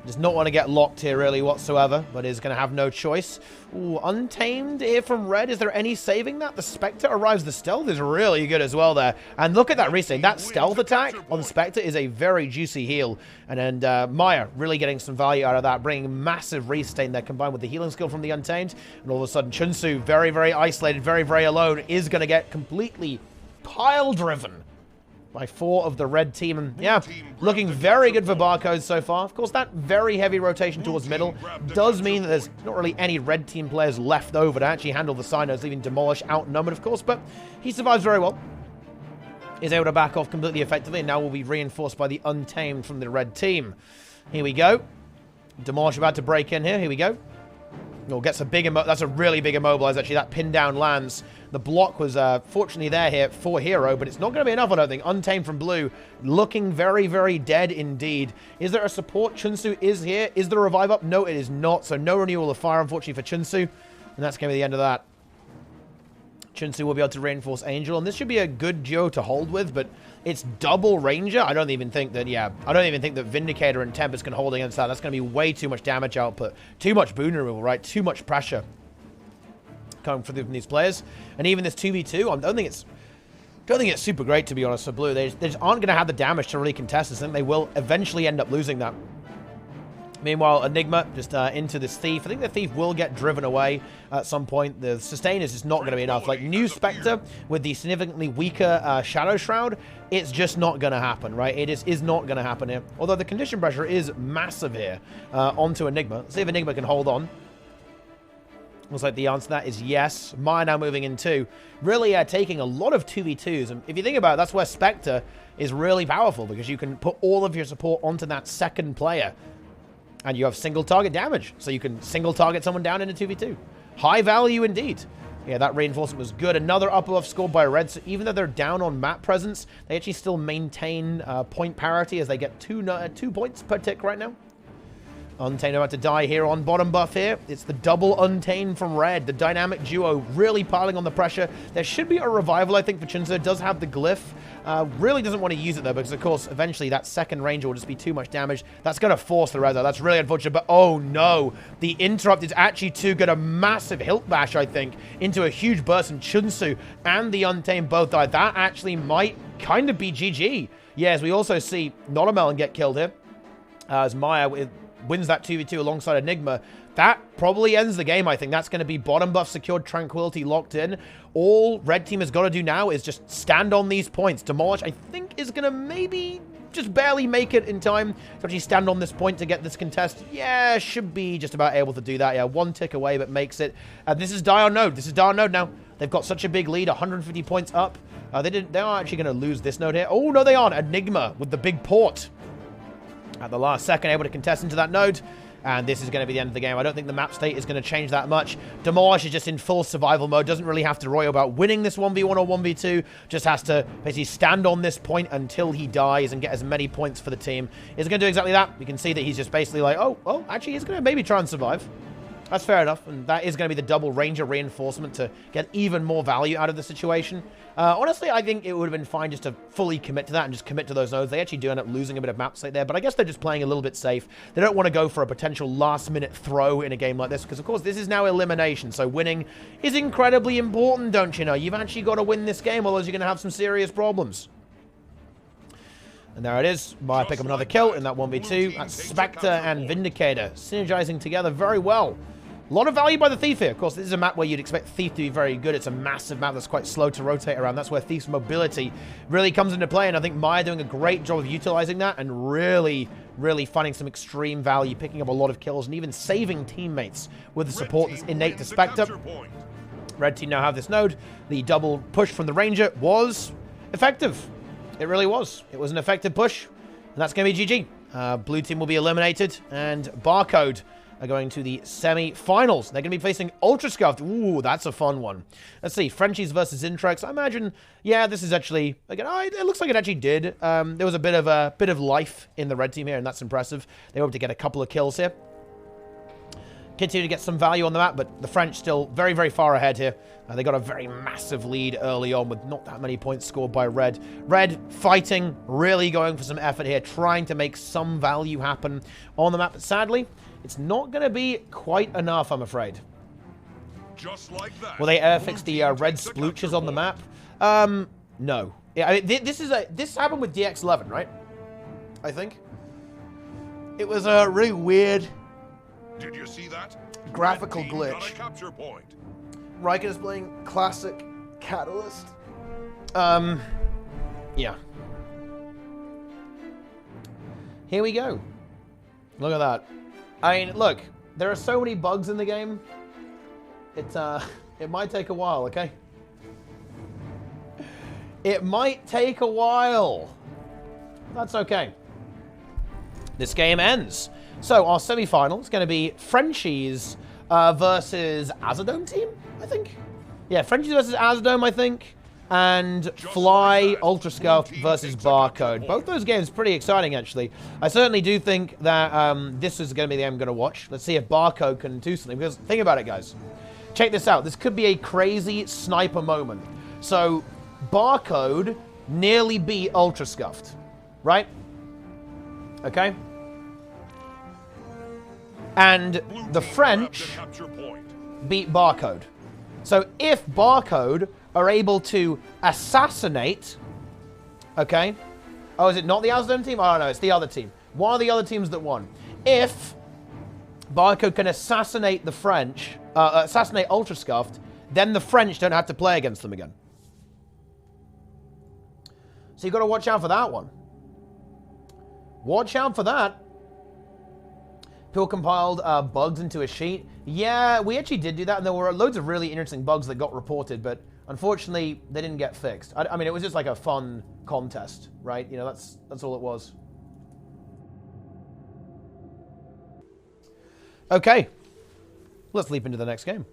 does not want to get locked here really whatsoever, but is going to have no choice. Ooh, Untamed here from red. Is there any saving that? The Spectre arrives. The stealth is really good as well there. And look at that restain. That stealth attack on Spectre is a very juicy heal. And Maya really getting some value out of that, bringing massive restain there combined with the healing skill from the Untamed. And all of a sudden, Chunsu, very, very isolated, very, very alone, is going to get completely pile-driven by 4 of the red team. And yeah, looking very good for Barcode so far. Of course, that very heavy rotation towards middle does mean that there's not really any red team players left over to actually handle the Sinos, leaving Demolish outnumbered, of course, but he survives very well. Is able to back off completely effectively, and now will be reinforced by the Untamed from the red team. Here we go. Demolish about to break in here. Here we go. Oh, gets a big that's a really big immobilize, actually. That pin down lands. The block was fortunately there here for Hero, but it's not going to be enough, I don't think. Untamed from Blue, looking very, very dead indeed. Is there a support? Chunsu is here. Is there a revive up? No, it is not. So no renewal of fire, unfortunately, for Chunsu. And that's going to be the end of that. Chunsu will be able to reinforce Angel, and this should be a good duo to hold with, but it's double Ranger. I don't even think that, I don't even think that Vindicator and Tempest can hold against that. That's going to be way too much damage output. Too much boon removal, right? Too much pressure coming from these players. And even this 2v2, I don't think it's super great, to be honest, for Blue. They just aren't going to have the damage to really contest this. I think they will eventually end up losing that. Meanwhile, Enigma just into this Thief. I think the Thief will get driven away at some point. The Sustain is just not going to be enough. Like, new Spectre with the significantly weaker Shadow Shroud, it's just not going to happen, right? It is not going to happen here. Although the condition pressure is massive here onto Enigma. Let's see if Enigma can hold on. Looks like the answer to that is yes. Maya now moving in too. Really taking a lot of 2v2s. And if you think about it, that's where Spectre is really powerful, because you can put all of your support onto that second player. And you have single target damage. So you can single target someone down in a 2v2. High value indeed. Yeah, that reinforcement was good. Another up buff scored by Red. So even though they're down on map presence, they actually still maintain point parity as they get 2 points per tick right now. Untamed about to die here on bottom buff here. It's the double Untamed from Red. The dynamic duo really piling on the pressure. There should be a revival, I think, for Chunsu. It does have the glyph. Really doesn't want to use it, though, because, of course, eventually that second Ranger will just be too much damage. That's going to force the Rezo. That's really unfortunate, but oh, no. The interrupt is actually too good. A massive hilt bash, I think, into a huge burst, and Chunsu and the Untamed both die. That actually might kind of be GG. Yes, we also see Notamelon get killed here, as Maya wins that 2v2 alongside Enigma. That probably ends the game, I think. That's going to be bottom buff secured, Tranquility locked in. All Red Team has got to do now is just stand on these points. Demolish, I think, is going to maybe just barely make it in time to actually stand on this point to get this contest. Yeah, should be just about able to do that. Yeah, one tick away, but makes it. This is Die on Node. This is Die on Node now. They've got such a big lead, 150 points up. They are actually going to lose this node here. Oh, no, they aren't. Enigma with the big port. At the last second, able to contest into that node. And this is going to be the end of the game. I don't think the map state is going to change that much. Demolish is just in full survival mode. Doesn't really have to worry about winning this 1v1 or 1v2. Just has to basically stand on this point until he dies and get as many points for the team. Is going to do exactly that. You can see that he's just basically like, oh, well, actually, he's going to maybe try and survive. That's fair enough, and that is going to be the double Ranger reinforcement to get even more value out of the situation. Honestly, I think it would have been fine just to fully commit to that and just commit to those nodes. They actually do end up losing a bit of map state there, but I guess they're just playing a little bit safe. They don't want to go for a potential last-minute throw in a game like this, because, of course, this is now elimination, so winning is incredibly important, don't you know? You've actually got to win this game, otherwise you're going to have some serious problems. And there it is. Maya pick up another kill in that 1v2. That's Spectre and Vindicator synergizing together very well. A lot of value by the Thief here. Of course, this is a map where you'd expect Thief to be very good. It's a massive map that's quite slow to rotate around. That's where Thief's mobility really comes into play, and I think Maya doing a great job of utilizing that and really, really finding some extreme value, picking up a lot of kills, and even saving teammates with the support that's innate to Spectre. Red Team now have this node. The double push from the Ranger was effective. It really was. It was an effective push, and that's going to be GG. Blue Team will be eliminated, and Barcode are going to the semi-finals. They're going to be facing Ultrascuffed. Ooh, that's a fun one. Let's see. Frenchies versus Intrex. I imagine, yeah, this is actually, again, it looks like it actually did. There was a bit of life in the Red Team here, and that's impressive. They were able to get a couple of kills here. Continue to get some value on the map, but the French still very, very far ahead here. They got a very massive lead early on with not that many points scored by Red. Red fighting, really going for some effort here, trying to make some value happen on the map. But sadly, it's not going to be quite enough, I'm afraid. Just like that. Will they fix the red splooches on the map? No. Yeah, I mean, this happened with DX11, right? I think. It was a really weird. Did you see that? Graphical glitch. Got a capture point. Riker is playing classic Catalyst. Yeah. Here we go. Look at that. I mean, look, there are so many bugs in the game. It might take a while, okay? It might take a while. That's okay. This game ends So our semi-final is going to be Frenchies versus Azadome team, I think. Yeah, Frenchies versus Azadome, I think. And Fly, Ultrascuffed versus Barcode. Both those games pretty exciting, actually. I certainly do think that this is going to be the game I'm going to watch. Let's see if Barcode can do something. Because think about it, guys. Check this out. This could be a crazy sniper moment. So, Barcode nearly beat Ultrascuffed, right? Okay? And the French beat Barcode. So, if Barcode are able to assassinate, okay? Oh, is it not the Azadome team? Oh, no, it's the other team. One of the other teams that won. If Barcode can assassinate the French, assassinate Ultrascuffed, then the French don't have to play against them again. So you've got to watch out for that one. Watch out for that. People compiled bugs into a sheet. Yeah, we actually did do that, and there were loads of really interesting bugs that got reported, but unfortunately, they didn't get fixed. I mean, it was just like a fun contest, right? You know, that's all it was. Okay. Let's leap into the next game.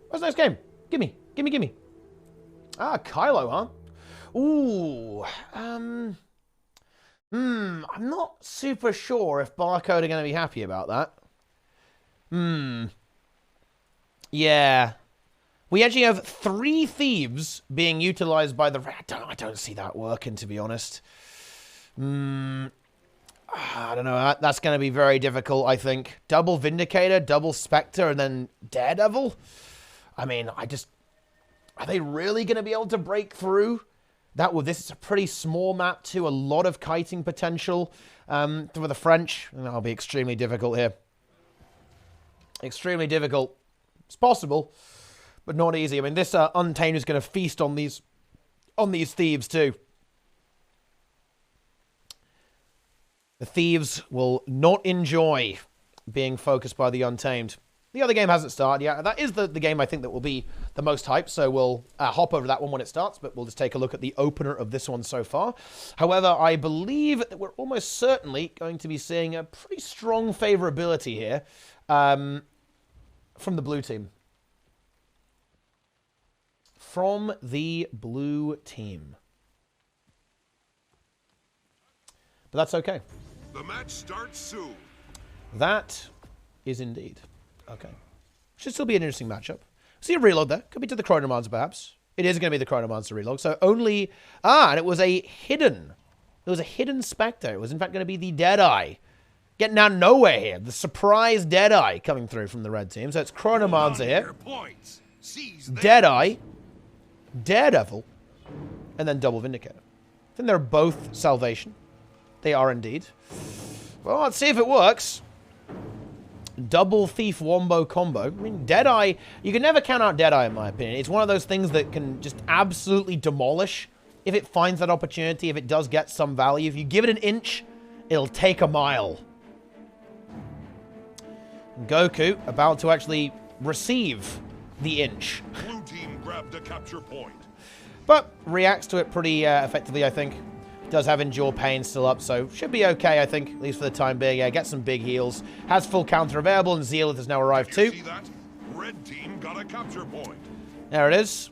What's the next game? Gimme. Ah, Kylo, huh? Ooh. I'm not super sure if Barcode are going to be happy about that. Yeah. We actually have 3 thieves being utilized by the... I don't see that working, to be honest. I don't know. That's going to be very difficult, I think. Double Vindicator, double Spectre, and then Daredevil? I mean, are they really going to be able to break through? This is a pretty small map, too. A lot of kiting potential for the French. And that'll be extremely difficult here. Extremely difficult. It's possible, but not easy. I mean, this Untamed is going to feast on these thieves, too. The thieves will not enjoy being focused by the Untamed. The other game hasn't started yet. That is the game I think that will be the most hyped, so we'll hop over that one when it starts, but we'll just take a look at the opener of this one so far. However, I believe that we're almost certainly going to be seeing a pretty strong favorability here from the blue team. From the blue team. But that's okay. The match starts soon. That is indeed. Okay. Should still be an interesting matchup. See a reload there. Could be to the Chronomancer, perhaps. It is going to be the Chronomancer reload. So only... and it was a hidden... It was a hidden Spectre. It was, in fact, going to be the Deadeye. Getting out of nowhere here. The surprise Deadeye coming through from the red team. So it's Chronomancer here. Deadeye. Daredevil. And then double Vindicator. I think they're both Salvation. They are indeed. Well, let's see if it works. Double Thief Wombo combo. I mean, Deadeye, you can never count out Deadeye, in my opinion. It's one of those things that can just absolutely demolish if it finds that opportunity, if it does get some value. If you give it an inch, it'll take a mile. Goku about to actually receive the inch. Blue team grabbed a capture point. But reacts to it pretty effectively, I think. Does have Endure Pain still up, so should be okay, I think, at least for the time being. Yeah, get some big heals. Has full counter available, and Zealot has now arrived too. See that? Red team got a capture point. There it is.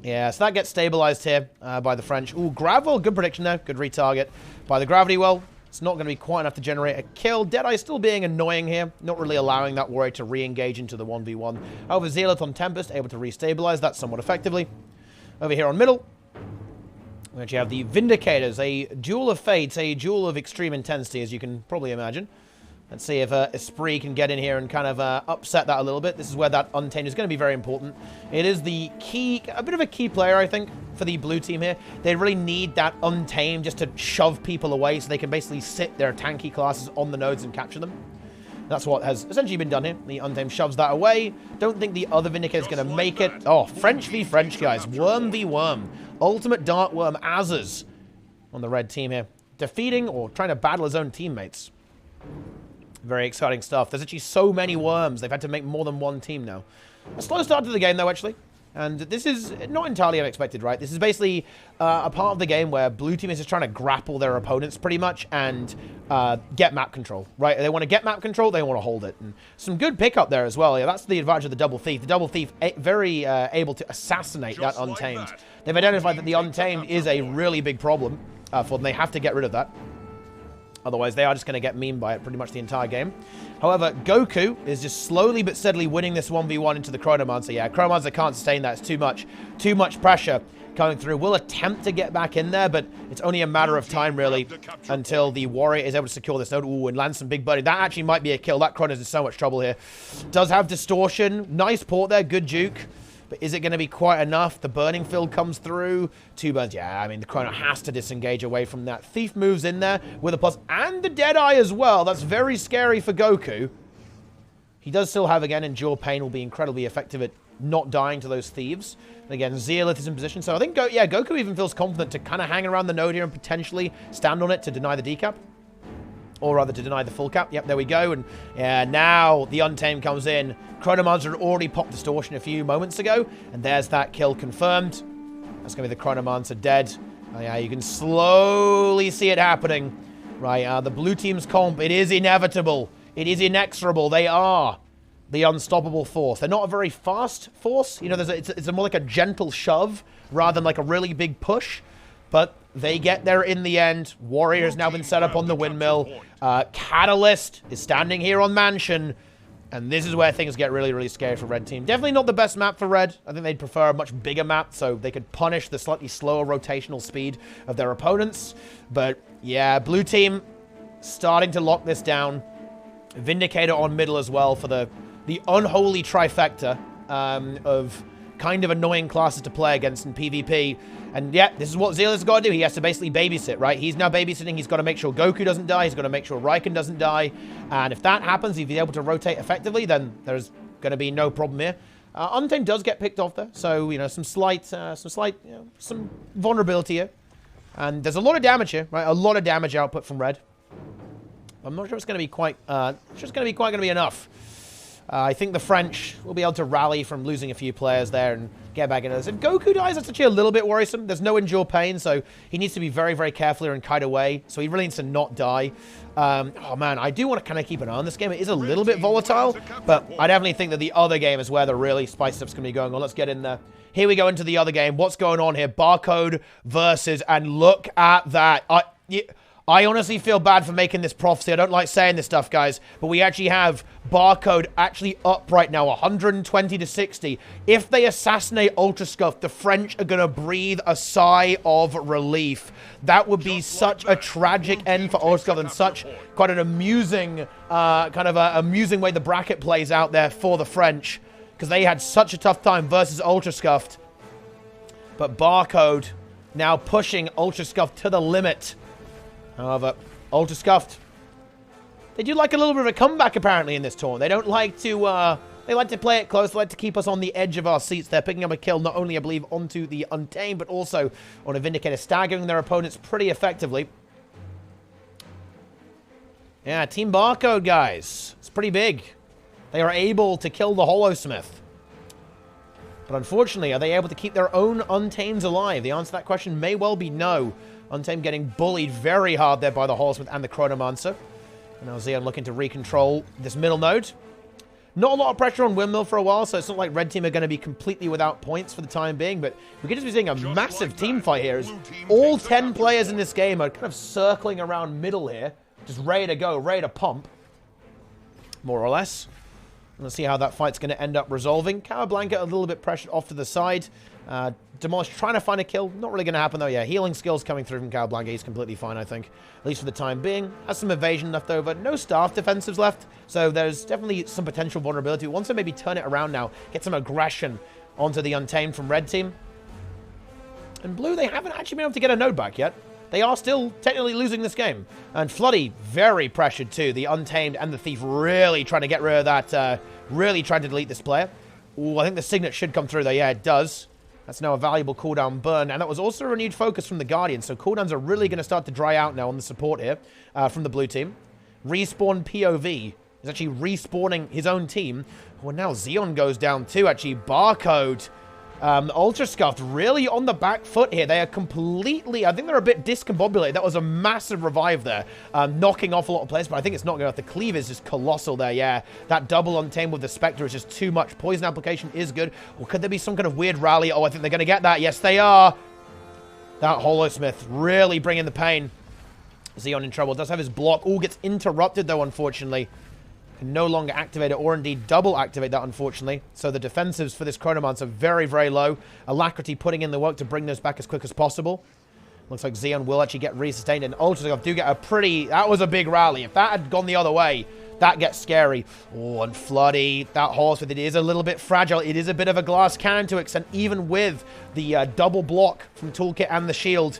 Yeah, so that gets stabilized here by the French. Ooh, Gravel, good prediction there. Good retarget by the Gravity Well. It's not going to be quite enough to generate a kill. Deadeye still being annoying here. Not really allowing that warrior to re-engage into the 1v1. However, Zealot on Tempest able to restabilize that somewhat effectively. Over here on middle, we actually have the Vindicators, a duel of fates, a duel of extreme intensity, as you can probably imagine. Let's see if Esprit can get in here and kind of upset that a little bit. This is where that Untamed is going to be very important. It is the key, a bit of a key player, I think, for the blue team here. They really need that Untamed just to shove people away so they can basically sit their tanky classes on the nodes and capture them. That's what has essentially been done here. The Untamed shoves that away. Don't think the other Vindicator is going to make it. Oh, French v French, guys. Worm v Worm. Ultimate Dark Worm Azers on the red team here. Defeating or trying to battle his own teammates. Very exciting stuff. There's actually so many worms. They've had to make more than one team now. A slow start to the game, though, actually. And this is not entirely unexpected, right? This is basically a part of the game where blue team is just trying to grapple their opponents pretty much and get map control, right? They want to get map control, they want to hold it. And some good pickup there as well. Yeah, that's the advantage of the Double Thief. The Double Thief very able to assassinate that Untamed. They've identified that the Untamed is a really big problem for them. They have to get rid of that. Otherwise, they are just going to get memed by it pretty much the entire game. However, Goku is just slowly but steadily winning this 1v1 into the Chronomancer. Yeah, Chronomancer can't sustain that. It's too much. Too much pressure coming through. We'll attempt to get back in there, but it's only a matter of time, really, until the Warrior is able to secure this node. Ooh, and land some big birdie. That actually might be a kill. That Chronos is in so much trouble here. Does have distortion. Nice port there. Good juke. But is it going to be quite enough? The Burning Field comes through. 2 burns. Yeah, I mean, the Chrono has to disengage away from that. Thief moves in there with a plus. And the Deadeye as well. That's very scary for Goku. He does still have, again, Endure Pain will be incredibly effective at not dying to those Thieves. And again, Zealot is in position. So I think, Goku even feels confident to kind of hang around the node here and potentially stand on it to deny the decap. Or rather, to deny the full cap. Yep, there we go. And yeah, now the Untamed comes in. Chronomancer had already popped Distortion a few moments ago. And there's that kill confirmed. That's going to be the Chronomancer dead. Oh, yeah, you can slowly see it happening. Right, the blue team's comp, it is inevitable. It is inexorable. They are the unstoppable force. They're not a very fast force. You know, it's a more like a gentle shove rather than like a really big push. But they get there in the end. Warrior's now been set up on the windmill. Catalyst is standing here on Mansion. And this is where things get really, really scary for Red Team. Definitely not the best map for Red. I think they'd prefer a much bigger map so they could punish the slightly slower rotational speed of their opponents. But yeah, Blue Team starting to lock this down. Vindicator on middle as well for the unholy trifecta of kind of annoying classes to play against in PvP. And yeah, this is what Zealot has got to do. He has to basically babysit, right? He's now babysitting. He's got to make sure Goku doesn't die. He's got to make sure Raikön doesn't die. And if that happens, if he's able to rotate effectively, then there's going to be no problem here. Untamed does get picked off there. So, you know, some vulnerability here. And there's a lot of damage here, right? A lot of damage output from Red. I'm not sure it's going to be quite going to be enough. I think the French will be able to rally from losing a few players there and get back into this. If Goku dies, that's actually a little bit worrisome. There's no Endure Pain, so he needs to be very, very careful here and kite away. So he really needs to not die. Oh, man, I do want to kind of keep an eye on this game. It is a little bit volatile, but I definitely think that the other game is where the really spicy stuff's going to be going on. Let's get in there. Here we go into the other game. What's going on here? Barcode versus, and look at that. I honestly feel bad for making this prophecy. I don't like saying this stuff, guys. But we actually have Barcode actually up right now, 120 to 60. If they assassinate Ultrascuffed, the French are going to breathe a sigh of relief. That would be such a tragic end for Ultrascuffed and such quite an amusing, amusing way the bracket plays out there for the French. Because they had such a tough time versus Ultrascuffed. But Barcode now pushing Ultrascuffed to the limit. However, Ultrascuffed, they do like a little bit of a comeback apparently in this tournament. They don't like to, they like to play it close. They like to keep us on the edge of our seats. They're picking up a kill not only, I believe, onto the Untamed, but also on a Vindicator, staggering their opponents pretty effectively. Yeah, Team Barcode, guys. It's pretty big. They are able to kill the Holosmith. But unfortunately, are they able to keep their own Untames alive? The answer to that question may well be no. Untamed getting bullied very hard there by the Holosmith and the Chronomancer. And now Zeon looking to recontrol this middle node. Not a lot of pressure on Windmill for a while, so it's not like Red Team are going to be completely without points for the time being, but we could just be seeing a massive team fight here as all 10 players in this game are kind of circling around middle here, just ready to go, ready to pump, more or less. Let's see how that fight's going to end up resolving. Cowablanca a little bit pressured off to the side. Demolish trying to find a kill. Not really going to happen, though. Yeah, healing skills coming through from Cowablanca. He's completely fine, I think. At least for the time being. Has some evasion left over. No staff defensives left. So there's definitely some potential vulnerability. Wants to maybe turn it around now. Get some aggression onto the Untamed from Red Team. And Blue, they haven't actually been able to get a node back yet. They are still technically losing this game. And Floody, very pressured too. The Untamed and the Thief really trying to get rid of that, really trying to delete this player. Ooh, I think the Signet should come through though. Yeah, it does. That's now a valuable cooldown burn. And that was also a renewed focus from the Guardian. So cooldowns are really going to start to dry out now on the support here from the Blue Team. Respawn POV is actually respawning his own team. Well, now Zeon goes down too, actually. Barcode Ultrascuffed really on the back foot here. They are completely, I think they're a bit discombobulated. That was a massive revive there, knocking off a lot of players, but I think it's not going off. The cleave is just colossal there, yeah. That double untamed with the Spectre is just too much. Poison application is good. Or could there be some kind of weird rally? Oh, I think they're going to get that. Yes, they are. That Holosmith really bringing the pain. Xeon in trouble. Does have his block. Oh, gets interrupted though, unfortunately. Can no longer activate it, or indeed double activate that, unfortunately. So the defensives for this Chronomancer are very, very low. Alacrity putting in the work to bring those back as quick as possible. Looks like Xeon will actually get resustained, and Ultrascuffed do get a pretty... That was a big rally. If that had gone the other way, that gets scary. Oh, and Floody, that horse with it is a little bit fragile. It is a bit of a glass cannon to extent, even with the double block from Toolkit and the shield.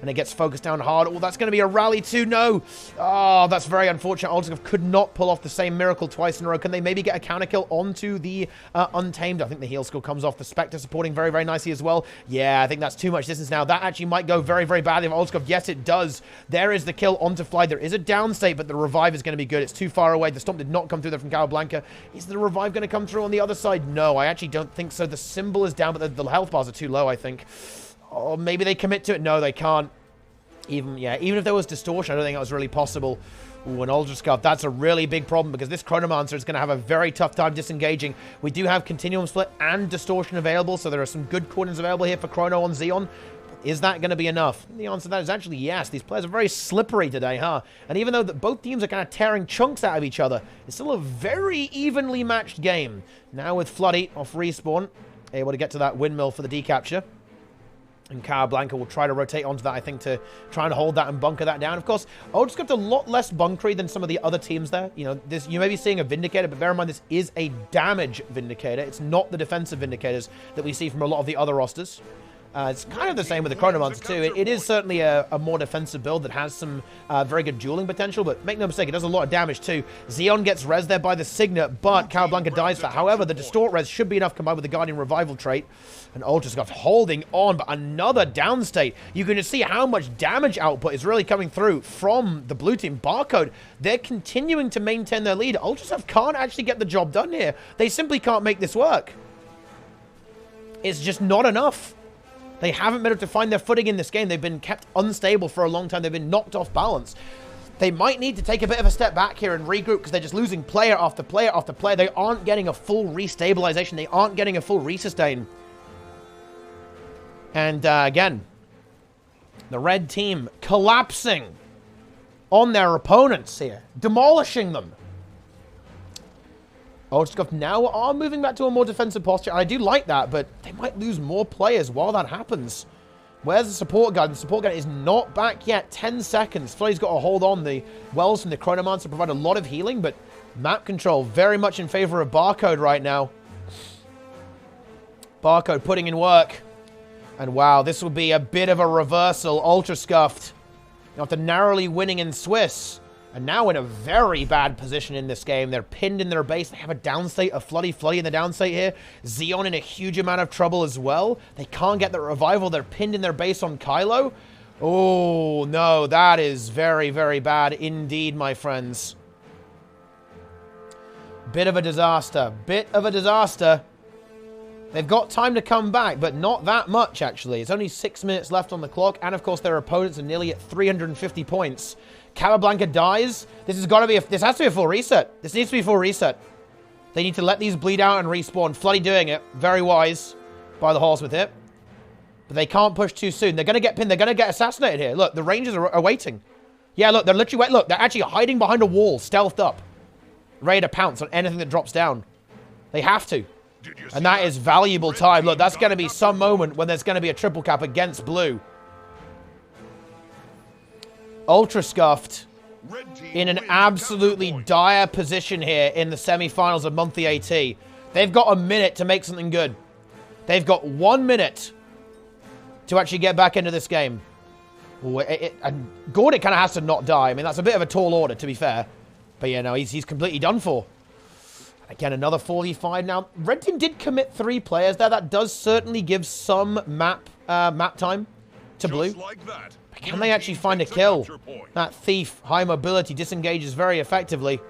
And it gets focused down hard. Oh, that's going to be a rally too. No. Oh, that's very unfortunate. Ultrascuffed could not pull off the same miracle twice in a row. Can they maybe get a counter kill onto the Untamed? I think the heal skill comes off. The Spectre supporting very, very nicely as well. Yeah, I think that's too much distance now. That actually might go very, very badly for Ultrascuffed. Yes, it does. There is the kill onto Fly. There is a down state, but the revive is going to be good. It's too far away. The stomp did not come through there from Capablanca. Is the revive going to come through on the other side? No, I actually don't think so. The symbol is down, but the health bars are too low, I think. Oh, maybe they commit to it. No, they can't. Even if there was distortion, I don't think that was really possible. Ooh, an Ultrascuffed, that's a really big problem because this Chronomancer is going to have a very tough time disengaging. We do have Continuum Split and Distortion available, so there are some good coordinates available here for Chrono on Xeon. Is that going to be enough? The answer to that is actually yes. These players are very slippery today, huh? And even though both teams are kind of tearing chunks out of each other, it's still a very evenly matched game. Now with Floody off respawn, able to get to that windmill for the decapture. And Capablanca will try to rotate onto that, I think, to try and hold that and bunker that down. Of course, Ultrascuffed a lot less bunkery than some of the other teams there. You know, you may be seeing a Vindicator, but bear in mind this is a damage Vindicator. It's not the defensive Vindicators that we see from a lot of the other rosters. It's kind of the same with the Chronomancer too. It is certainly a more defensive build that has some very good dueling potential, but make no mistake, it does a lot of damage too. Xeon gets res there by the Signet, but Capablanca dies for that. However, the Distort res should be enough combined with the Guardian Revival trait. And Ultrascuffed holding on, but another downstate. You can just see how much damage output is really coming through from the blue team. Barcode, they're continuing to maintain their lead. Ultrascuffed can't actually get the job done here. They simply can't make this work. It's just not enough. They haven't been able to find their footing in this game. They've been kept unstable for a long time. They've been knocked off balance. They might need to take a bit of a step back here and regroup because they're just losing player after player after player. They aren't getting a full restabilization. They aren't getting a full resustain. And again, the red team collapsing on their opponents here, demolishing them. Ultrascuffed now are moving back to a more defensive posture. I do like that, but they might lose more players while that happens. Where's the support guard? The support guard is not back yet. 10 seconds. Flurry's got to hold on. The wells from the Chronomancer provide a lot of healing, but map control very much in favor of Barcode right now. Barcode putting in work. And wow, this will be a bit of a reversal. Ultrascuffed, after narrowly winning in Swiss, and now in a very bad position in this game. They're pinned in their base. They have a downstate, a Floody in the downstate here. Xeon in a huge amount of trouble as well. They can't get the revival. They're pinned in their base on Kylo. Oh, no, that is very, very bad indeed, my friends. Bit of a disaster. Bit of a disaster. They've got time to come back, but not that much, actually. It's only 6 minutes left on the clock, and of course their opponents are nearly at 350 points. Capablanca dies. This has got to be this has to be a full reset. This needs to be a full reset. They need to let these bleed out and respawn. Floody doing it. Very wise by the horse with it. But they can't push too soon. They're going to get pinned. They're going to get assassinated here. Look, the Rangers are waiting. Yeah, look, they're literally look, they're actually hiding behind a wall, stealthed up, ready to pounce on anything that drops down. They have to. And that is valuable time. Look, that's going to be some moment when there's going to be a triple cap against blue. Ultrascuffed in an absolutely dire position here in the semifinals of monthly AT. They've got a minute to make something good. They've got 1 minute to actually get back into this game. Ooh, and Gordon kind of has to not die. I mean, that's a bit of a tall order, to be fair. But yeah, no, he's completely done for. Again, another 45 now. Red team did commit 3 players there. That does certainly give some map time to blue. Like that. But can they actually find a kill? That thief, high mobility, disengages very effectively.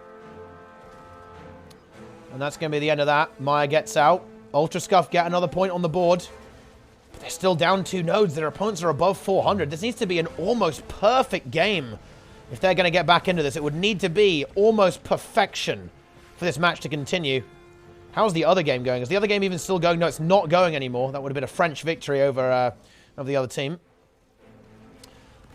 And that's going to be the end of that. Maya gets out. Ultrascuffed get another point on the board. But they're still down 2 nodes. Their opponents are above 400. This needs to be an almost perfect game. If they're going to get back into this, it would need to be almost perfection for this match to continue. How's the other game going? Is the other game even still going? No, it's not going anymore. That would have been a French victory over the other team.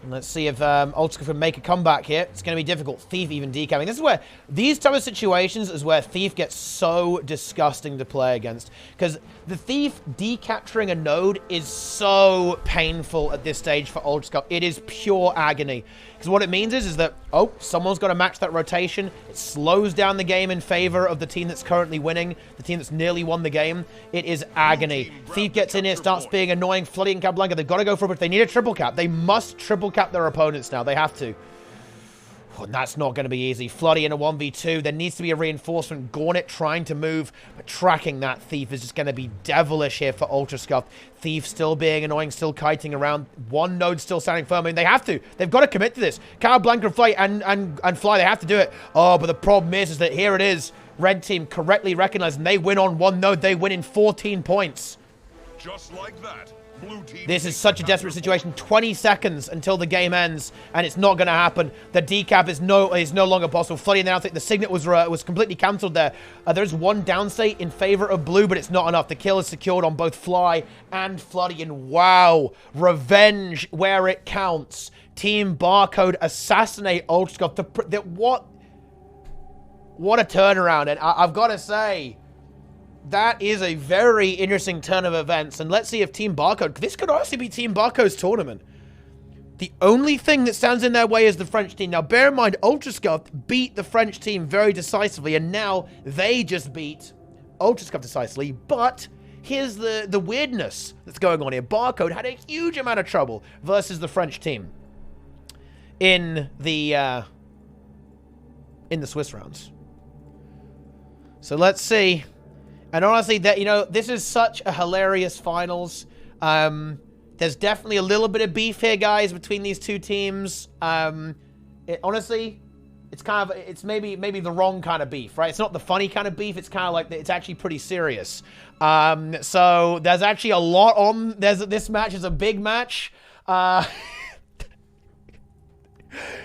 And let's see if Ultrascuffed can make a comeback here. It's going to be difficult. Thief even decapping. This is where, these type of situations is where Thief gets so disgusting to play against. Because the Thief decapturing a node is so painful at this stage for Ultrascuffed. It is pure agony. Because what it means is that, oh, someone's got to match that rotation. It slows down the game in favor of the team that's currently winning, the team that's nearly won the game. It is agony. Thief gets in here, starts being annoying. Floody and Capablanca, they've got to go for it, but they need a triple cap. They must triple cap their opponents now. They have to. Oh, and that's not going to be easy. Floody in a 1v2. There needs to be a reinforcement. Gornet trying to move, but tracking that Thief is just going to be devilish here for Ultrascuffed. Thief still being annoying, still kiting around. One node still standing firm. I mean, they have to. They've got to commit to this. Capablanca and Fly, they have to do it. Oh, but the problem is that here it is. Red team correctly recognized, and they win on 1 node. They win in 14 points. Just like that. This is such a desperate situation. 20 seconds until the game ends, and it's not going to happen. The decap is no longer possible. Floody announced it. The signet was completely cancelled there. There's one downstate in favor of blue, but it's not enough. The kill is secured on both Fly and Floody, and wow, revenge where it counts. Team Barcode assassinate Ultrascuffed. What a turnaround, and I've got to say, that is a very interesting turn of events. And let's see if Team Barcode... This could honestly be Team Barcode's tournament. The only thing that stands in their way is the French team. Now, bear in mind, Ultrascuffed beat the French team very decisively. And now they just beat Ultrascuffed decisively. But here's the weirdness that's going on here. Barcode had a huge amount of trouble versus the French team in the Swiss rounds. So let's see... And honestly, that this is such a hilarious finals. There's definitely a little bit of beef here, guys, between these two teams. Honestly, it's maybe the wrong kind of beef, right? It's not the funny kind of beef. It's kind of like it's actually pretty serious. So there's actually a lot on. This match is a big match.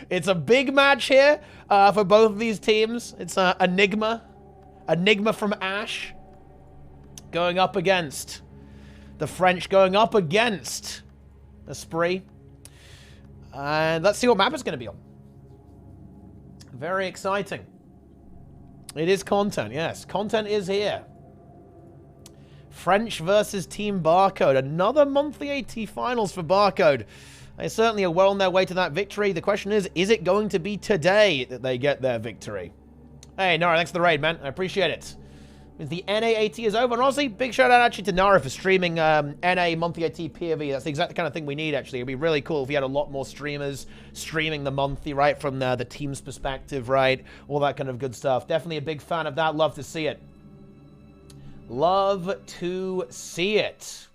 It's a big match here for both of these teams. It's Enigma from Ash. Going up against the French, going up against Esprit. And let's see what map it's going to be on. Very exciting. It is content, yes. Content is here. French versus Team Barcode. Another monthly AT finals for Barcode. They certainly are well on their way to that victory. The question is it going to be today that they get their victory? Hey, Nara, thanks for the raid, man. I appreciate it. The NAAT is over. And honestly, big shout out actually to Nara for streaming NA monthly AT POV. That's the exact kind of thing we need, actually. It'd be really cool if we had a lot more streamers streaming the monthly, right? From the team's perspective, right? All that kind of good stuff. Definitely a big fan of that. Love to see it. Love to see it.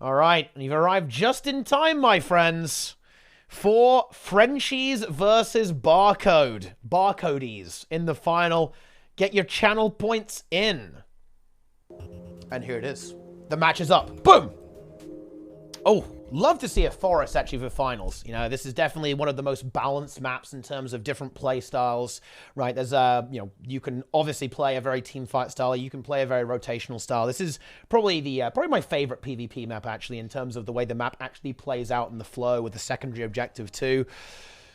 All right. And you've arrived just in time, my friends, for Frenchies versus Barcode. Barcodies in the final. Get your channel points in. And here it is. The match is up. Boom! Oh, love to see a Forest actually for finals. This is definitely one of the most balanced maps in terms of different play styles, right? There's you can obviously play a very team fight style. You can play a very rotational style. This is probably probably my favorite PvP map actually in terms of the way the map actually plays out in the flow with the secondary objective too.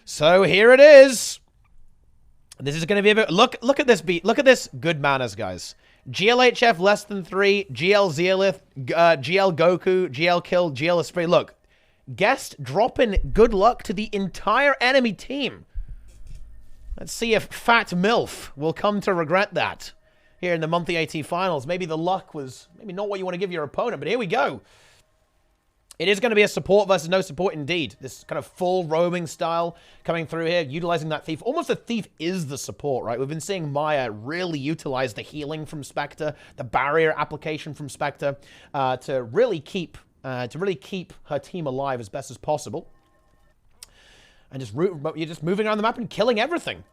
So here it is. This is going to be a bit... Look at this beat. Look at this good manners, guys. GLHF less than 3, GL Zealith, GL Goku, GL Kill, GL Esprit. Look, guest dropping good luck to the entire enemy team. Let's see if Fat MILF will come to regret that here in the monthly AT finals. Maybe the luck was maybe not what you want to give your opponent, but here we go. It is going to be a support versus no support indeed. This kind of full roaming style coming through here, utilizing that Thief. Almost the Thief is the support, right? We've been seeing Maya really utilize the healing from Spectre, the barrier application from Spectre, to really keep her team alive as best as possible. And you're just moving around the map and killing everything.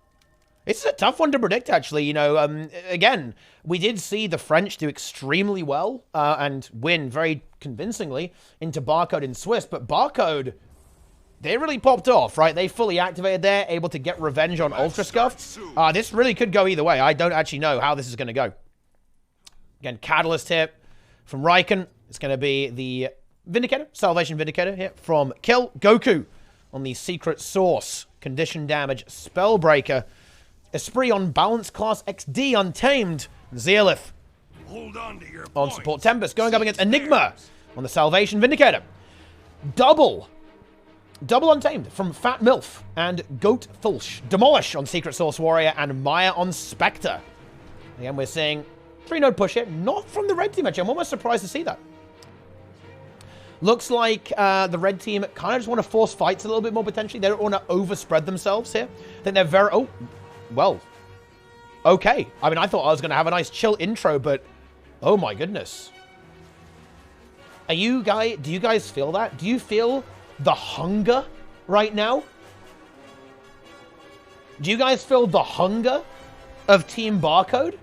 This is a tough one to predict, actually. You know, again, we did see the French do extremely well and win very convincingly into Barcode and Swiss, but Barcode, they really popped off, right? They fully activated there, able to get revenge on Ultrascuffed. This really could go either way. I don't actually know how this is going to go. Again, Catalyst here from Raikkonen. It's going to be the Vindicator, Salvation Vindicator here from Kill. Goku on the Secret Source. Condition Damage, Spellbreaker. Esprit on Balance Class XD, Untamed. Zealith Hold on to your on Support Tempest. Going up against Enigma on the Salvation Vindicator. Double Untamed from Fat Milf and Goat Fulsh. Demolish on Secret Source Warrior and Maya on Spectre. Again, we're seeing 3-node push here. Not from the red team, actually. I'm almost surprised to see that. Looks like the red team kind of just want to force fights a little bit more potentially. They don't want to overspread themselves here. I think they're very... Oh, well, okay. I mean, I thought I was going to have a nice chill intro, but oh my goodness. Do you guys feel that? Do you feel the hunger right now? Do you guys feel the hunger of Team Barcode?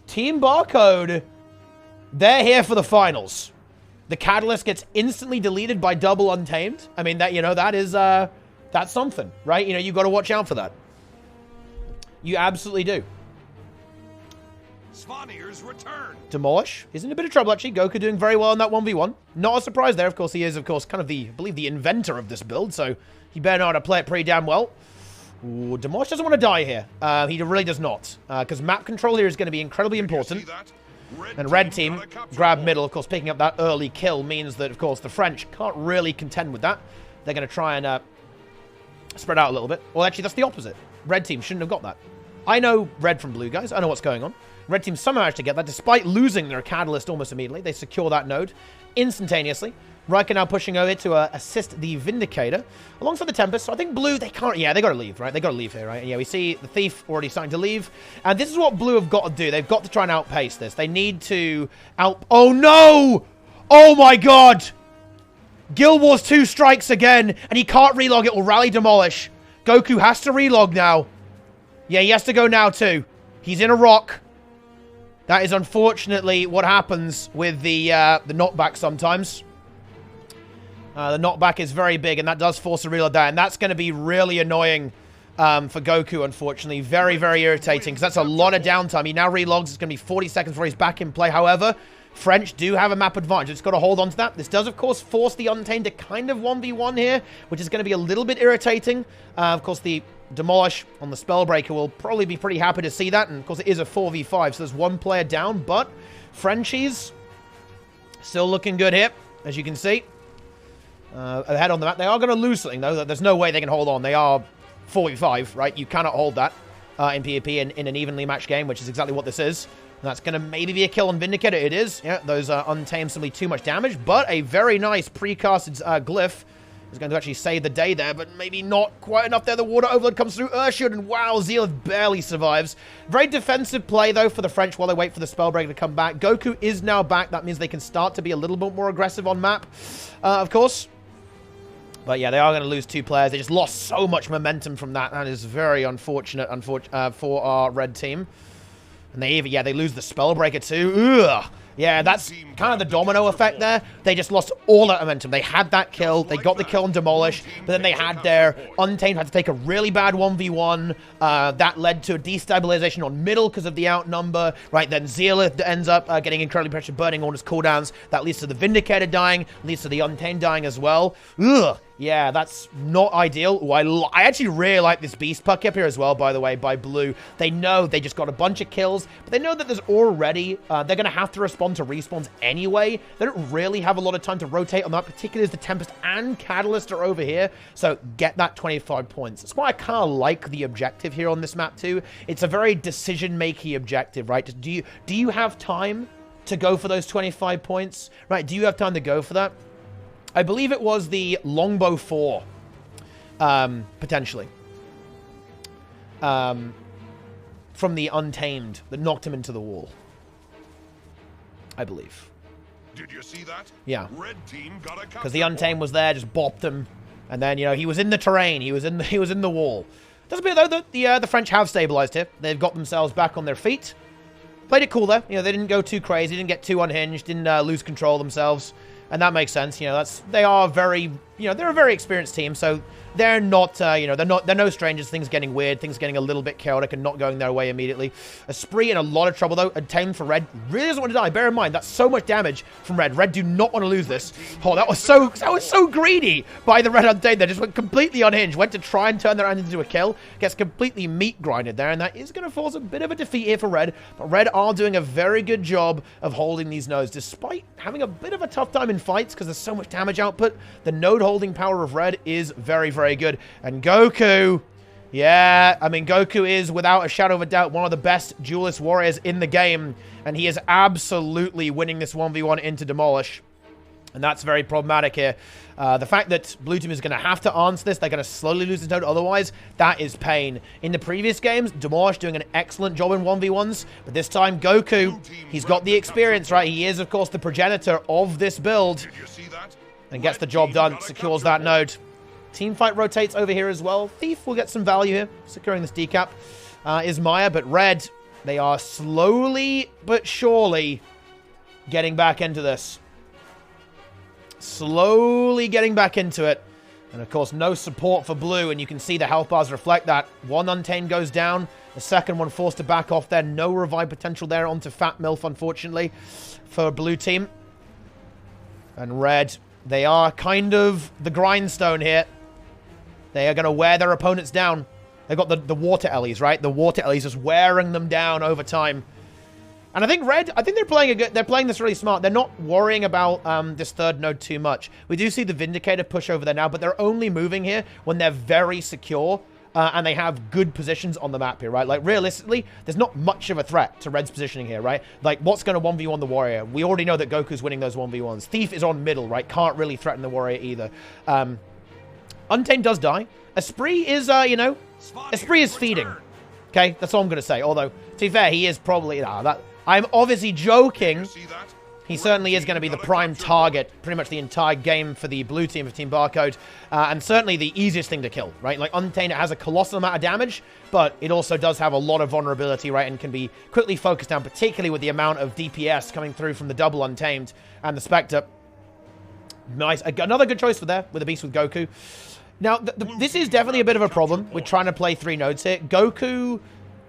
Team Barcode, they're here for the finals. The Catalyst gets instantly deleted by double Untamed. I mean, that, you know, that is, that's something, right? You know, you've got to watch out for that. You absolutely do. Svanier's return. Demolish is in a bit of trouble, actually. Goku doing very well in that 1v1. Not a surprise there. Of course, he is, of course, kind of the, I believe, the inventor of this build, so he better know how to play it pretty damn well. Ooh, Demolish doesn't want to die here. He really does not, because map control here is going to be incredibly important. And red team grab middle, of course, picking up that early kill means that, of course, the French can't really contend with that. They're going to try and spread out a little bit. Well, actually, that's the opposite. Red team shouldn't have got that. I know red from blue, guys. I know what's going on. Red team somehow managed to get that, despite losing their Catalyst almost immediately. They secure that node instantaneously. Raikkonen now pushing over to assist the Vindicator alongside the Tempest. So I think blue, they can't... Yeah, they got to leave, right? They got to leave here, right? And yeah, we see the Thief already starting to leave. And this is what blue have got to do. They've got to try and outpace this. They need to Oh, no! Oh, my God! Guild Wars 2 strikes again, and he can't relog it or rally Demolish. Goku has to relog now. Yeah, he has to go now, too. He's in a rock. That is unfortunately what happens with the knockback sometimes. The knockback is very big, and that does force a reload there. And that's going to be really annoying for Goku, unfortunately. Very, very irritating, because that's a lot of downtime. He now relogs. It's going to be 40 seconds before he's back in play. However, French do have a map advantage. Just got to hold on to that. This does, of course, force the Untamed to kind of 1v1 here, which is going to be a little bit irritating. Of course, the Demolish on the Spellbreaker will probably be pretty happy to see that. And, of course, it is a 4v5, so there's one player down. But Frenchies still looking good here, as you can see. Ahead on the map. They are going to lose something, though. There's no way they can hold on. They are 4v5, right? You cannot hold that in PvP in an evenly matched game, which is exactly what this is. And that's going to maybe be a kill on Vindicator. It is. Yeah, those Untamed simply too much damage, but a very nice precasted glyph is going to actually save the day there, but maybe not quite enough there. The water overload comes through Urshield, and wow, Zealith barely survives. Very defensive play, though, for the French while they wait for the Spellbreaker to come back. Goku is now back. That means they can start to be a little bit more aggressive on map, of course. But yeah, they are going to lose two players. They just lost so much momentum from that. That is very unfortunate for our red team. And they even, yeah, they lose the Spellbreaker too. Ugh. Yeah, that's kind of the domino effect there. They just lost all that momentum. They had that kill. They got the kill on Demolish. But then they had their Untamed had to take a really bad 1v1. That led to a destabilization on middle because of the outnumber. Right, then Zealith ends up getting incredibly pressured, burning all his cooldowns. That leads to the Vindicator dying. Leads to the Untamed dying as well. Ugh. Yeah, that's not ideal. Ooh, I actually really like this Beast Puck up here as well, by the way, by Blue. They know they just got a bunch of kills, but they know that there's already... they're going to have to respond to respawns anyway. They don't really have a lot of time to rotate on that, particularly as the Tempest and Catalyst are over here. So get that 25 points. That's why I kind of like the objective here on this map too. It's a very decision-making objective, right? Do you have time to go for those 25 points? Right, do you have time to go for that? I believe it was the Longbow 4, potentially. From the Untamed that knocked him into the wall. I believe. Did you see that? Yeah. Red team got a because the Untamed was there, just bopped him, and then, you know, he was in the terrain, he was in the wall. Does appear, though, that the French have stabilized here. They've got themselves back on their feet. Played it cool, though. You know, they didn't go too crazy, didn't get too unhinged, didn't lose control themselves. And that makes sense. You know, they are very, you know, they're a very experienced team, so they're not, you know, they're no strangers to things getting weird, things getting a little bit chaotic and not going their way immediately. Esprit in a lot of trouble, though. A 10 for Red. Really doesn't want to die. Bear in mind, that's so much damage from Red. Red do not want to lose this. Oh, that was so greedy by the Red Untamed. They just went completely unhinged. Went to try and turn their hand into a kill. Gets completely meat grinded there, and that is going to force a bit of a defeat here for Red. But Red are doing a very good job of holding these nodes, despite having a bit of a tough time in fights because there's so much damage output. The node holding power of Red is very, very good. And Goku, yeah, I mean, Goku is, without a shadow of a doubt, one of the best duelist warriors in the game, and he is absolutely winning this 1v1 into Demolish, and that's very problematic here. The fact that Blue Team is going to have to answer this, they're going to slowly lose this node otherwise, that is pain. In the previous games, Demolish doing an excellent job in 1v1s, but this time Goku, he's got the experience, right? He is, of course, the progenitor of this build, and gets the job done, secures that node. Teamfight rotates over here as well. Thief will get some value here, securing this decap. Is Maya, but Red, they are slowly but surely getting back into this. Slowly getting back into it. And of course, no support for Blue, and you can see the health bars reflect that. One Untamed goes down, the second one forced to back off there. No revive potential there onto Fat Milf, unfortunately, for Blue Team. And Red, they are kind of the grindstone here. They are going to wear their opponents down. They've got the water Ellies, right? The water Ellies just wearing them down over time. And I think Red, I think they're playing this really smart. They're not worrying about this third node too much. We do see the Vindicator push over there now, but they're only moving here when they're very secure and they have good positions on the map here, right? Like, realistically, there's not much of a threat to Red's positioning here, right? Like, what's going to 1v1 the Warrior? We already know that Goku's winning those 1v1s. Thief is on middle, right? Can't really threaten the Warrior either. Untamed does die. Esprit is, you know, Esprit is feeding. Okay, that's all I'm going to say. Although, to be fair, he is probably... I'm obviously joking. He certainly is going to be the prime target pretty much the entire game for the blue team of Team Barcode. And certainly the easiest thing to kill, right? Like, Untamed has a colossal amount of damage, but it also does have a lot of vulnerability, right? And can be quickly focused down, particularly with the amount of DPS coming through from the double Untamed and the Spectre. Nice. Another good choice for there with the Beast with Goku. Now, this is definitely a bit of a problem with trying to play 3 nodes here. Goku,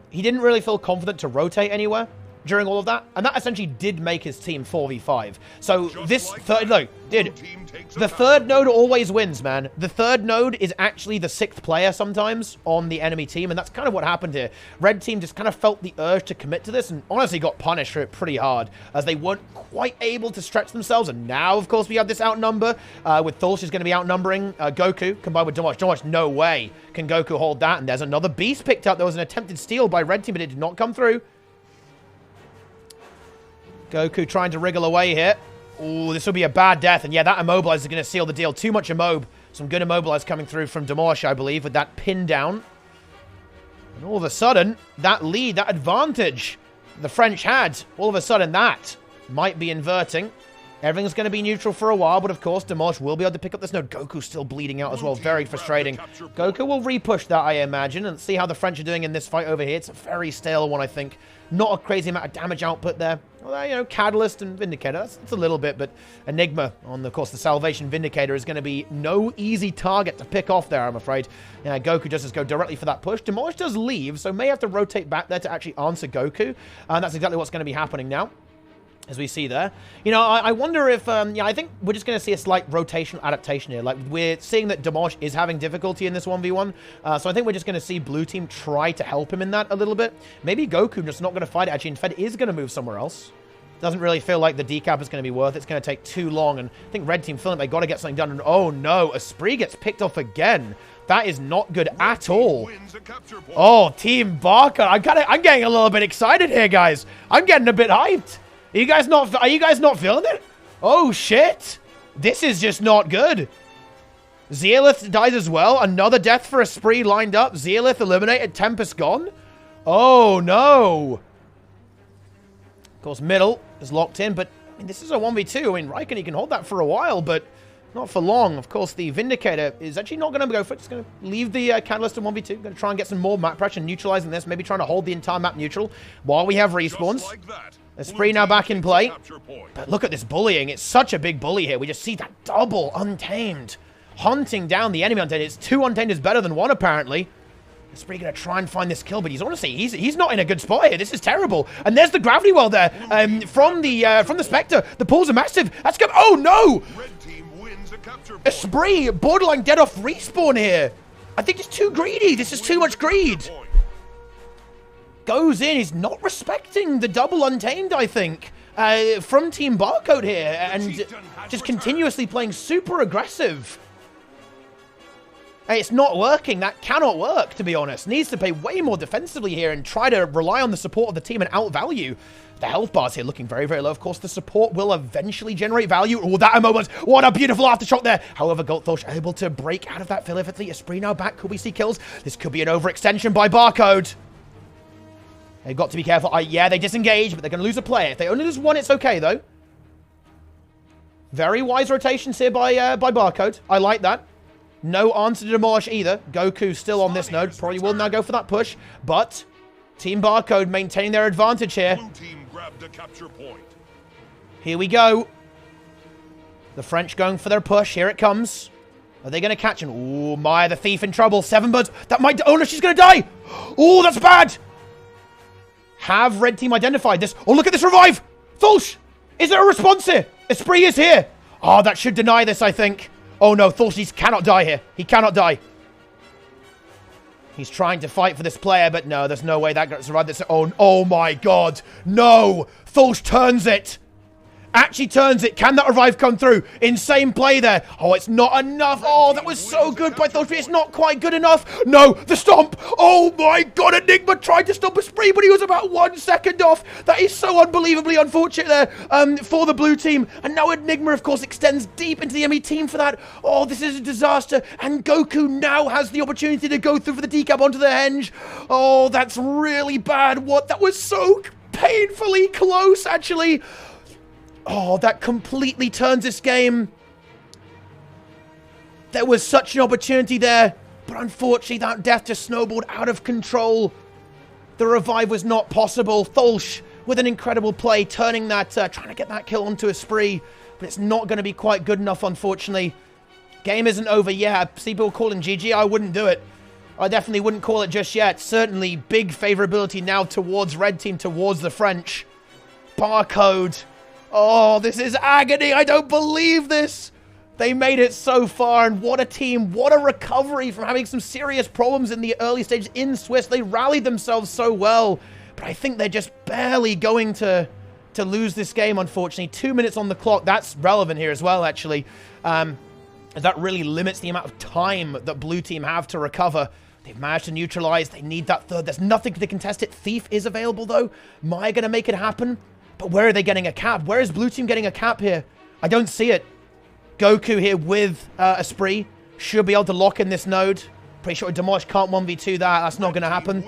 he didn't really feel confident to rotate anywhere during all of that, and that essentially did make his team 4v5. So this third node, the third node always wins, man. The third node is actually the 6th player sometimes on the enemy team, and that's kind of what happened here. Red team just kind of felt the urge to commit to this, and honestly got punished for it pretty hard, as they weren't quite able to stretch themselves, and now, of course, we have this outnumber, with Thulch is going to be outnumbering Goku, combined with Demolish. Demolish, no way can Goku hold that, and there's another Beast picked up. There was an attempted steal by Red team, but it did not come through. Goku trying to wriggle away here. Ooh, this will be a bad death. And yeah, that Immobilize is going to seal the deal. Too much Immob. Some good Immobilize coming through from Demolish, I believe, with that pin down. And all of a sudden, that lead, that advantage the French had, all of a sudden that might be inverting. Everything's going to be neutral for a while, but of course, Demolish will be able to pick up this node. Goku's still bleeding out as well. Very frustrating. Goku will repush that, I imagine, and see how the French are doing in this fight over here. It's a very stale one, I think. Not a crazy amount of damage output there. Although, you know, Catalyst and Vindicator, that's a little bit, but Enigma on, of course, the Salvation Vindicator is going to be no easy target to pick off there, I'm afraid. Yeah, Goku just go directly for that push. Demolish does leave, so may have to rotate back there to actually answer Goku. And that's exactly what's going to be happening now, as we see there. You know, I wonder if, yeah, I think we're just going to see a slight rotational adaptation here. Like, we're seeing that Demolish is having difficulty in this 1v1. So I think we're just going to see Blue Team try to help him in that a little bit. Maybe Goku just not going to fight it, actually. Instead, is going to move somewhere else. Doesn't really feel like the decap is going to be worth it. It's going to take too long. And I think Red Team feeling they got to get something done. And oh no, Esprit gets picked off again. That is not good at all. Oh, Team Barcode. I'm getting a little bit excited here, guys. I'm getting a bit hyped. Are you guys not feeling it? Oh, shit. This is just not good. Zealith dies as well. Another death for Esprit lined up. Zealith eliminated. Tempest gone. Oh, no. Of course, middle is locked in, but I mean, this is a 1v2. I mean, Raikkonen, he can hold that for a while, but Not for long. Of course, the Vindicator is actually not going to go for it. It's going to leave the Catalyst in 1v2. Going to try and get some more map pressure, neutralizing this. Maybe trying to hold the entire map neutral while we have respawns. Like Esprit now back in play. But look at this bullying. It's such a big bully here. We just see that double Untamed hunting down the enemy Untamed. It's 2 Untamed is better than 1, apparently. Esprit going to try and find this kill, but he's not in a good spot here. This is terrible. And there's the gravity well there from the Spectre. The pulls are massive. That's good. Oh no! Red team wins a capture point. Esprit borderline dead off respawn here. I think it's too greedy. This is too much greed. Goes in. He's not respecting the double Untamed, I think, from Team Barcode here, and just continuously playing super aggressive. It's not working. That cannot work, to be honest. Needs to play way more defensively here and try to rely on the support of the team and outvalue. The health bars here looking very, very low. Of course, the support will eventually generate value. Oh, that moment. What a beautiful aftershock there. However, Goldthorsch able to break out of that Philipathy. Esprit now back. Could we see kills? This could be an overextension by Barcode. They've got to be careful. Yeah, they disengage, but they're going to lose a player. If they only lose 1, it's okay, though. Very wise rotations here by Barcode. I like that. No answer to demolish either. Goku still on this node. Probably will now go for that push. But Team Barcode maintaining their advantage here. Blue team grabbed a capture point. Here we go. The French going for their push. Here it comes. Are they going to catch him? Ooh, Maya the Thief in trouble. 7 birds. That might... Oh, no, she's going to die. Oh, that's bad. Have Red Team identified this? Oh, look at this revive. Thulsh, is there a response here? Esprit is here. Oh, that should deny this, I think. Oh no, Thulsh cannot die here. He cannot die. He's trying to fight for this player, but no, there's no way that gonna survive this. Oh my god. No! Thulsh turns it. Actually turns it. Can that revive come through? Insane play there. Oh, it's not enough. Oh, that was so good by Thulsh. It's not quite good enough. No, the stomp. Oh my god, Enigma tried to stop Esprit, but he was about 1 second off. That is so unbelievably unfortunate there for the blue team. And now Enigma, of course, extends deep into the enemy team for that. Oh, this is a disaster. And Goku now has the opportunity to go through for the decap onto the henge. Oh, that's really bad. What? That was so painfully close, actually. Oh, that completely turns this game. There was such an opportunity there, but unfortunately that death just snowballed out of control. The revive was not possible. Thulsh with an incredible play, turning that, trying to get that kill onto Esprit, but it's not going to be quite good enough, unfortunately. Game isn't over yet. See people calling GG, I wouldn't do it. I definitely wouldn't call it just yet. Certainly big favorability now towards Red Team, towards the French. Barcode. Oh, this is agony. I don't believe this. They made it so far, and what a team. What a recovery from having some serious problems in the early stages in Swiss. They rallied themselves so well, but I think they're just barely going to lose this game, unfortunately. 2 minutes on the clock. That's relevant here as well, actually. That really limits the amount of time that blue team have to recover. They've managed to neutralize. They need that third. There's nothing to contest it. Thief is available, though. Maya going to make it happen? But where are they getting a cap? Where is blue team getting a cap here? I don't see it. Goku here with Esprit should be able to lock in this node. Pretty sure Demolish can't 1v2 that. That's not going to happen.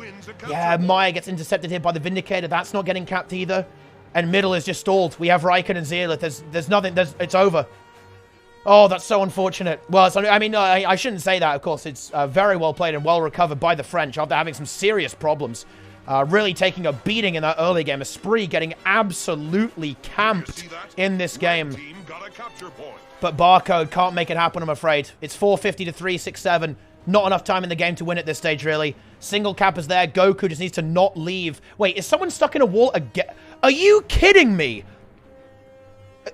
Yeah, Maya gets intercepted here by the Vindicator. That's not getting capped either. And middle is just stalled. We have Raikkonen and Zealot. There's nothing. It's over. Oh, that's so unfortunate. Well, I mean, I shouldn't say that, of course. It's very well played and well recovered by the French after having some serious problems. Really taking a beating in that early game. Esprit getting absolutely camped in this game. But Barcode can't make it happen, I'm afraid. It's 450 to 367. Not enough time in the game to win at this stage, really. Single cap is there. Goku just needs to not leave. Wait, is someone stuck in a wall again? Are you kidding me?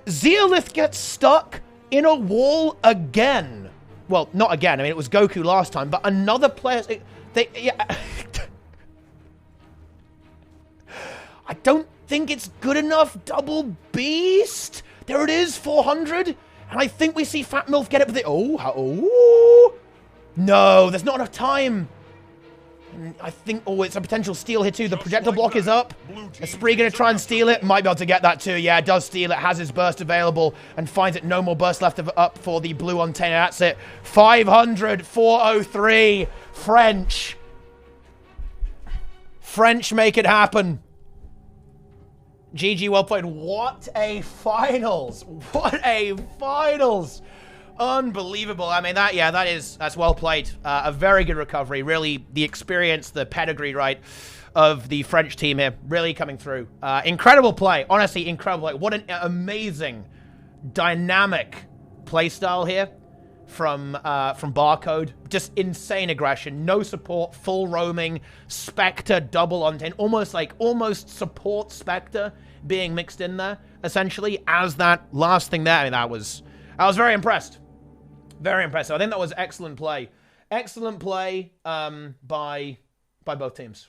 Zealith gets stuck in a wall again. Well, not again. I mean, it was Goku last time, but another player... Yeah... I don't think it's good enough. Double Beast. There it is, 400. And I think we see Fat Milf get it with it. Oh. No, there's not enough time. And I think, it's a potential steal here too. The projectile block is up. Esprit going to try and steal it. Might be able to get that too. Yeah, it does steal it. Has his burst available and finds it. No more burst left up for the blue antenna. That's it. 500, 403. French. French make it happen. GG, well played. What a finals. What a finals. Unbelievable. I mean, that's well played. A very good recovery. Really, the experience, the pedigree, right, of the French team here really coming through. Incredible play. Honestly, incredible play. What an amazing, dynamic play style here from Barcode. Just insane aggression. No support, full roaming, Spectre, double on 10. Almost support Spectre being mixed in there, essentially, as that last thing there. I mean, I was very impressed. Very impressive. I think that was excellent play. Excellent play by both teams.